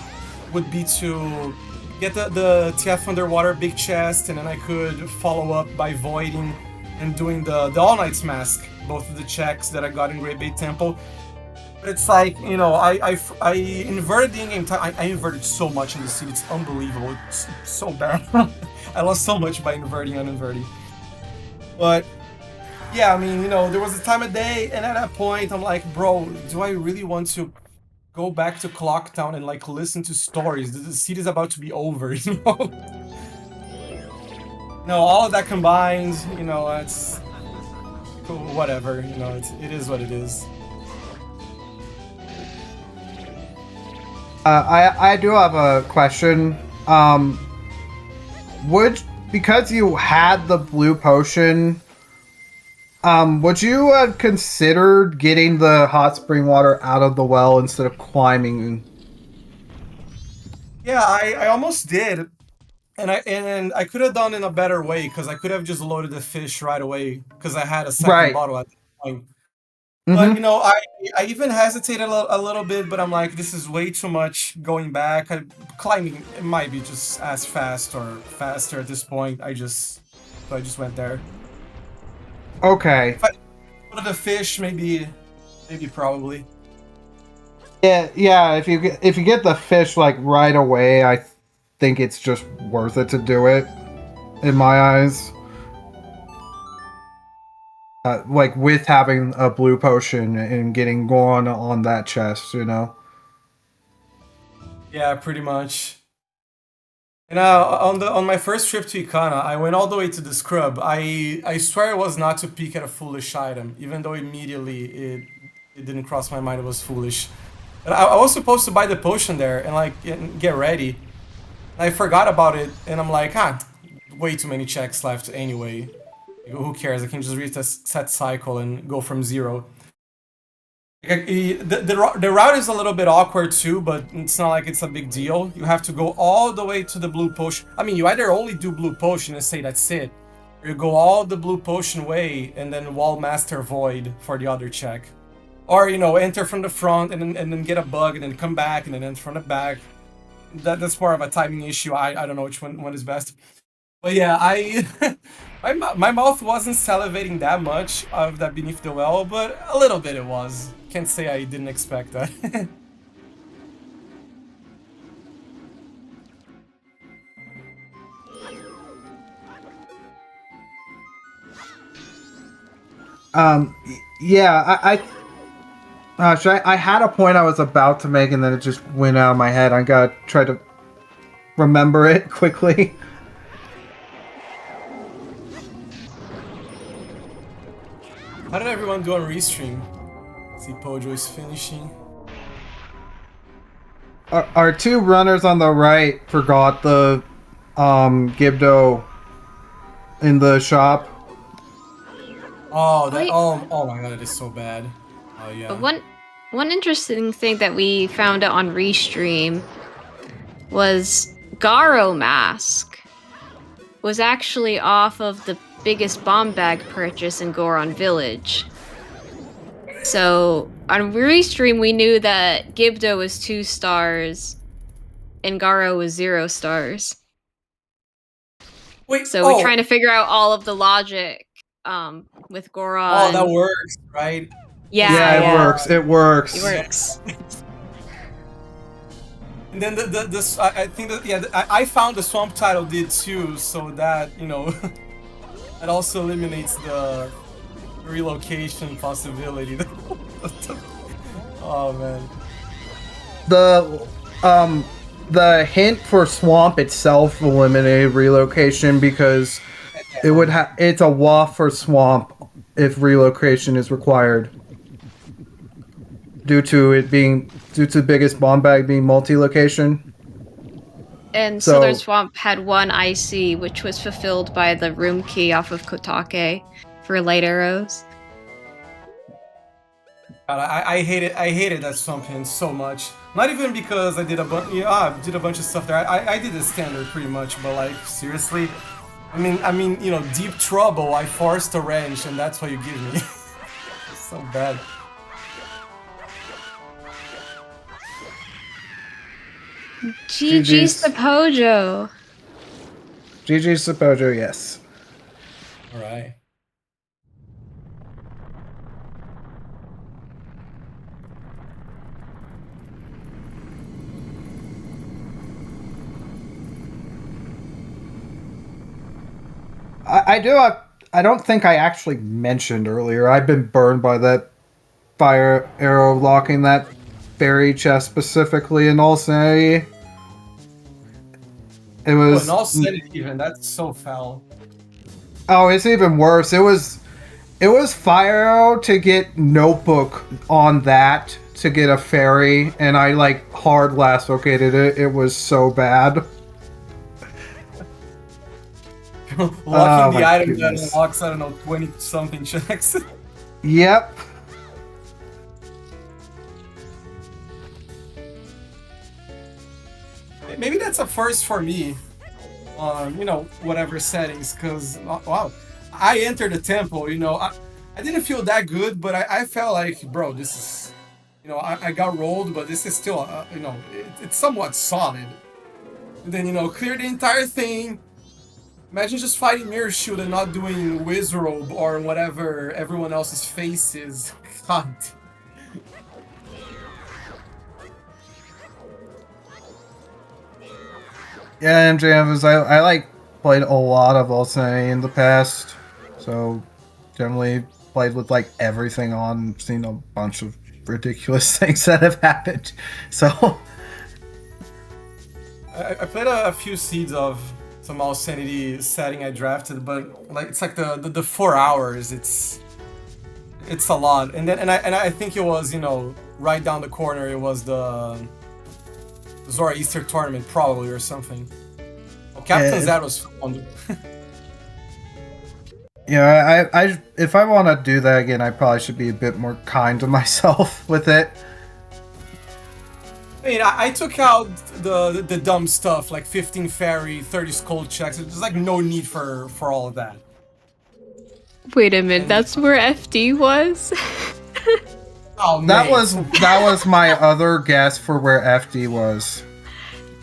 would be to get the TF Underwater big chest, and then I could follow up by voiding and doing the All Knight's Mask, both of the checks that I got in Great Bay Temple. But it's like, you know, I inverted the in-game time. I inverted so much in the city, it's unbelievable. It's so bad. I lost so much by inverting and inverting. But, yeah, I mean, you know, there was a time of day, and at that point, I'm like, bro, do I really want to go back to Clocktown and, like, listen to stories? The city's about to be over, you know? No, all of that combined, you know, it's... whatever, you know, it is what it is. I do have a question. Because you had the blue potion, would you have considered getting the hot spring water out of the well instead of climbing? Yeah, I almost did, and I could have done it in a better way because I could have just loaded the fish right away because I had a second bottle at the point. But, you know, I even hesitated a little bit, but I'm like, this is way too much going back. Climbing, it might be just as fast or faster at this point. So I just went there. Okay. If I loaded the fish, maybe probably. Yeah. If you get the fish like right away, I think it's just worth it to do it, in my eyes. Like with having a blue potion and getting going on that chest, you know. Yeah, pretty much. And on my first trip to Ikana, I went all the way to the scrub. I swear it was not to peek at a foolish item, even though immediately it didn't cross my mind it was foolish. But I was supposed to buy the potion there and like get ready. I forgot about it, and I'm like, way too many checks left anyway. Who cares? I can just reset cycle and go from 0. The route is a little bit awkward too, but it's not like it's a big deal. You have to go all the way to the blue potion. I mean, you either only do blue potion and say that's it, or you go all the blue potion way and then wall master void for the other check. Or, you know, enter from the front and then get a bug and then come back and then enter from the back. That's more of a timing issue. I don't know which one is best. But yeah, my mouth wasn't salivating that much of that Beneath the Well, but a little bit it was. Can't say I didn't expect that. Yeah, I had a point I was about to make, and then it just went out of my head. I gotta try to remember it quickly. How did everyone do on Restream? See, Pojo is finishing. Our two runners on the right forgot the Gibdo in the shop. Oh, oh my god, it is so bad. Oh yeah. But one interesting thing that we found out on Restream was Garo Mask was actually off of the biggest bomb bag purchase in Goron Village. So on Restream we knew that Gibdo was 2 stars and Garo was 0 stars. Wait, So we're trying to figure out all of the logic with Goron. Oh, that works, right? Yeah, it works. It works. It works. And then I think that I found the swamp title did too, so that, you know, that also eliminates the relocation possibility. Oh man. The hint for swamp itself eliminated relocation because it would it's a waft for swamp if relocation is required. Due to the biggest bomb bag being multi-location. And Southern Swamp had one IC, which was fulfilled by the room key off of Kotake for light arrows. God, I hated that swamp hint so much. Not even because I did a bunch. Yeah, I did a bunch of stuff there. I did the standard pretty much, but like seriously, I mean, you know, deep trouble. I forced a wrench, and that's what you give me. So bad. GG's the Pojo. GG's the Pojo, yes. Alright. I don't think I actually mentioned earlier, I've been burned by that fire arrow locking that fairy chest specifically in all sanity. It was... in all sanity even, that's so foul. Oh, it's even worse. It was fire arrow to get notebook on that to get a fairy, and I like hard last located it. It was so bad. Locking the item that unlocks, I don't know, 20 something checks. Yep. Maybe that's a first for me on, you know, whatever settings, because, wow, I entered the temple, you know, I didn't feel that good, but I felt like, bro, this is, you know, I got rolled, but this is still, you know, it's somewhat solid. And then, you know, clear the entire thing. Imagine just fighting Mirror Shield and not doing Wizrobe or whatever everyone else's face is. God. Yeah, MJM, I like played a lot of Ulsanity in the past, so generally played with like everything on, seen a bunch of ridiculous things that have happened. So I played a few seeds of some Ulsanity setting I drafted, but like it's like the 4 hours. It's a lot, and I think it was, you know, right down the corner. It was the Zora Easter tournament probably or something. Oh, Captain Zed was fun. Yeah, I if I want to do that again, I probably should be a bit more kind to myself with it. I mean, I took out the dumb stuff like 15 fairy, 30 skull checks. There's like no need for all of that. Wait a minute, that's where FD was? Oh, That mate. was my other guess for where FD was.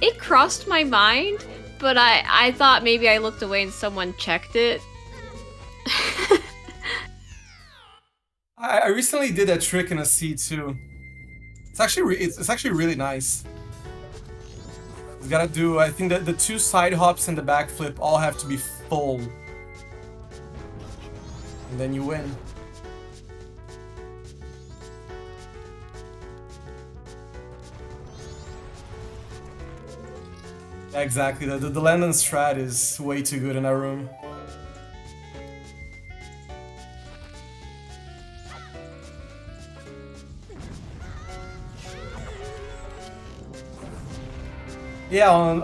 It crossed my mind, but I thought maybe I looked away and someone checked it. I recently did a trick in a C2. It's actually really nice. You gotta do, I think that the 2 side hops and the backflip all have to be full. And then you win. Yeah, exactly. The Landon strat is way too good in that room. Yeah, on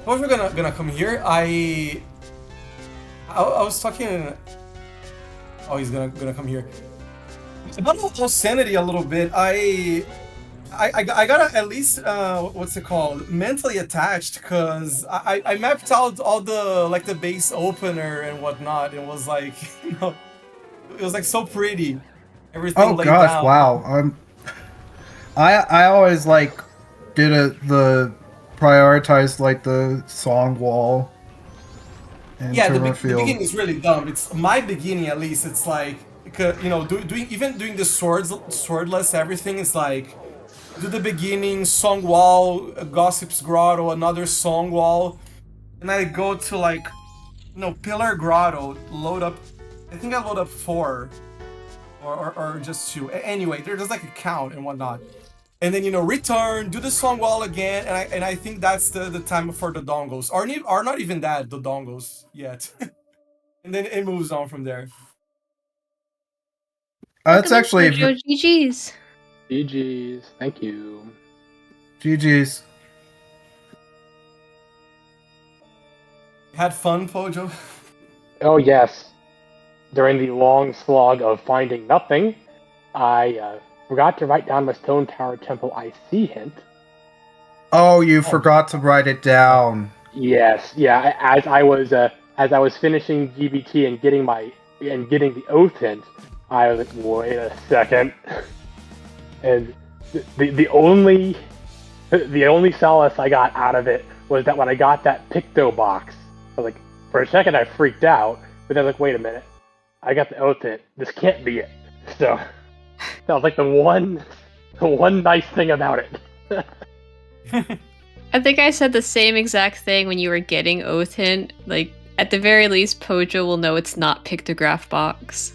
what we're gonna come here. I was talking. Oh, he's gonna come here. About sanity a little bit. I gotta at least what's it called? Mentally attached, because I mapped out all the like the base opener and whatnot. It was like it was like so pretty. Everything. Oh laid gosh, down. wow. I always like did the prioritize like the song wall. And Yeah, the tournament field. beginning is really dumb. It's my beginning at least. It's like doing the swordless everything. It's like do the beginning song wall, Gossip's Grotto, another song wall, and I go to like Pillar Grotto, load up. I think I load up 4, or just 2. Anyway, there's like a count and whatnot. And then return, do the song wall again, and I think that's the time for the dongles. Are not even that the dongles yet, and then it moves on from there. That's actually GG's. GG's. Thank you. GG's. Had fun, Pojo? Oh yes. During the long slog of finding nothing, I forgot to write down my Stone Tower Temple IC hint. Oh, you forgot to write it down. Yes, yeah. As I was finishing GBT and getting the oath hint, I was like, wait a second. And the only solace I got out of it was that when I got that Picto box, I was like, for a second I freaked out, but then I was like, wait a minute, I got the oath hint. This can't be it. So that was like the one nice thing about it. I think I said the same exact thing when you were getting oath hint. Like, at the very least, Pojo will know it's not pictograph box.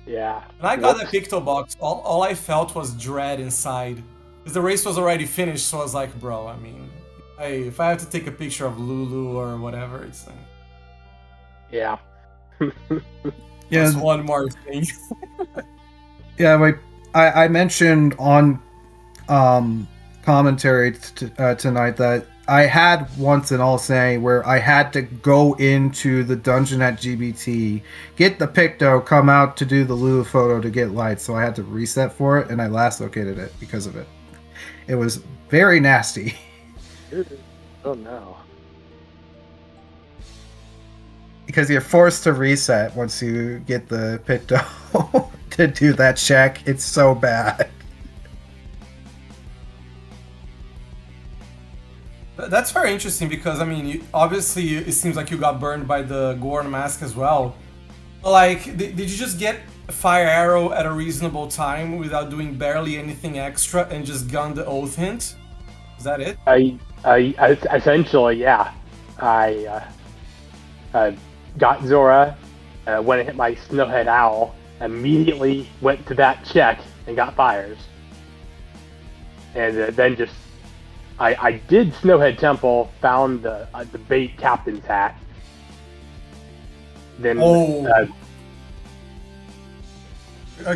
Yeah. When I got the Picto box, all I felt was dread inside. Because the race was already finished, so I was like, bro, I mean, if I have to take a picture of Lulu or whatever, it's like... Yeah. Yeah. Just one more thing. Yeah, like I mentioned on commentary tonight that I had once in all saying where I had to go into the dungeon at GBT, get the Picto, come out to do the Lulu photo to get lights, so I had to reset for it, and I last located it because of it. It was very nasty. Oh no. Because you're forced to reset once you get the Picto to do that check. It's so bad. That's very interesting because, I mean, obviously it seems like you got burned by the Gorn mask as well. Like, did you just get Fire Arrow at a reasonable time without doing barely anything extra and just gun the oath hint? Is that it? I essentially, yeah. I got Zora, went and hit my Snowhead Owl, immediately went to that check and got fires. And then just, I did Snowhead Temple, found the bait captain's hat. Then, okay,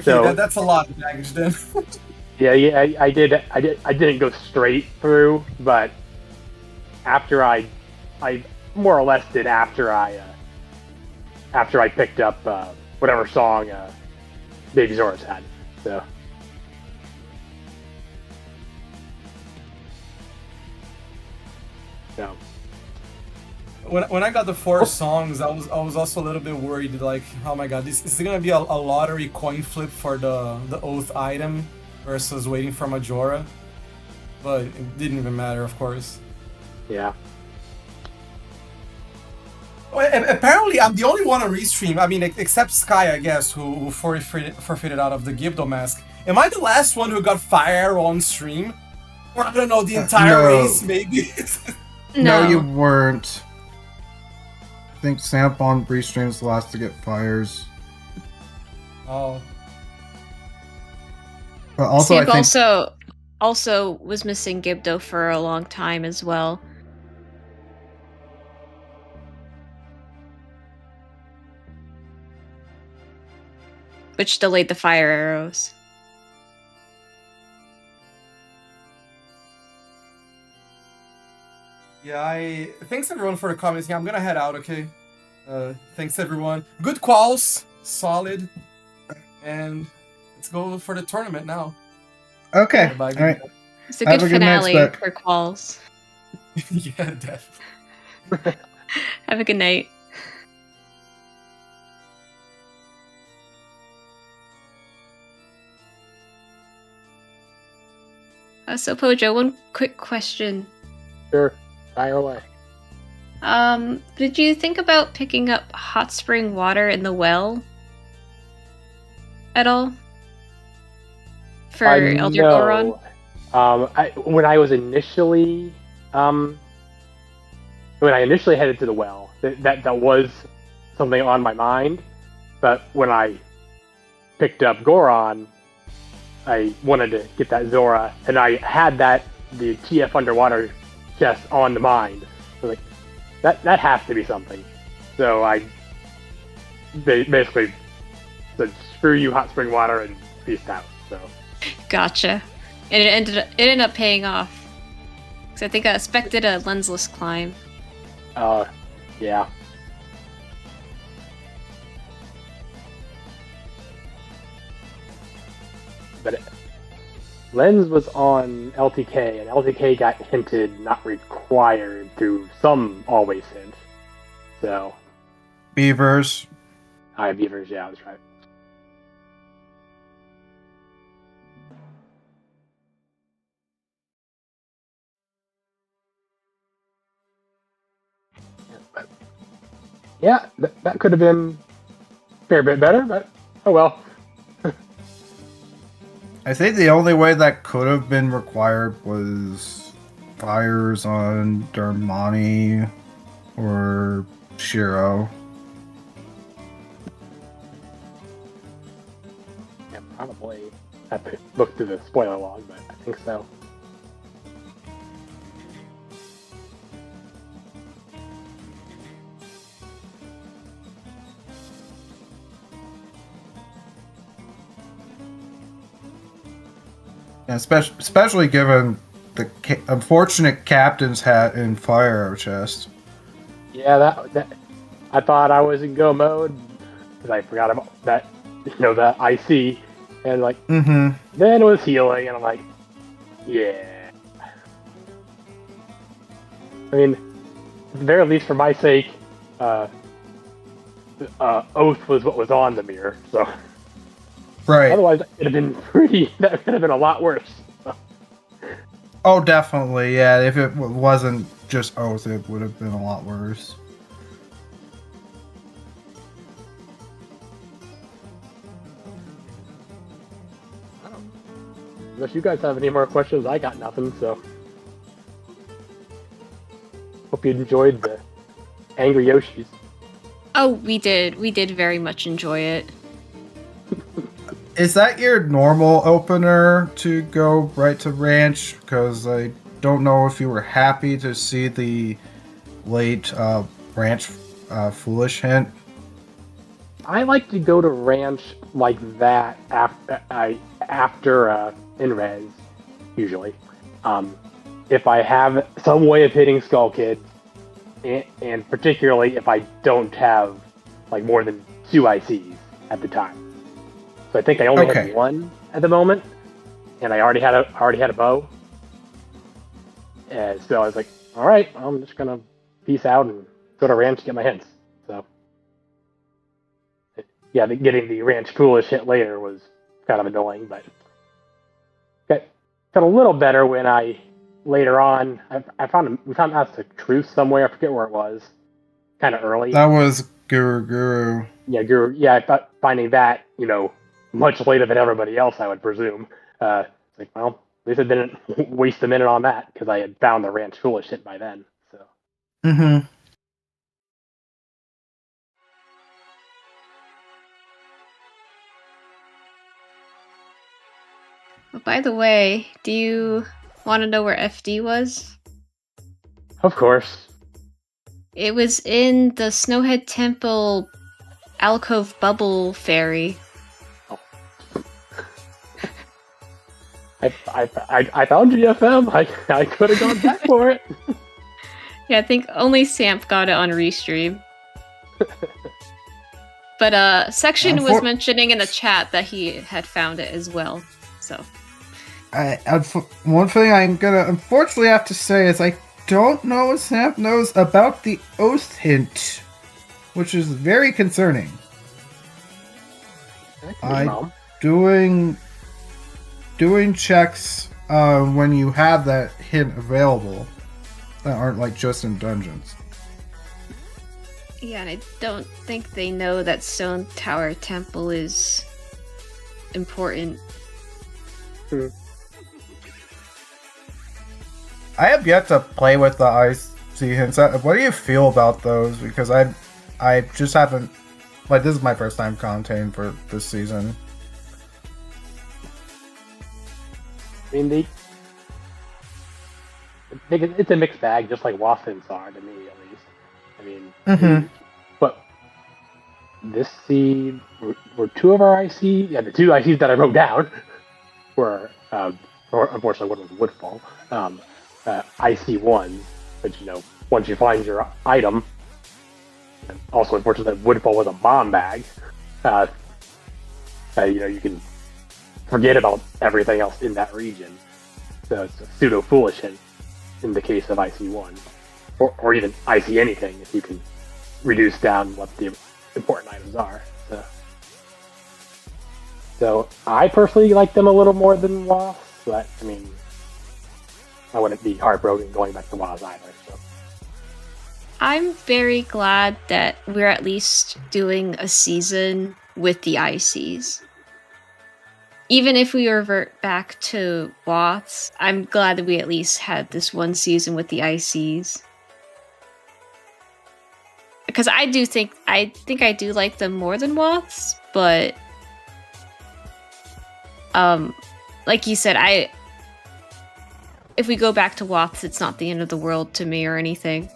so- that's a lot of baggage then. yeah, I didn't go straight through, but after I more or less did after I picked up whatever song Baby Zora's had. So. No. When I got the 4 songs, I was also a little bit worried. Like, oh my god, this is gonna be a lottery coin flip for the oath item versus waiting for Majora. But it didn't even matter, of course. Yeah. Well, apparently, I'm the only one on Restream. I mean, except Sky, I guess, who forfeited out of the Gibdo mask. Am I the last one who got fire on stream? Or I don't know, the entire No. race, maybe. No, you weren't. I think Samp on Restream's the last to get fires. Oh. But also, Samp I think also was missing Gibdo for a long time as well. Which delayed the fire arrows. Yeah, thanks everyone for the comments. Yeah, I'm gonna head out, okay? Thanks everyone. Good quals, solid. And let's go for the tournament now. Okay. Bye, All right. It's a Have good a good night, finale Spec. for Qualls. Yeah, definitely. Have a good night. So Pojo, one quick question. Sure. Fire away. Did you think about picking up hot spring water in the well at all? For Elder Goron? When I initially headed to the well, that was something on my mind. But when I picked up Goron, I wanted to get that Zora, and I had the TF underwater chest on the mind. So like, that has to be something. So I basically said, "Screw you, hot spring water," and peace out. So. Gotcha. And it ended up paying off. Because I think Spec did a lensless climb. Yeah. But Lens was on LTK, and LTK got hinted not required through some always hint. So. Beavers. Beavers, yeah, that's right. Yeah, that could have been a fair bit better, but oh well. I think the only way that could have been required was fires on Darmani or Shiro. Yeah, probably. I have to look through the spoiler log, but I think so. And especially given the unfortunate captain's hat in fire arrow chest. Yeah, that I thought I was in go mode because I forgot about that. That IC, and like then it was healing, and I'm like, yeah. I mean, at the very least, for my sake, Oath was what was on the mirror, so. Right. Otherwise, it'd have been that could have been a lot worse. Oh, definitely, yeah. If it wasn't just Oath, it would have been a lot worse. Unless you guys have any more questions, I got nothing, so. Hope you enjoyed the Angry Yoshis. Oh, we did. We did very much enjoy it. Is that your normal opener to go right to Ranch? Because I don't know if you were happy to see the late Ranch Foolish hint. I like to go to Ranch like that after in-res, usually. If I have some way of hitting Skull Kid, and particularly if I don't have like more than 2 ICs at the time. So I think I only had 1 at the moment, and I already had a bow. And so I was like, all right, I'm just gonna peace out and go to ranch to get my hints. So yeah, getting the ranch foolish hit later was kind of annoying, but got a little better when I later on we found out a truce somewhere. I forget where it was. Kind of early. That was Guru. Yeah, Guru. Yeah, I thought finding that much later than everybody else, I would presume. It's like, well, at least I didn't waste a minute on that because I had found the ranch foolish hit by then. So. Mm-hmm. By the way, do you want to know where FD was? Of course. It was in the Snowhead Temple alcove bubble fairy. Oh. I found GFM. I could have gone back for it. Yeah, I think only Samp got it on Restream. But Section was mentioning in the chat that he had found it as well. So, one thing I'm gonna unfortunately have to say is I don't know what Samp knows about the oath hint, which is very concerning. Doing checks when you have that hint available that aren't like just in dungeons. Yeah, and I don't think they know that Stone Tower Temple is important. I have yet to play with the IC hints. What do you feel about those? Because I just haven't. Like, this is my first time commentating for this season. I mean, it's a mixed bag, just like Waffins are to me, at least. I mean, but this seed were 2 of our IC. Yeah, the 2 ICs that I wrote down were, or unfortunately, one was Woodfall. IC1, which once you find your item. And also, unfortunately, Woodfall was a bomb bag. You can forget about everything else in that region. So it's a pseudo foolish hint in the case of IC1, or even IC anything if you can reduce down what the important items are. So I personally like them a little more than WAS, but I mean, I wouldn't be heartbroken going back to WAS either. So. I'm very glad that we're at least doing a season with the ICs. Even if we revert back to WAS, I'm glad that we at least had this one season with the ICs. Because I think I do like them more than WAS, but like you said, if we go back to WAS, it's not the end of the world to me or anything.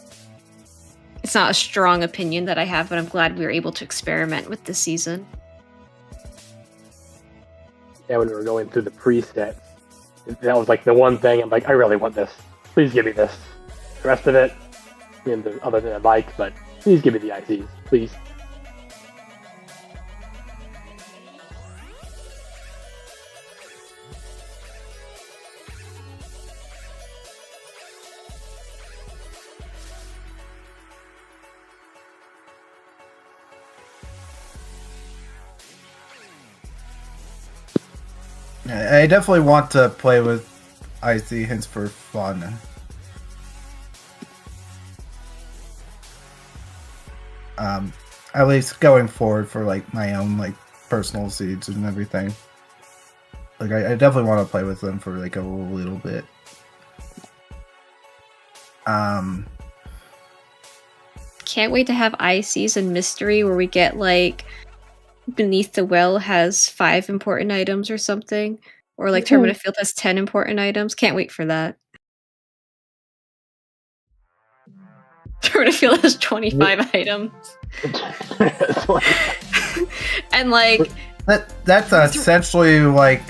It's not a strong opinion that I have, but I'm glad we were able to experiment with this season. Yeah, when we were going through the presets, that was like the one thing I'm like, I really want this. Please give me this. The rest of it, the other than I like, but please give me the ICs, please. I definitely want to play with IC hints for fun. At least going forward for like my own like personal seeds and everything. Like I definitely want to play with them for like a little bit. Can't wait to have ICs and mystery where we get like Beneath the Well has 5 important items or something. Or like Terminal Field has 10 important items. Can't wait for that. Terminal Field has 25 items. And like that's essentially like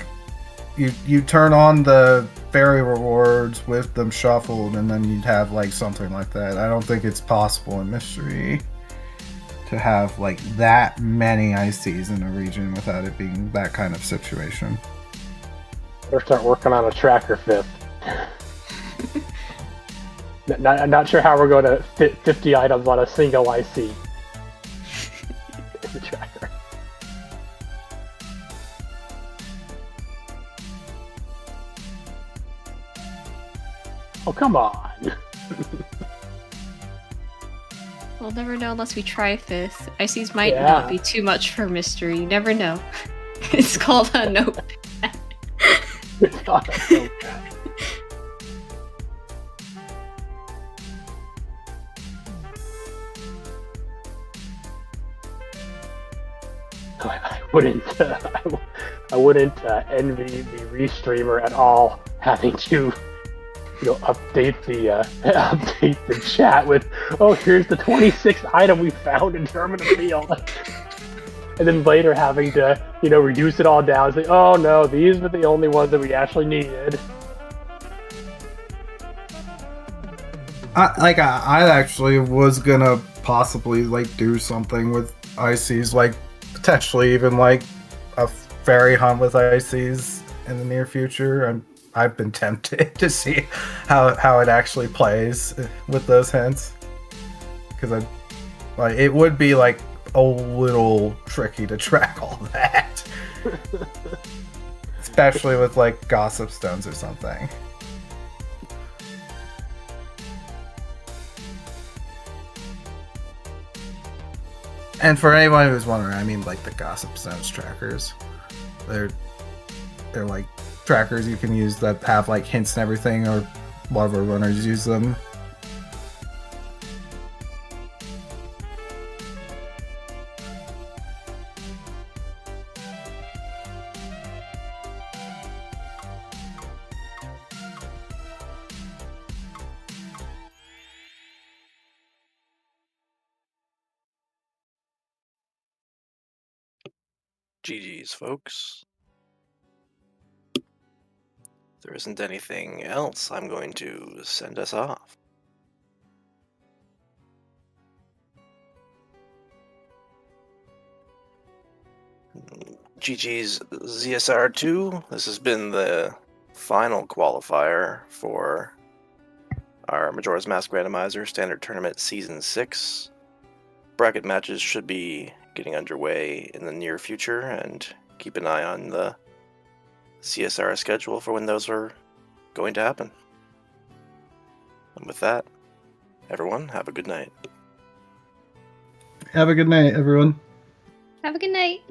you turn on the fairy rewards with them shuffled, and then you'd have like something like that. I don't think it's possible in Mystery to have like that many ICs in a region without it being that kind of situation. Better start working on a tracker 5th. I'm not sure how we're going to fit 50 items on a single IC. The tracker. Oh, come on. We'll never know unless we try 5th. ICs might not be too much for Mystery. You never know. It's called a notepad. It's not a notepad. I wouldn't envy the restreamer at all having to, update the chat with, oh, here's the 26th item we found in Terminal Field, and then later having to, reduce it all down and say, oh no, these were the only ones that we actually needed. I actually was gonna possibly like do something with ICs, like potentially even like a fairy hunt with ICs in the near future. I've been tempted to see how it actually plays with those hints, because it would be like a little tricky to track all that, especially with like gossip stones or something. And for anyone who's wondering, I mean like the gossip stones trackers. They're like trackers you can use that have like hints and everything, or whatever runners use them. GG's, folks. If there isn't anything else, I'm going to send us off. GG's ZSR2. This has been the final qualifier for our Majora's Mask Randomizer Standard Tournament Season 6. Bracket matches should be getting underway in the near future, and keep an eye on the CSR schedule for when those are going to happen. And with that, everyone, have a good night. Have a good night, everyone. Have a good night.